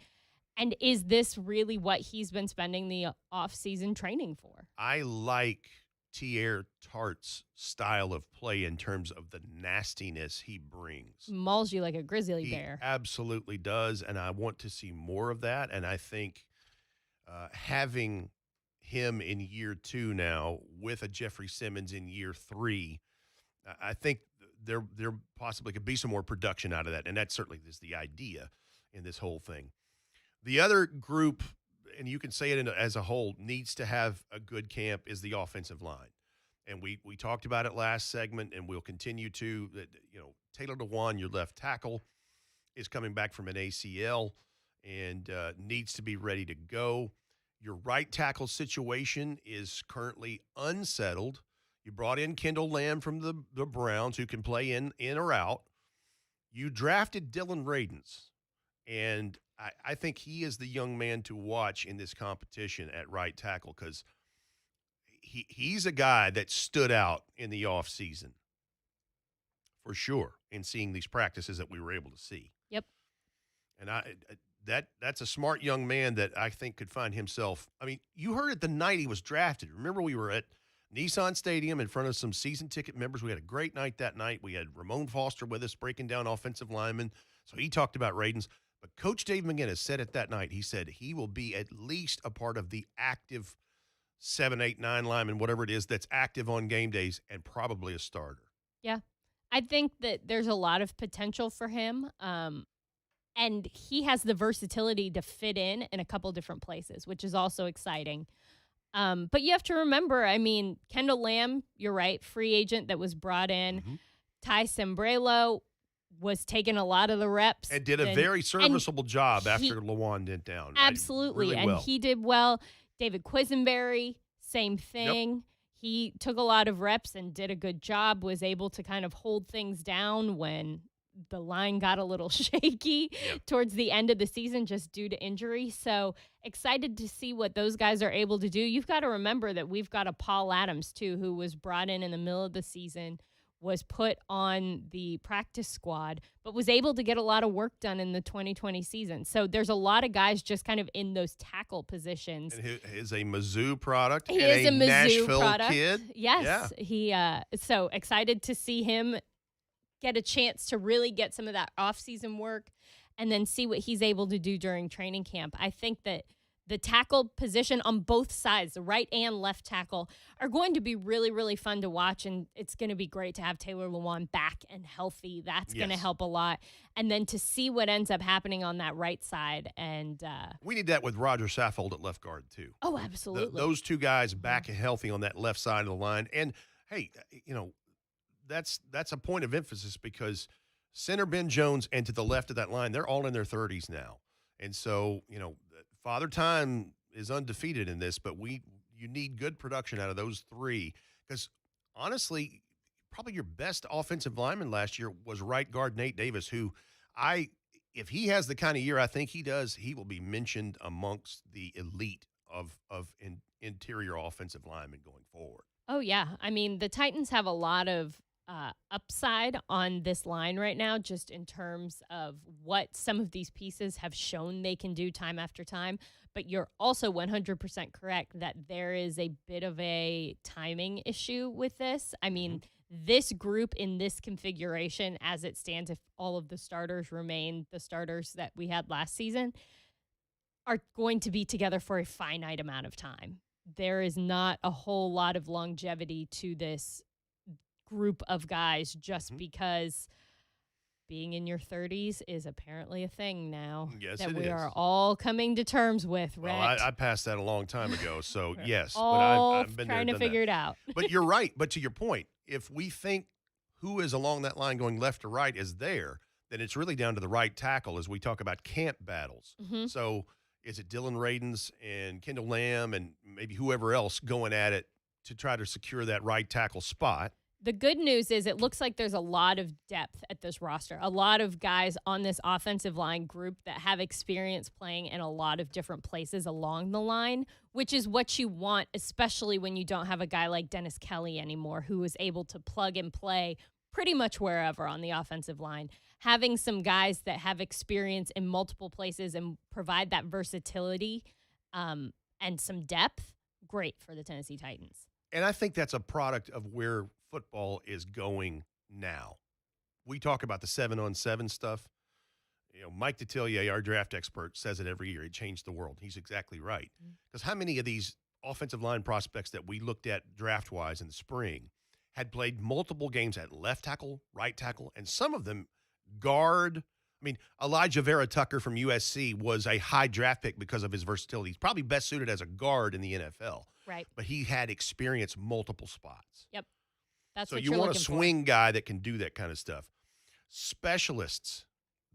And is this really what he's been spending the offseason training for? I like Tier Tart's style of play in terms of the nastiness he brings. Mauls you like a grizzly bear. He absolutely does, and I want to see more of that. And I think having him in year 2 now with a Jeffrey Simmons in year 3, I think there possibly could be some more production out of that, and that certainly is the idea in this whole thing. The other group, and you can say it as a whole, needs to have a good camp is the offensive line. And we talked about it last segment, and we'll continue to. Taylor Dewan, your left tackle, is coming back from an ACL and needs to be ready to go. Your right tackle situation is currently unsettled. You brought in Kendall Lamb from the Browns, who can play in or out. You drafted Dylan Radins, and I think he is the young man to watch in this competition at right tackle, because he's a guy that stood out in the offseason for sure in seeing these practices that we were able to see. Yep. And that's a smart young man that I think could find himself. I mean, you heard it the night he was drafted. Remember, we were at Nissan Stadium in front of some season ticket members. We had a great night that night. We had Ramon Foster with us breaking down offensive linemen. So he talked about Radins. But Coach Dave McGinnis said it that night. He said he will be at least a part of the active 7, 8, 9 linemen, whatever it is, that's active on game days, and probably a starter. Yeah. I think that there's a lot of potential for him. And he has the versatility to fit in a couple different places, which is also exciting. But you have to remember, I mean, Kendall Lamb, you're right, free agent that was brought in. Mm-hmm. Ty Sembrello was taking a lot of the reps. And did a very serviceable job after Lawan went down. Absolutely. Really and well. he did well. David Quisenberry, same thing. Yep. He took a lot of reps and did a good job, was able to kind of hold things down when the line got a little shaky towards the end of the season just due to injury. So excited to see what those guys are able to do. You've got to remember that we've got a Paul Adams, too, who was brought in the middle of the season, was put on the practice squad, but was able to get a lot of work done in the 2020 season. So there's a lot of guys just kind of in those tackle positions. And he is a Mizzou product. He is a Mizzou Nashville product. Kid. Yes. Yeah. He so excited to see him get a chance to really get some of that off-season work and then see what he's able to do during training camp. I think that the tackle position on both sides, the right and left tackle, are going to be really, really fun to watch, and it's going to be great to have Taylor Lewan back and healthy. That's going to help a lot. And then to see what ends up happening on that right side. And we need that with Roger Saffold at left guard, too. Oh, absolutely. Those two guys back and healthy on that left side of the line. And, hey, that's a point of emphasis, because center Ben Jones and to the left of that line, they're all in their 30s now. And so, Father Time is undefeated in this, but you need good production out of those three, because honestly, probably your best offensive lineman last year was right guard Nate Davis, who if he has the kind of year I think he does, he will be mentioned amongst the elite of interior offensive linemen going forward. Oh, yeah. I mean, the Titans have a lot of upside on this line right now, just in terms of what some of these pieces have shown they can do time after time. But you're also 100% correct that there is a bit of a timing issue with this. I mean, this group in this configuration, as it stands, if all of the starters remain the starters that we had last season, are going to be together for a finite amount of time. There is not a whole lot of longevity to this group of guys just because being in your 30s is apparently a thing now. Yes, that it we is. are all coming to terms with, Well, Rhett. I passed that a long time ago, so yes. all but I've been trying there, to done figure that. it out. But you're right. But to your point, if we think who is along that line going left to right is there, then it's really down to the right tackle as we talk about camp battles. So is it Dylan Radins and Kendall Lamb and maybe whoever else going at it to try to secure that right tackle spot? The good news is it looks like there's a lot of depth at this roster, a lot of guys on this offensive line group that have experience playing in a lot of different places along the line, which is what you want, especially when you don't have a guy like Dennis Kelly anymore, who is able to plug and play pretty much wherever on the offensive line. Having some guys that have experience in multiple places and provide that versatility and some depth, great for the Tennessee Titans. And I think that's a product of where football is going now. We talk about the 7-on-7 stuff. You know, Mike Detillier, our draft expert, says it every year. It changed the world. He's exactly right. Because how many of these offensive line prospects that we looked at draft-wise in the spring had played multiple games at left tackle, right tackle, and some of them guard. I mean, Elijah Vera Tucker from USC was a high draft pick because of his versatility. He's probably best suited as a guard in the NFL. Right. But he had experience multiple spots. Yep. That's so what you you're want a looking for. swing guy that can do that kind of stuff. Specialists.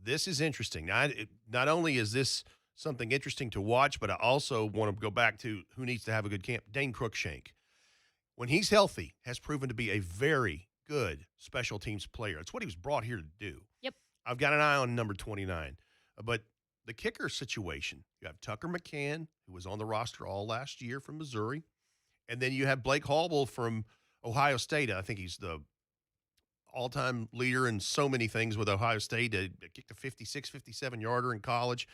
This is interesting. Now, not only is this something interesting to watch, but I also want to go back to who needs to have a good camp. Dane Cruikshank, when he's healthy, has proven to be a very good special teams player. It's what he was brought here to do. Yep. I've got an eye on number 29. But the kicker situation, you have Tucker McCann, who was on the roster all last year from Missouri. And then you have Blake Hallwell from Ohio State. I think he's the all-time leader in so many things with Ohio State. Kicked a 56, 57-yarder in college.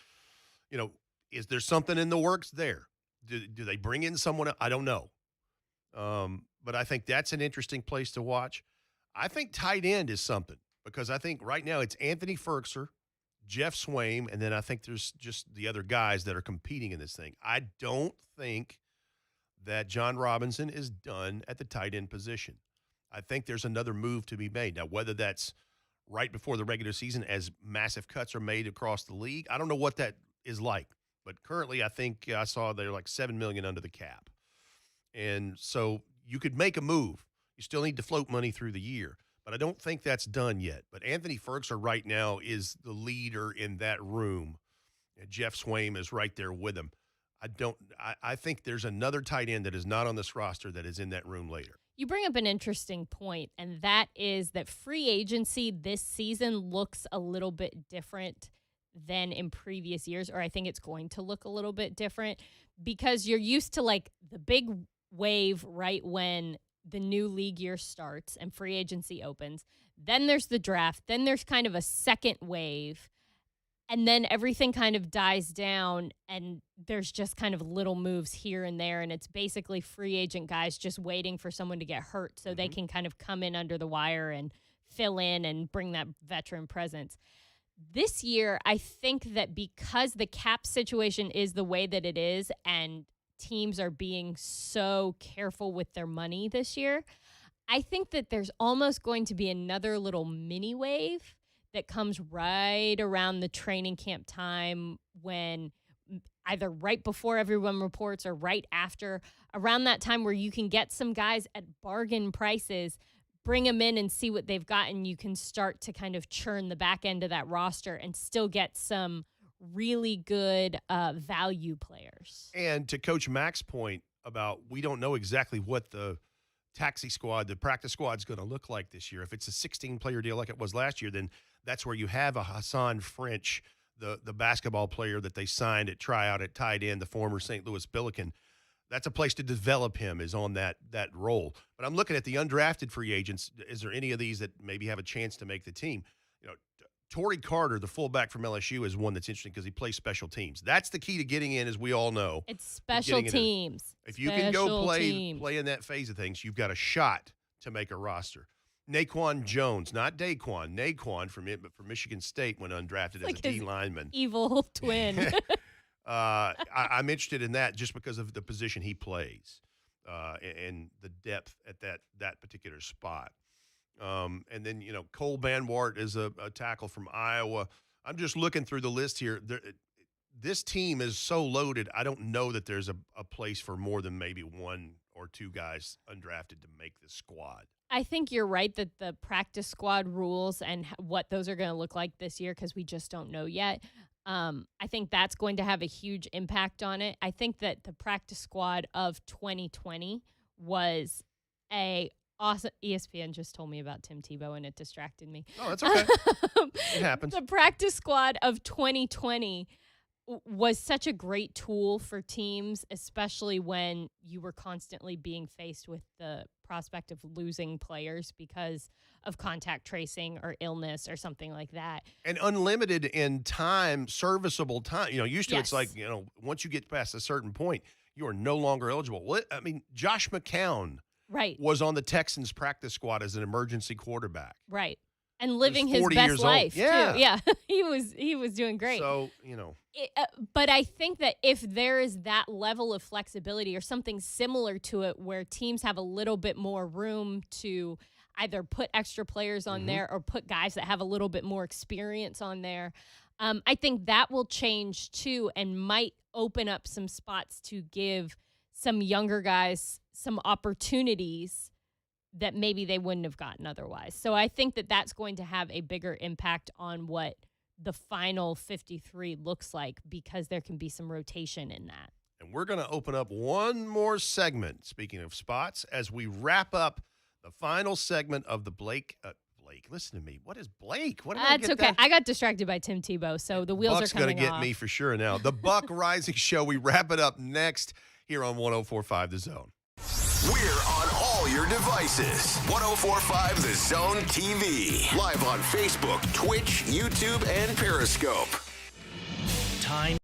You know, is there something in the works there? Do they bring in someone else? I don't know. But I think that's an interesting place to watch. I think tight end is something because I think right now it's Anthony Ferkser, Jeff Swaim, and then I think there's just the other guys that are competing in this thing. I don't think that John Robinson is done at the tight end position. I think there's another move to be made. Now, whether that's right before the regular season as massive cuts are made across the league, I don't know what that is like. But currently, I think I saw they're like $7 million under the cap. And so you could make a move. You still need to float money through the year. But I don't think that's done yet. But Anthony Ferkser right now is the leader in that room. And Jeff Swaim is right there with him. I think there's another tight end that is not on this roster that is in that room later. You bring up an interesting point, and that is that free agency this season looks a little bit different than in previous years, or I think it's going to look a little bit different because you're used to like the big wave right when the new league year starts and free agency opens. Then there's the draft. Then there's kind of a second wave. And then everything kind of dies down and there's just kind of little moves here and there. And it's basically free agent guys just waiting for someone to get hurt so they can kind of come in under the wire and fill in and bring that veteran presence. This year, I think that because the cap situation is the way that it is and teams are being so careful with their money this year, I think that there's almost going to be another little mini wave that comes right around the training camp time when either right before everyone reports or right after, around that time where you can get some guys at bargain prices, bring them in and see what they've got, and you can start to kind of churn the back end of that roster and still get some really good value players. And to Coach Mack's point about we don't know exactly what the taxi squad, the practice squad's going to look like this year. If it's a 16-player deal like it was last year, then that's where you have a Hassan French, the basketball player that they signed at tryout at tight end, the former St. Louis Billiken. That's a place to develop him, is on that role. But I'm looking at the undrafted free agents. Is there any of these that maybe have a chance to make the team? Torrey Carter, the fullback from LSU, is one that's interesting because he plays special teams. That's the key to getting in, as we all know. It's special teams. If you can go play in that phase of things, you've got a shot to make a roster. Naquan Jones, not Daquan, Naquan from Michigan State went undrafted as a D lineman. Evil twin. I'm interested in that just because of the position he plays and the depth at that particular spot. And then, Cole Banwart is a tackle from Iowa. I'm just looking through the list here. This team is so loaded, I don't know that there's a place for more than maybe one or two guys undrafted to make the squad. I think you're right that the practice squad rules and what those are going to look like this year, because we just don't know yet. I think that's going to have a huge impact on it. I think that the practice squad of 2020 was awesome. ESPN just told me about Tim Tebow, and it distracted me. Oh, that's okay. It happens. The practice squad of 2020 was such a great tool for teams, especially when you were constantly being faced with the prospect of losing players because of contact tracing or illness or something like that. And unlimited in time, serviceable time. Used to Yes. It's like, once you get past a certain point, you are no longer eligible. Josh McCown was on the Texans practice squad as an emergency quarterback. Right. And living his best life, too. Yeah. He was doing great. So, but I think that if there is that level of flexibility or something similar to it where teams have a little bit more room to either put extra players on there or put guys that have a little bit more experience on there, I think that will change, too, and might open up some spots to give some younger guys some opportunities that maybe they wouldn't have gotten otherwise. So I think that that's going to have a bigger impact on what the final 53 looks like, because there can be some rotation in that. And we're going to open up one more segment, speaking of spots, as we wrap up the final segment of the Blake, listen to me. What is Blake? What did That's okay. I got distracted by Tim Tebow, so the wheels Buck's are coming off. Buck's going to get me for sure now. The Buck Reising Show. We wrap it up next here on 104.5 The Zone. We're on all your devices. 104.5 The Zone TV. Live on Facebook, Twitch, YouTube, and Periscope. Time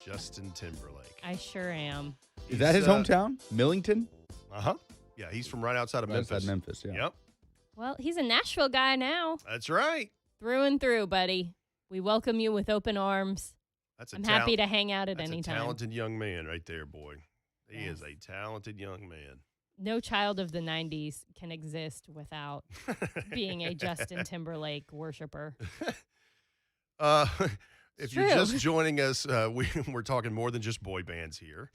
Justin Timberlake. I sure am. Is that his hometown? Millington? Uh-huh. Yeah, he's from right outside of Memphis. Outside Memphis, yeah. Yep. Well, he's a Nashville guy now. That's right. Through and through, buddy. We welcome you with open arms. I'm happy to hang out at any time. That's a talented young man right there, boy. He is a talented young man. No child of the 90s can exist without being a Justin Timberlake worshiper. If you're just joining us, we're talking more than just boy bands here.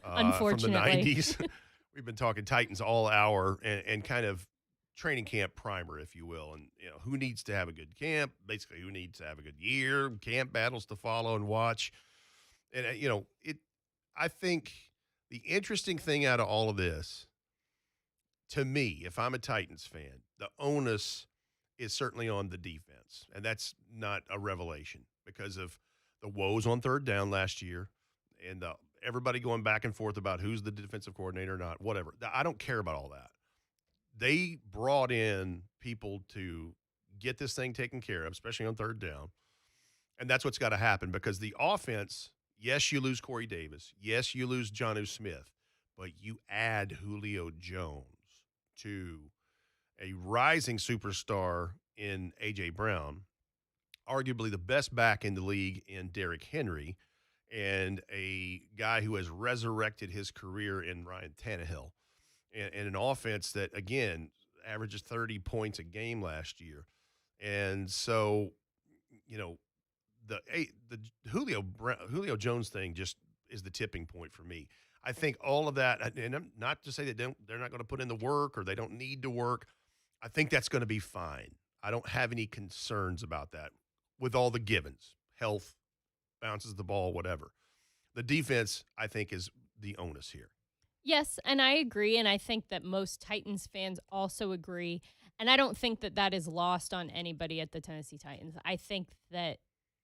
Unfortunately. From the 90s. We've been talking Titans all hour and kind of training camp primer, if you will. And, who needs to have a good camp? Basically, who needs to have a good year? Camp battles to follow and watch. And, I think the interesting thing out of all of this, to me, if I'm a Titans fan, the onus is certainly on the defense. And that's not a revelation because of the woes on third down last year and everybody going back and forth about who's the defensive coordinator or not, whatever. I don't care about all that. They brought in people to get this thing taken care of, especially on third down. And that's what's got to happen because the offense, yes, you lose Corey Davis. Yes, you lose Jonnu Smith. But you add Julio Jones to a rising superstar in A.J. Brown, arguably the best back in the league in Derrick Henry, and a guy who has resurrected his career in Ryan Tannehill. And an offense that, again, averages 30 points a game last year. And so, the Julio Jones thing just is the tipping point for me. I think all of that, and I'm not to say that they're not going to put in the work or they don't need to work. I think that's going to be fine. I don't have any concerns about that with all the givens, health, bounces the ball, whatever. The defense, I think, is the onus here. Yes, and I agree, and I think that most Titans fans also agree, and I don't think that that is lost on anybody at the Tennessee Titans. I think that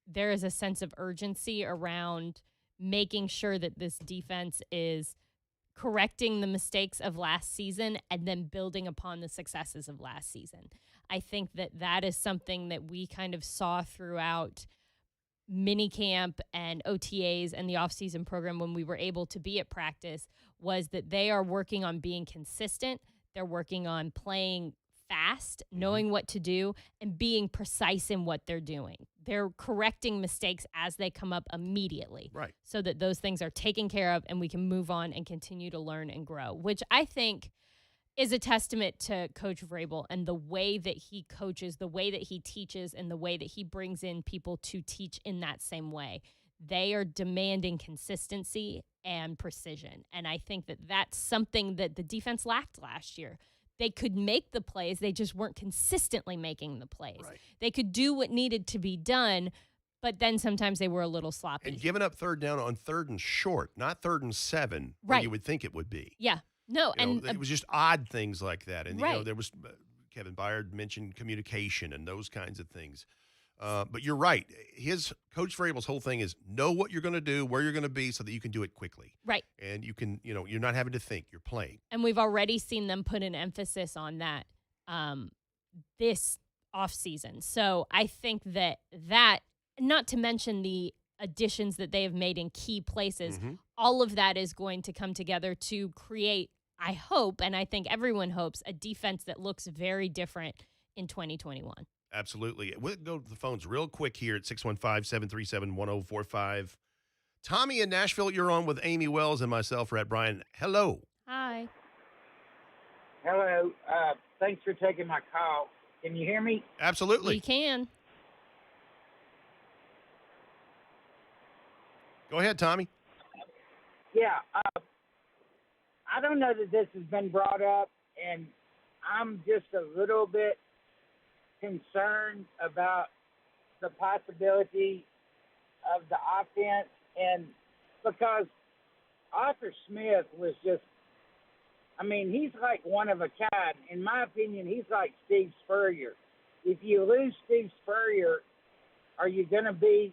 there is a sense of urgency around making sure that this defense is correcting the mistakes of last season and then building upon the successes of last season. I think that that is something that we kind of saw throughout minicamp and OTAs and the offseason program when we were able to be at practice was that they are working on being consistent. They're working on playing fast, knowing what to do, and being precise in what they're doing. They're correcting mistakes as they come up immediately. Right. So that those things are taken care of and we can move on and continue to learn and grow, which I think is a testament to Coach Vrabel and the way that he coaches, the way that he teaches, and the way that he brings in people to teach in that same way. They are demanding consistency and precision. And I think that that's something that the defense lacked last year. They could make the plays. They just weren't consistently making the plays. Right. They could do what needed to be done, but then sometimes they were a little sloppy. And giving up third down on 3rd and short, not 3rd and 7, where you would think it would be. Yeah. No, it was just odd things like that. And, right. There was Kevin Byard mentioned communication and those kinds of things. But you're right. Coach Vrabel's whole thing is know what you're going to do, where you're going to be so that you can do it quickly. Right. And you can, you're not having to think, you're playing. And we've already seen them put an emphasis on that this offseason. So I think that, not to mention the additions that they have made in key places, all of that is going to come together to create, I hope, and I think everyone hopes, a defense that looks very different in 2021. Absolutely. We'll go to the phones real quick here at 615-737-1045. Tommy in Nashville, you're on with Amie Wells and myself, Rhett Bryan. Hello. Hi. Hello. Thanks for taking my call. Can you hear me? Absolutely. We can. Go ahead, Tommy. Yeah. I don't know that this has been brought up, and I'm just a little bit concerned about the possibility of the offense, and because Arthur Smith was just, he's like one of a kind. In my opinion, he's like Steve Spurrier. If you lose Steve Spurrier, are you going to be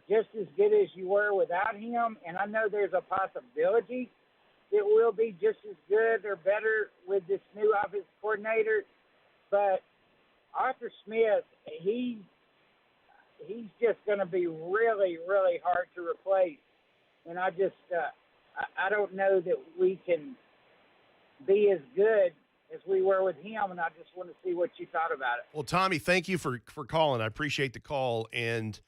just as good as you were without him? And I know there's a possibility that we'll be just as good or better with this new offensive coordinator, but Arthur Smith, he's just going to be really, really hard to replace. and I just I don't know that we can be as good as we were with him, and I just want to see what you thought about it. Well, Tommy, thank you for calling. I appreciate the call, and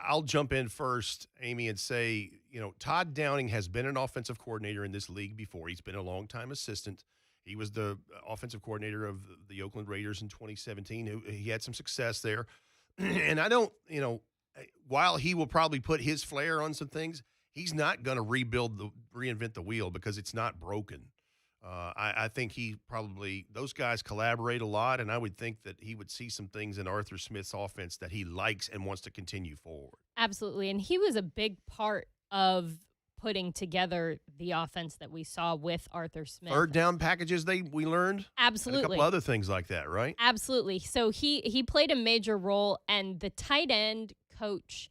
I'll jump in first, Amie, and say, Todd Downing has been an offensive coordinator in this league before. He's been a long-time assistant. He was the offensive coordinator of the Oakland Raiders in 2017. He had some success there. And I don't, while he will probably put his flair on some things, he's not going to reinvent the wheel because it's not broken. I think those guys collaborate a lot, and I would think that he would see some things in Arthur Smith's offense that he likes and wants to continue forward. Absolutely. And he was a big part of putting together the offense that we saw with Arthur Smith. Third down packages we learned? Absolutely. And a couple other things like that, right? Absolutely. So he played a major role, and the tight end coach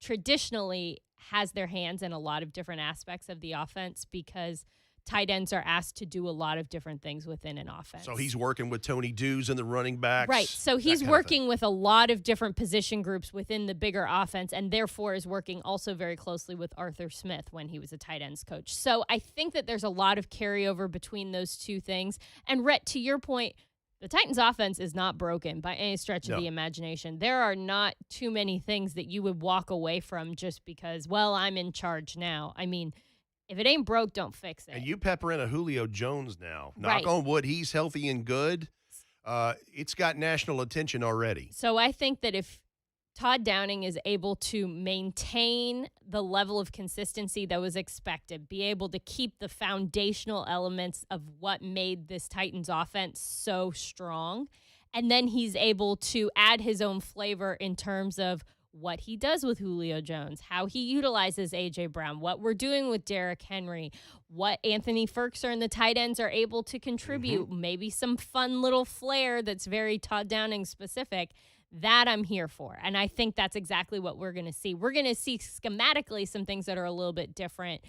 traditionally has their hands in a lot of different aspects of the offense because tight ends are asked to do a lot of different things within an offense. So he's working with Tony Dews and the running backs. Right. So he's working with a lot of different position groups within the bigger offense, and therefore is working also very closely with Arthur Smith when he was a tight ends coach. So I think that there's a lot of carryover between those two things. And Rhett, to your point, the Titans offense is not broken by any stretch of the imagination. There are not too many things that you would walk away from just because, well, I'm in charge now. I mean, if it ain't broke, don't fix it. And you pepper in a Julio Jones now. Knock on wood, he's healthy and good. It's got national attention already. So I think that if Todd Downing is able to maintain the level of consistency that was expected, be able to keep the foundational elements of what made this Titans offense so strong, and then he's able to add his own flavor in terms of what he does with Julio Jones, how he utilizes A.J. Brown, what we're doing with Derrick Henry, what Anthony Ferkser and the tight ends are able to contribute, maybe some fun little flair that's very Todd Downing specific, that I'm here for. And I think that's exactly what we're going to see. We're going to see schematically some things that are a little bit different,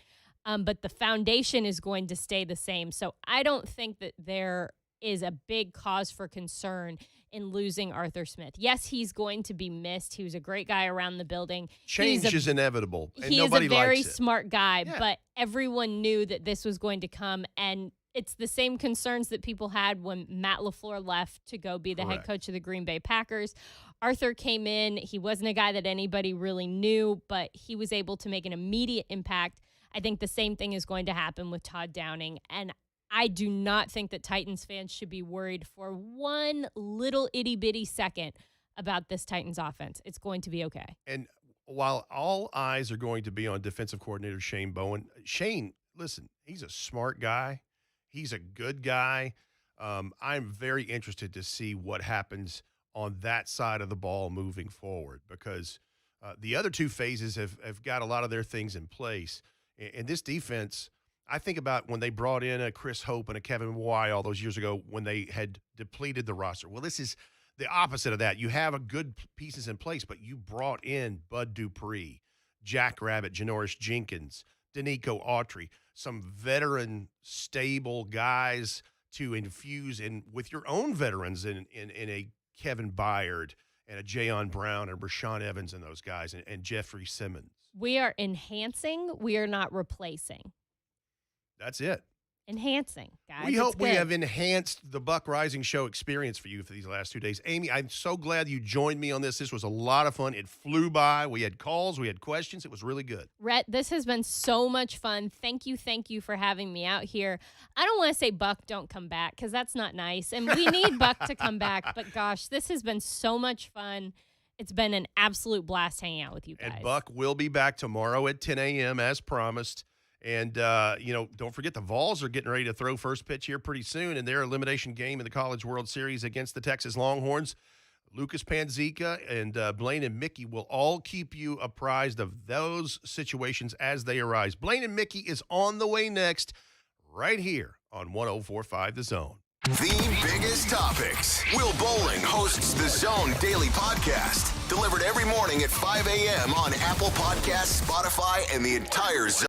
but the foundation is going to stay the same. So I don't think that there is a big cause for concern in losing Arthur Smith. Yes, he's going to be missed. He was a great guy around the building. Change is inevitable, and he nobody is a very likes it. smart guy, but everyone knew that this was going to come, and it's the same concerns that people had when Matt LaFleur left to go be the head coach of the Green Bay Packers. Arthur came in. He wasn't a guy that anybody really knew, but he was able to make an immediate impact. I think the same thing is going to happen with Todd Downing, and I do not think that Titans fans should be worried for one little itty-bitty second about this Titans offense. It's going to be okay. And while all eyes are going to be on defensive coordinator Shane Bowen, Shane, listen, he's a smart guy. He's a good guy. I'm very interested to see what happens on that side of the ball moving forward because the other two phases have got a lot of their things in place. And this defense – I think about when they brought in a Chris Hope and a Kevin Mawae all those years ago when they had depleted the roster. Well, this is the opposite of that. You have a good pieces in place, but you brought in Bud Dupree, Jack Rabbit, Janoris Jenkins, Danico Autry, some veteran, stable guys to infuse in with your own veterans in a Kevin Byard and a Jayon Brown and Rashaan Evans and those guys and Jeffrey Simmons. We are enhancing. We are not replacing. That's it. Enhancing, guys. We hope we have enhanced the Buck Reising Show experience for you for these last 2 days. Amie, I'm so glad you joined me on this. This was a lot of fun. It flew by. We had calls. We had questions. It was really good. Rhett, this has been so much fun. Thank you for having me out here. I don't want to say Buck don't come back because that's not nice. And we need Buck to come back. But, gosh, this has been so much fun. It's been an absolute blast hanging out with you guys. And Buck will be back tomorrow at 10 a.m. as promised. And, don't forget the Vols are getting ready to throw first pitch here pretty soon in their elimination game in the College World Series against the Texas Longhorns. Lucas Panzica and Blaine and Mickey will all keep you apprised of those situations as they arise. Blaine and Mickey is on the way next right here on 104.5 The Zone. The biggest topics. Will Bowling hosts the Zone Daily Podcast. Delivered every morning at 5 a.m. on Apple Podcasts, Spotify, and the entire Zone.